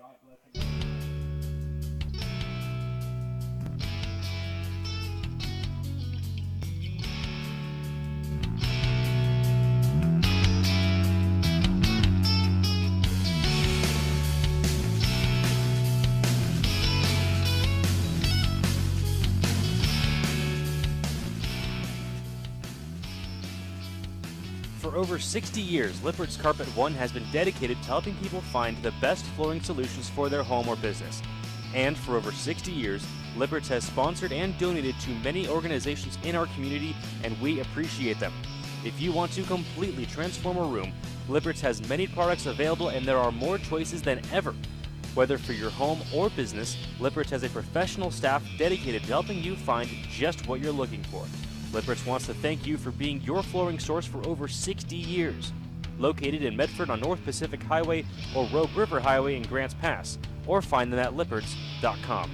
For over 60 years, Lippert's Carpet One has been dedicated to helping people find the best flooring solutions for their home or business. And for over 60 years, Lippert's has sponsored and donated to many organizations in our community, and we appreciate them. If you want to completely transform a room, Lippert's has many products available and there are more choices than ever. Whether for your home or business, Lippert's has a professional staff dedicated to helping you find just what you're looking for. Lippert's wants to thank you for being your flooring source for over 60 years. Located in Medford on North Pacific Highway or Rogue River Highway in Grants Pass, or find them at lipperts.com.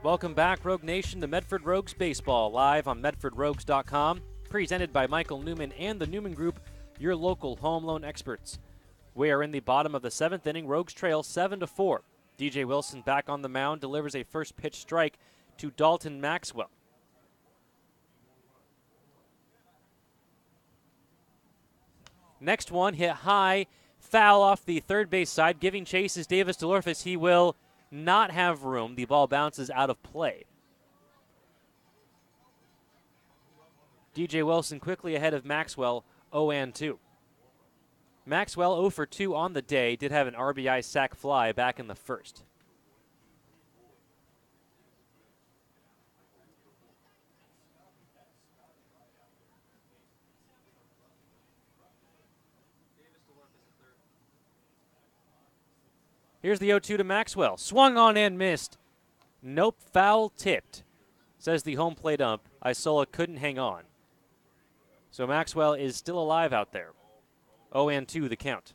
Welcome back, Rogue Nation, to Medford Rogues Baseball, live on MedfordRogues.com, presented by Michael Newman and the Newman Group, your local home loan experts. We are in the bottom of the 7th inning. Rogues trail 7-4. DJ Wilson back on the mound, delivers a first pitch strike to Dalton Maxwell. Next one hit high, foul off the third base side. Giving chase is Davis DeLorfis. He will not have room. The ball bounces out of play. DJ Wilson quickly ahead of Maxwell, 0-2. Maxwell 0 for 2 on the day, did have an RBI sac fly back in the first. Here's the 0-2 to Maxwell. Swung on and missed Nope, foul tipped, says the home plate ump. Isola couldn't hang on. So Maxwell is still alive out there. 0-2 the count.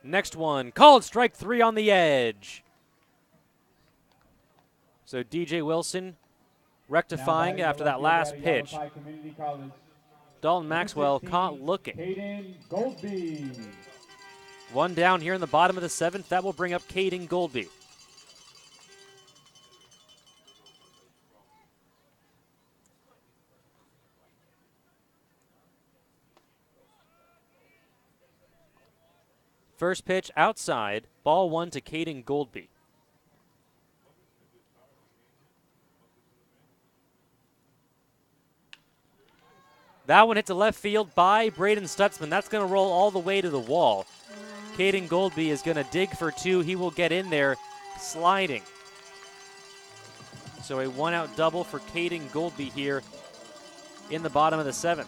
Next one, called strike 3 on the edge. So DJ Wilson rectifying after that last pitch. Dalton Maxwell caught looking. One down here in the bottom of the 7th. That will bring up Caden Goldby. First pitch outside, ball 1 to Caden Goldby. That one hit to left field by Braden Stutzman. That's going to roll all the way to the wall. Caden Goldby is going to dig for 2. He will get in there sliding. So a 1-out double for Caden Goldby here in the bottom of the 7th.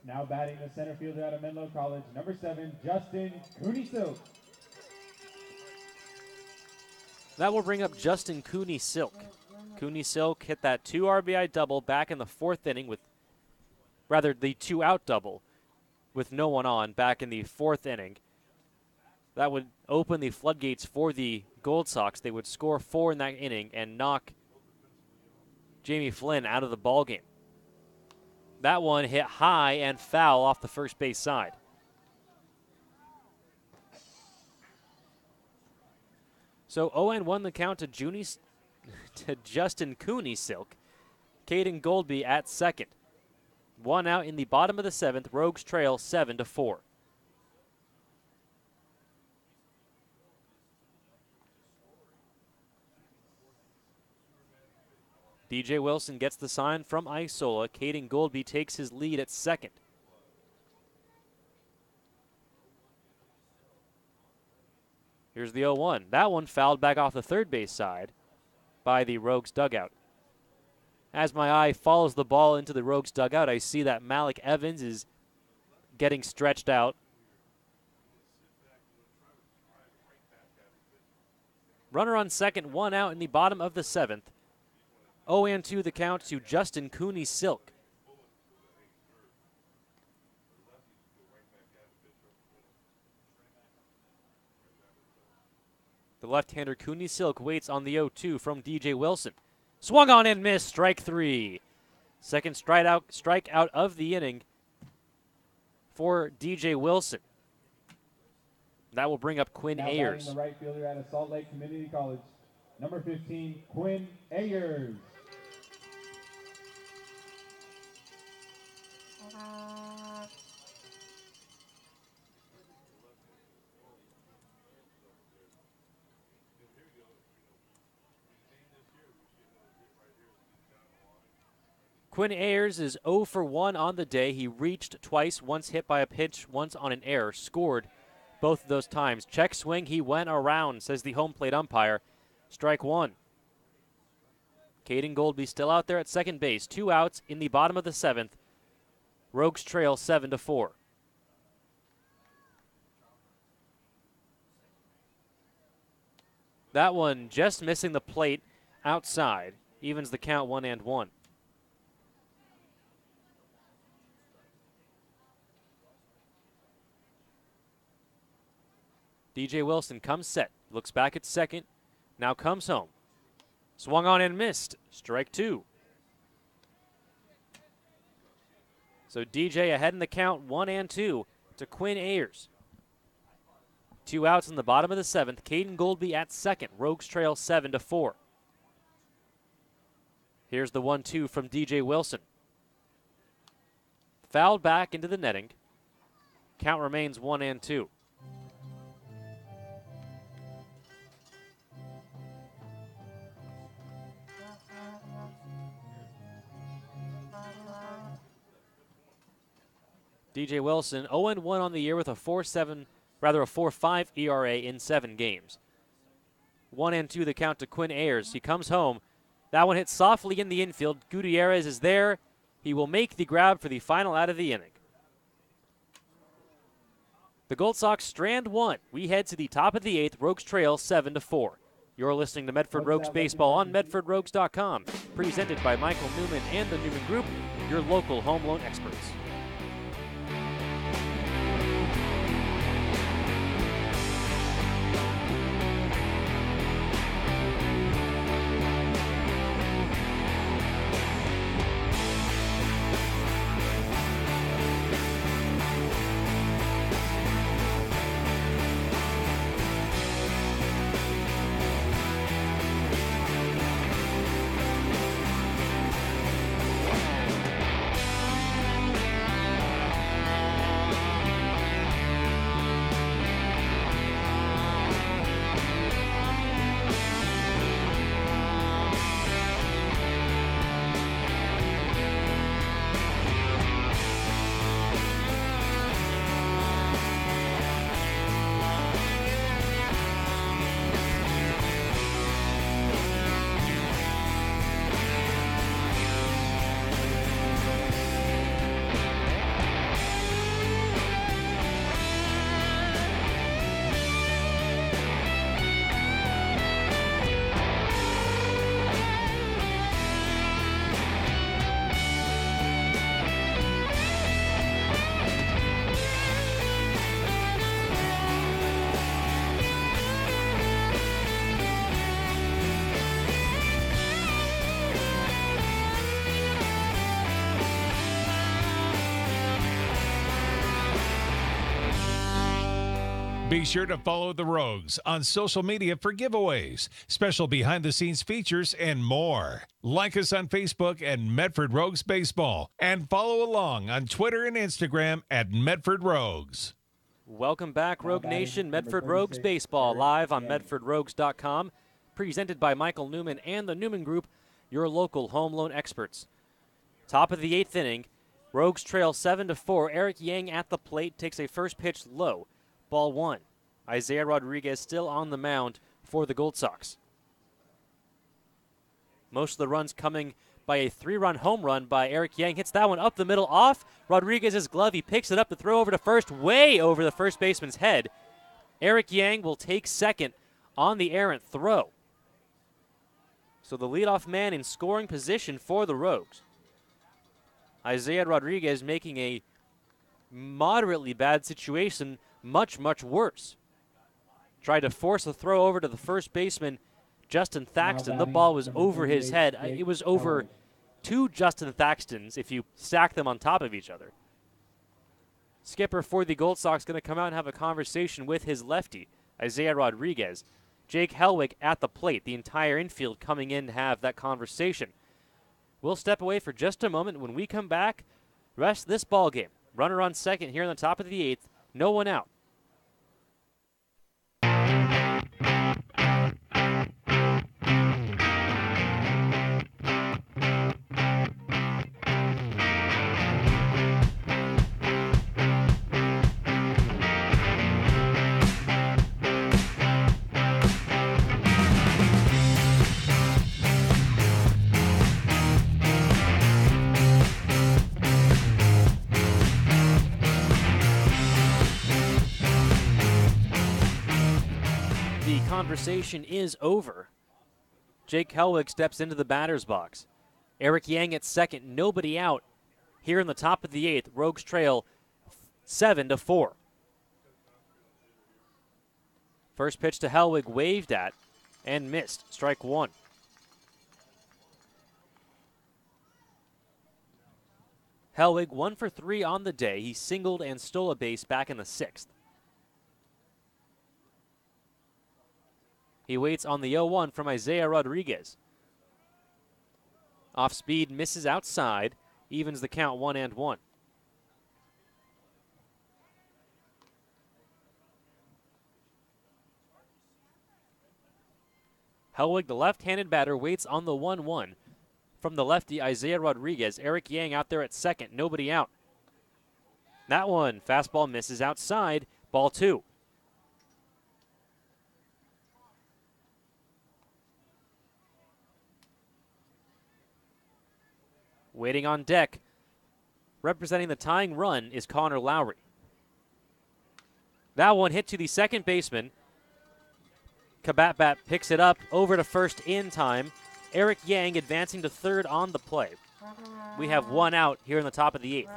Now batting the center fielder out of Menlo College, number 7, Justin Cooney-Silk. That will bring up Justin Cooney-Silk. Cooney-Silk hit that 2 RBI double back in the 4th inning the 2-out double with no one on back in the 4th inning. That would open the floodgates for the Gold Sox. They would score 4 in that inning and knock Jamie Flynn out of the ballgame. That one hit high and foul off the first base side. So 0-1 the count to Justin Cooney-Silk. Caden Goldby at second. 1 out in the bottom of the 7th. Rogues trail 7-4. DJ Wilson gets the sign from Isola. Caden Goldby takes his lead at second. Here's the 0-1. That one fouled back off the third base side by the Rogues dugout. As my eye follows the ball into the Rogues dugout, I see that Malik Evans is getting stretched out. Runner on second, 1 out in the bottom of the 7th. 0-2 the count to Justin Cooney-Silk. The left-hander Cooney-Silk waits on the 0-2 from DJ Wilson. Swung on and missed, strike 3. Second strikeout of the inning for DJ Wilson. That will bring up Quinn Ayers. The right fielder out of Salt Lake Community College, number 15, Quinn Ayers. Quinn Ayers is 0 for 1 on the day. He reached twice, once hit by a pitch, once on an error. Scored both of those times. Check swing, he went around, says the home plate umpire. Strike 1. Caden Goldby still out there at second base. 2 outs in the bottom of the 7th. Rogues trail 7-4. That one just missing the plate outside. Evens the count 1-1. DJ Wilson comes set, looks back at second, now comes home. Swung on and missed, strike 2. So DJ ahead in the count 1-2 to Quinn Ayers. 2 outs in the bottom of the 7th. Caden Goldby at second. Rogues trail 7-4. Here's the 1-2 from DJ Wilson. Fouled back into the netting. Count remains 1-2. DJ Wilson 0-1 on the year with a 4.7 rather a 4.5 ERA in 7 games. 1-2 the count to Quinn Ayers. He comes home. That one hits softly in the infield. Gutierrez is there. He will make the grab for the final out of the inning. The Gold Sox strand 1. We head to the top of the 8th. Rogues trail 7-4. You're listening to Medford Rogues Baseball on MedfordRogues.com. Presented by Michael Newman and the Newman Group, your local home loan experts. Be sure to follow the Rogues on social media for giveaways, special behind-the-scenes features, and more. Like us on Facebook at Medford Rogues Baseball, and follow along on Twitter and Instagram at Medford Rogues. Welcome back, Rogue Nation. Medford Rogues Baseball live on MedfordRogues.com. Presented by Michael Newman and the Newman Group, your local home loan experts. Top of the 8th inning, Rogues trail 7-4. Eric Yang at the plate takes a first pitch low. Ball 1. Isaiah Rodriguez still on the mound for the Gold Sox. Most of the runs coming by a 3-run home run by Eric Yang. Hits that one up the middle off Rodriguez's glove. He picks it up to throw over to first, way over the first baseman's head. Eric Yang will take second on the errant throw. So the leadoff man in scoring position for the Rogues. Isaiah Rodriguez making a moderately bad situation much, much worse. Tried to force a throw over to the first baseman, Justin Thaxton. The ball was over his head. It was over 2 Justin Thaxtons if you stack them on top of each other. Skipper for the Gold Sox going to come out and have a conversation with his lefty, Isaiah Rodriguez. Jake Helwig at the plate, the entire infield coming in to have that conversation. We'll step away for just a moment. When we come back, rest of this ball game. Runner on second here in the top of the 8th. No one out. Conversation is over. Jake Helwig steps into the batter's box. Eric Yang at second, nobody out. Here in the top of the 8th, Rogues trail 7-4. First pitch to Helwig, waved at and missed. Strike 1. Helwig 1 for 3 on the day. He singled and stole a base back in the 6th. He waits on the 0-1 from Isaiah Rodriguez. Off speed, misses outside, evens the count 1-1. Helwig, the left-handed batter, waits on the 1-1 from the lefty Isaiah Rodriguez. Eric Yang out there at second, nobody out. That one, fastball misses outside, ball 2. Waiting on deck, representing the tying run, is Connor Lowry. That one hit to the second baseman. Kabatbat picks it up over to first in time. Eric Yang advancing to third on the play. We have one out here in the top of the 8th.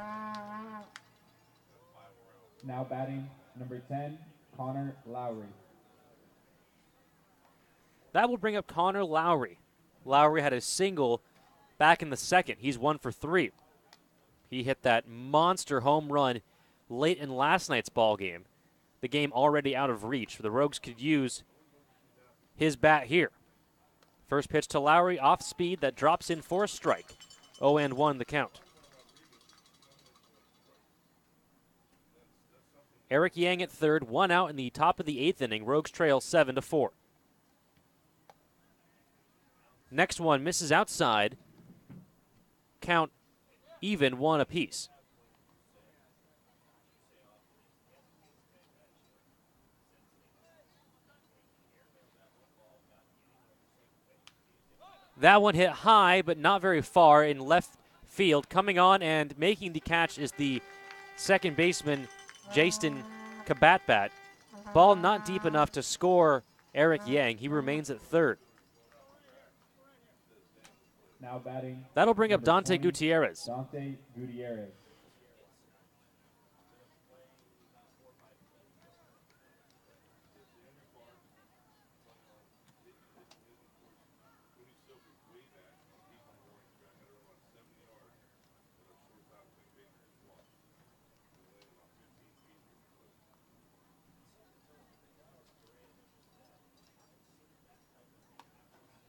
Now batting number 10, Connor Lowry. That will bring up Connor Lowry. Lowry had a single back in the second. He's 1 for 3. He hit that monster home run late in last night's ball game. The game already out of reach. The Rogues could use his bat here. First pitch to Lowry, off speed, that drops in for a strike. 0-1 the count. Eric Yang at third, 1 out in the top of the 8th inning. Rogues trail 7-4. Next one misses outside. Count even, 1 apiece. That one hit high, but not very far in left field. Coming on and making the catch is the second baseman, Jason Kabatbat. Ball not deep enough to score Eric Yang. He remains at third. Now batting. That'll bring up number Dante 20, Gutierrez. Dante Gutierrez.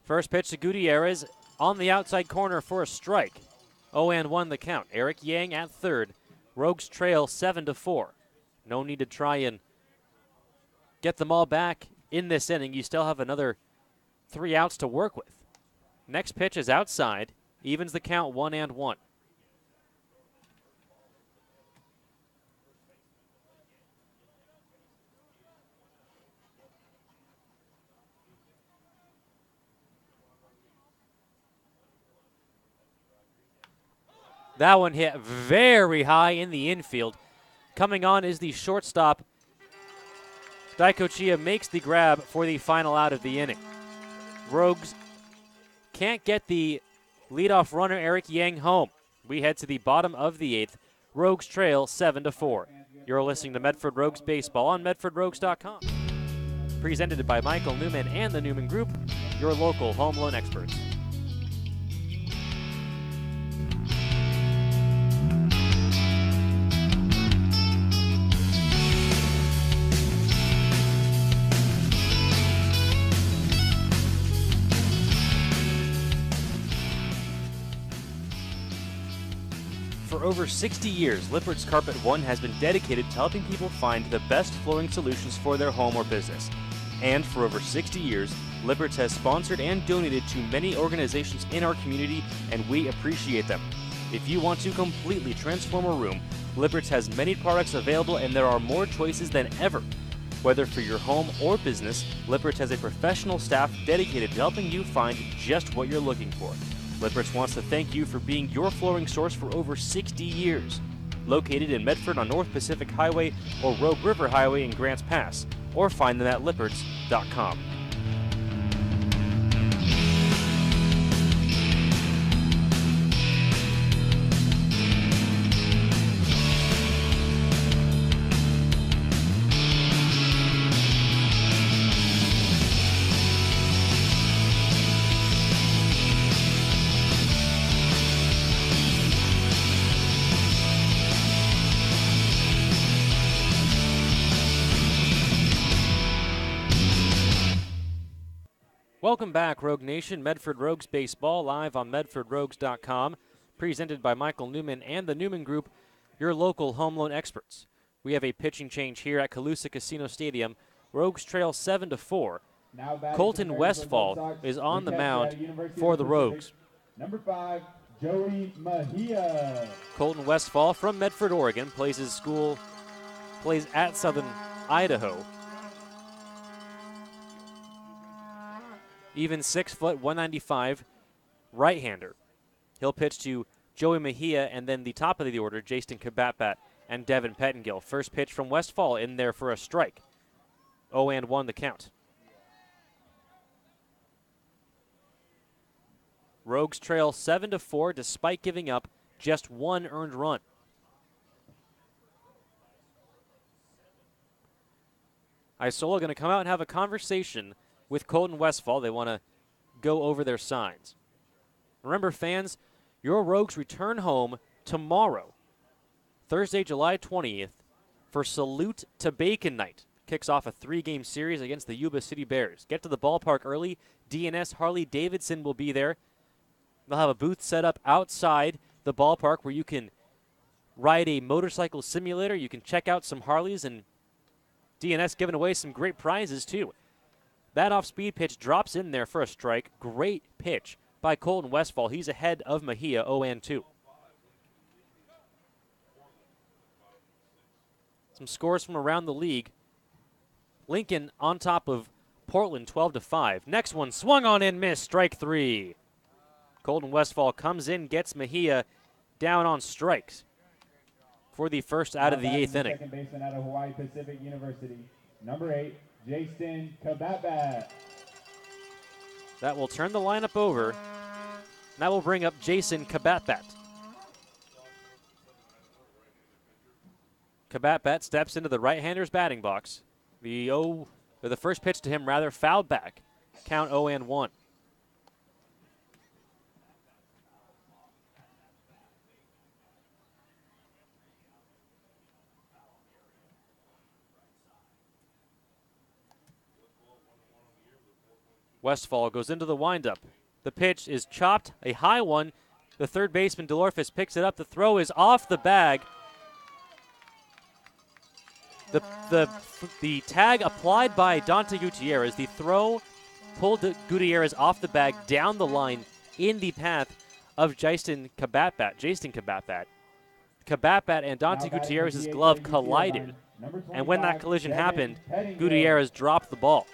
First pitch to Gutierrez on the outside corner for a strike. 0-1 the count. Eric Yang at third. Rogues trail 7-4. No need to try and get them all back in this inning. You still have another 3 outs to work with. Next pitch is outside. Evens the count 1-1. That one hit very high in the infield. Coming on is the shortstop. Daikochia makes the grab for the final out of the inning. Rogues can't get the leadoff runner Eric Yang home. We head to the bottom of the 8th. Rogues trail 7-4. You're listening to Medford Rogues Baseball on MedfordRogues.com. Presented by Michael Newman and the Newman Group, your local home loan experts. For over 60 years, Lippert's Carpet One has been dedicated to helping people find the best flooring solutions for their home or business. And for over 60 years, Lippert's has sponsored and donated to many organizations in our community, and we appreciate them. If you want to completely transform a room, Lippert's has many products available, and there are more choices than ever. Whether for your home or business, Lippert's has a professional staff dedicated to helping you find just what you're looking for. Lippert's wants to thank you for being your flooring source for over 60 years. Located in Medford on North Pacific Highway or Rogue River Highway in Grants Pass, or find them at lipperts.com. Welcome back, Rogue Nation. Medford Rogues Baseball live on MedfordRogues.com. Presented by Michael Newman and the Newman Group, your local home loan experts. We have a pitching change here at Colusa Casino Stadium. Rogues trail 7-4. Colton Westfall is on the mound for the Rogues. Number 5, Joey Mejia. Colton Westfall from Medford, Oregon, plays at Southern Idaho. Even 6 foot, 195, right-hander. He'll pitch to Joey Mejia, and then the top of the order, Jason Kabatbat and Devin Pettengill. First pitch from Westfall in there for a strike. 0-1 the count. Rogues trail 7-4 despite giving up just one earned run. Isola going to come out and have a conversation with Colton Westfall. They want to go over their signs. Remember, fans, your Rogues return home tomorrow, Thursday, July 20th, for Salute to Bacon Night. Kicks off a 3-game series against the Yuba City Bears. Get to the ballpark early. DNS Harley-Davidson will be there. They'll have a booth set up outside the ballpark where you can ride a motorcycle simulator. You can check out some Harleys, and DNS giving away some great prizes, too. That off-speed pitch drops in there for a strike. Great pitch by Colton Westfall. He's ahead of Mejia, 0-2. Some scores from around the league. Lincoln on top of Portland, 12-5. Next one swung on and missed, strike 3. Colton Westfall comes in, gets Mejia down on strikes for the first out of the 8th inning. Second baseman out of Hawaii Pacific University, number 8, Jason Kabatbat. That will turn the lineup over. That will bring up Jason Kabatbat. Kabatbat steps into the right-hander's batting box. The first pitch to him, rather, fouled back. Count 0-1. Westfall goes into the windup. The pitch is chopped, a high one. The third baseman, DeLorfis, picks it up. The throw is off the bag. The tag applied by Dante Gutierrez. The throw pulled Gutierrez off the bag down the line in the path of Jason Kabatbat. Kabatbat and Dante Gutierrez's glove collided. And when that collision happened, Gutierrez dropped the ball.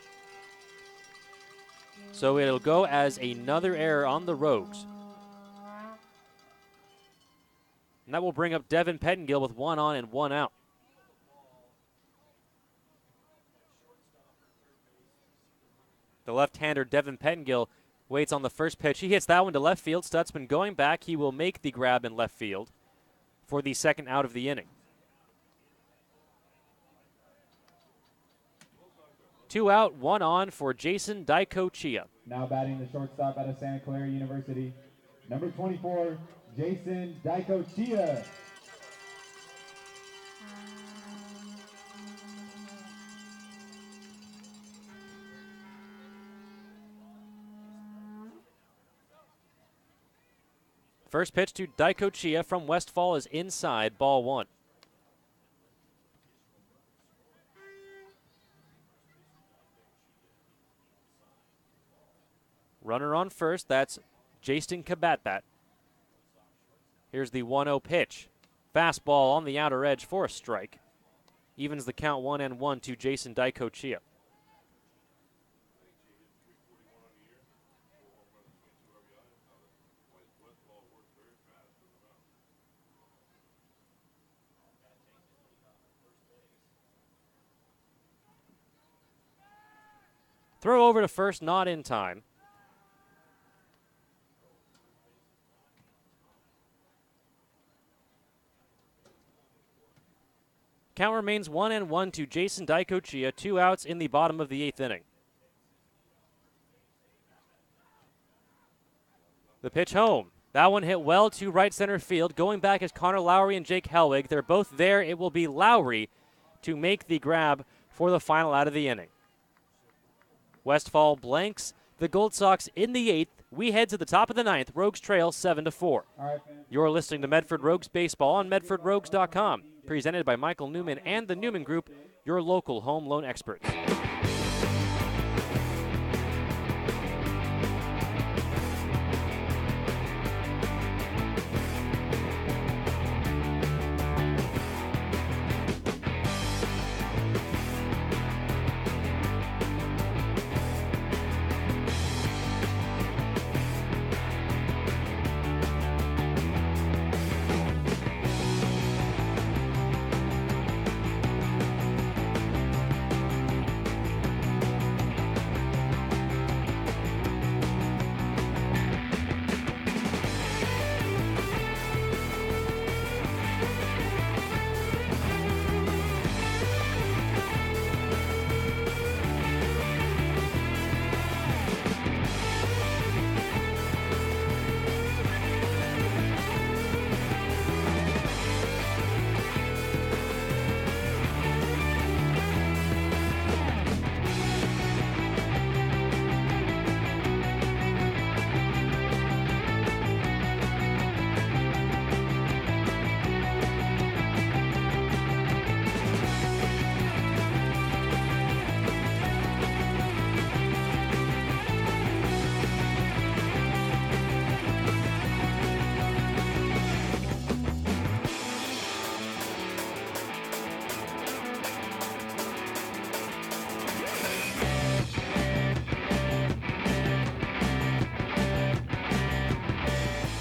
So it'll go as another error on the Rogues. And that will bring up Devin Pettengill with 1 on and 1 out. The left-hander Devin Pettengill waits on the first pitch. He hits that one to left field. Stutzman going back. He will make the grab in left field for the second out of the inning. 2 out, 1 on for Jason Daikochia. Now batting the shortstop out of Santa Clara University, number 24, Jason Daikochia. First pitch to Daikochia from Westfall is inside, ball 1. Runner on first, that's Jason Kabatbat. Here's the 1-0 pitch. Fastball on the outer edge for a strike. Evens the count 1-1 to Jason Daikochia. Throw over to first, not in time. Count remains 1-1 to Jason Daikochia. 2 outs in the bottom of the 8th inning. The pitch home. That one hit well to right center field. Going back is Connor Lowry and Jake Helwig. They're both there. It will be Lowry to make the grab for the final out of the inning. Westfall blanks the Gold Sox in the 8th. We head to the top of the 9th. Rogues trail 7-4. You're listening to Medford Rogues Baseball on MedfordRogues.com. Presented by Michael Newman and the Newman Group, your local home loan experts.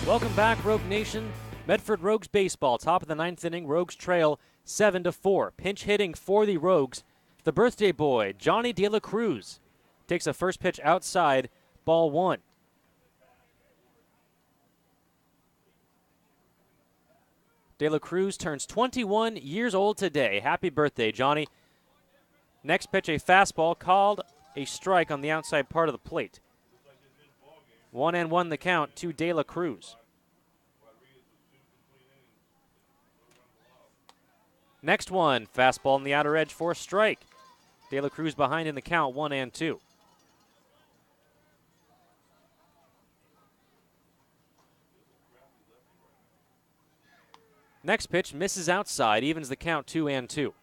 Welcome back, Rogue Nation. Medford Rogues baseball, top of the 9th inning. Rogues trail 7-4. Pinch hitting for the Rogues. The birthday boy, Johnny De La Cruz, takes a first pitch outside, ball 1. De La Cruz turns 21 years old today. Happy birthday, Johnny. Next pitch, a fastball called a strike on the outside part of the plate. 1-1 the count to De La Cruz. Next one, fastball on the outer edge for a strike. De La Cruz behind in the count, 1-2. Next pitch misses outside, evens the count, 2-2.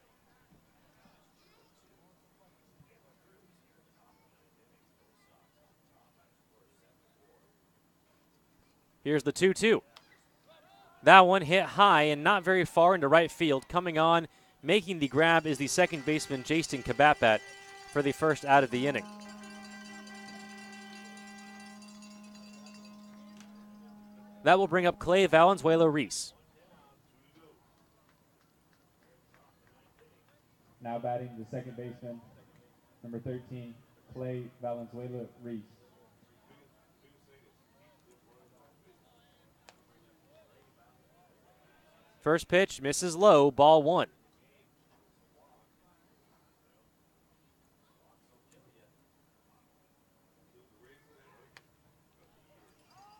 Here's the 2-2. That one hit high and not very far into right field. Coming on, making the grab is the second baseman, Jason Kabatbat, for the first out of the inning. That will bring up Clay Valenzuela-Reese. Now batting the second baseman, number 13, Clay Valenzuela-Reese. First pitch misses low, ball 1.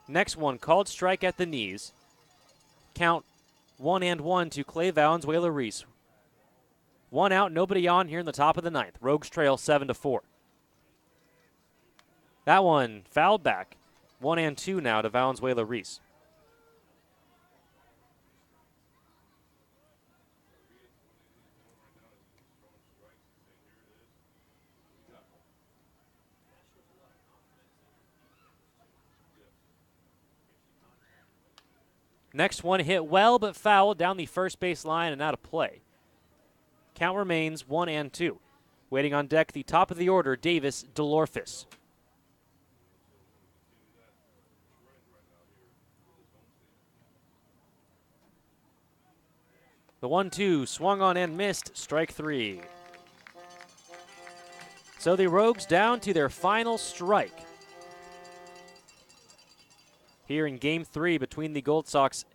Next one, called strike at the knees. Count 1-1 to Clay Valenzuela-Reese. 1 out, nobody on here in the top of the 9th. Rogues trail 7-4. That one fouled back. 1-2 now to Valenzuela-Reese. Next one hit well but foul down the first base line and out of play. Count remains 1-2. Waiting on deck, the top of the order, Davis DeLorfis. The 1-2 swung on and missed, strike 3. So the Rogues down to their final strike here in Game 3 between the Gold Sox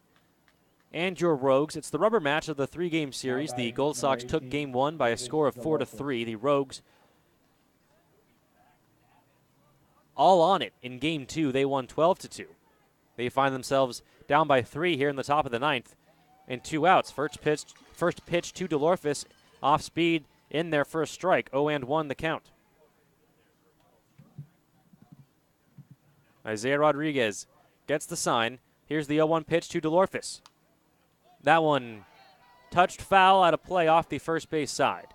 and your Rogues. It's the rubber match of the 3-game series. The Gold Sox took Game 1 by a score of 4-3. The Rogues all on it in Game 2. They won 12-2. They find themselves down by 3 here in the top of the 9th and 2 outs. First pitch to DeLorfis, off speed in their first strike. 0-1 the count. Isaiah Rodriguez gets the sign. Here's the 0-1 pitch to DeLorfis. That one touched foul out of play off the first base side.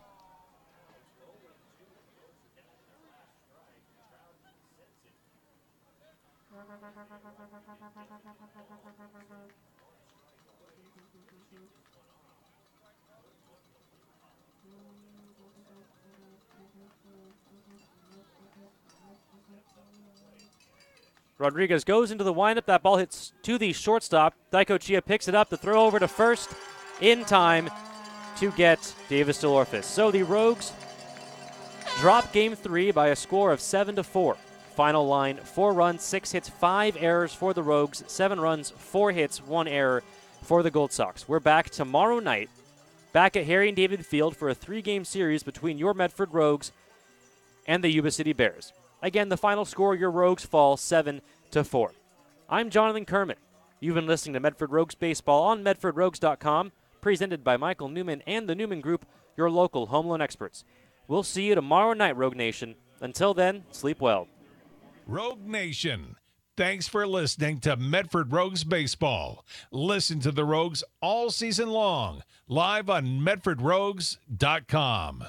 Rodriguez goes into the windup. That ball hits to the shortstop. Daiko Chia picks it up. The throw over to first in time to get Davis DeLorfis. So the Rogues drop Game 3 by a score of 7-4. Final line, 4 runs, 6 hits, 5 errors for the Rogues, 7 runs, 4 hits, 1 error for the Gold Sox. We're back tomorrow night, back at Harry and David Field for a 3-game series between your Medford Rogues and the Yuba City Bears. Again, the final score, your Rogues fall 7-4. I'm Jonathan Kerman. You've been listening to Medford Rogues Baseball on MedfordRogues.com, presented by Michael Newman and the Newman Group, your local home loan experts. We'll see you tomorrow night, Rogue Nation. Until then, sleep well. Rogue Nation, thanks for listening to Medford Rogues Baseball. Listen to the Rogues all season long, live on MedfordRogues.com.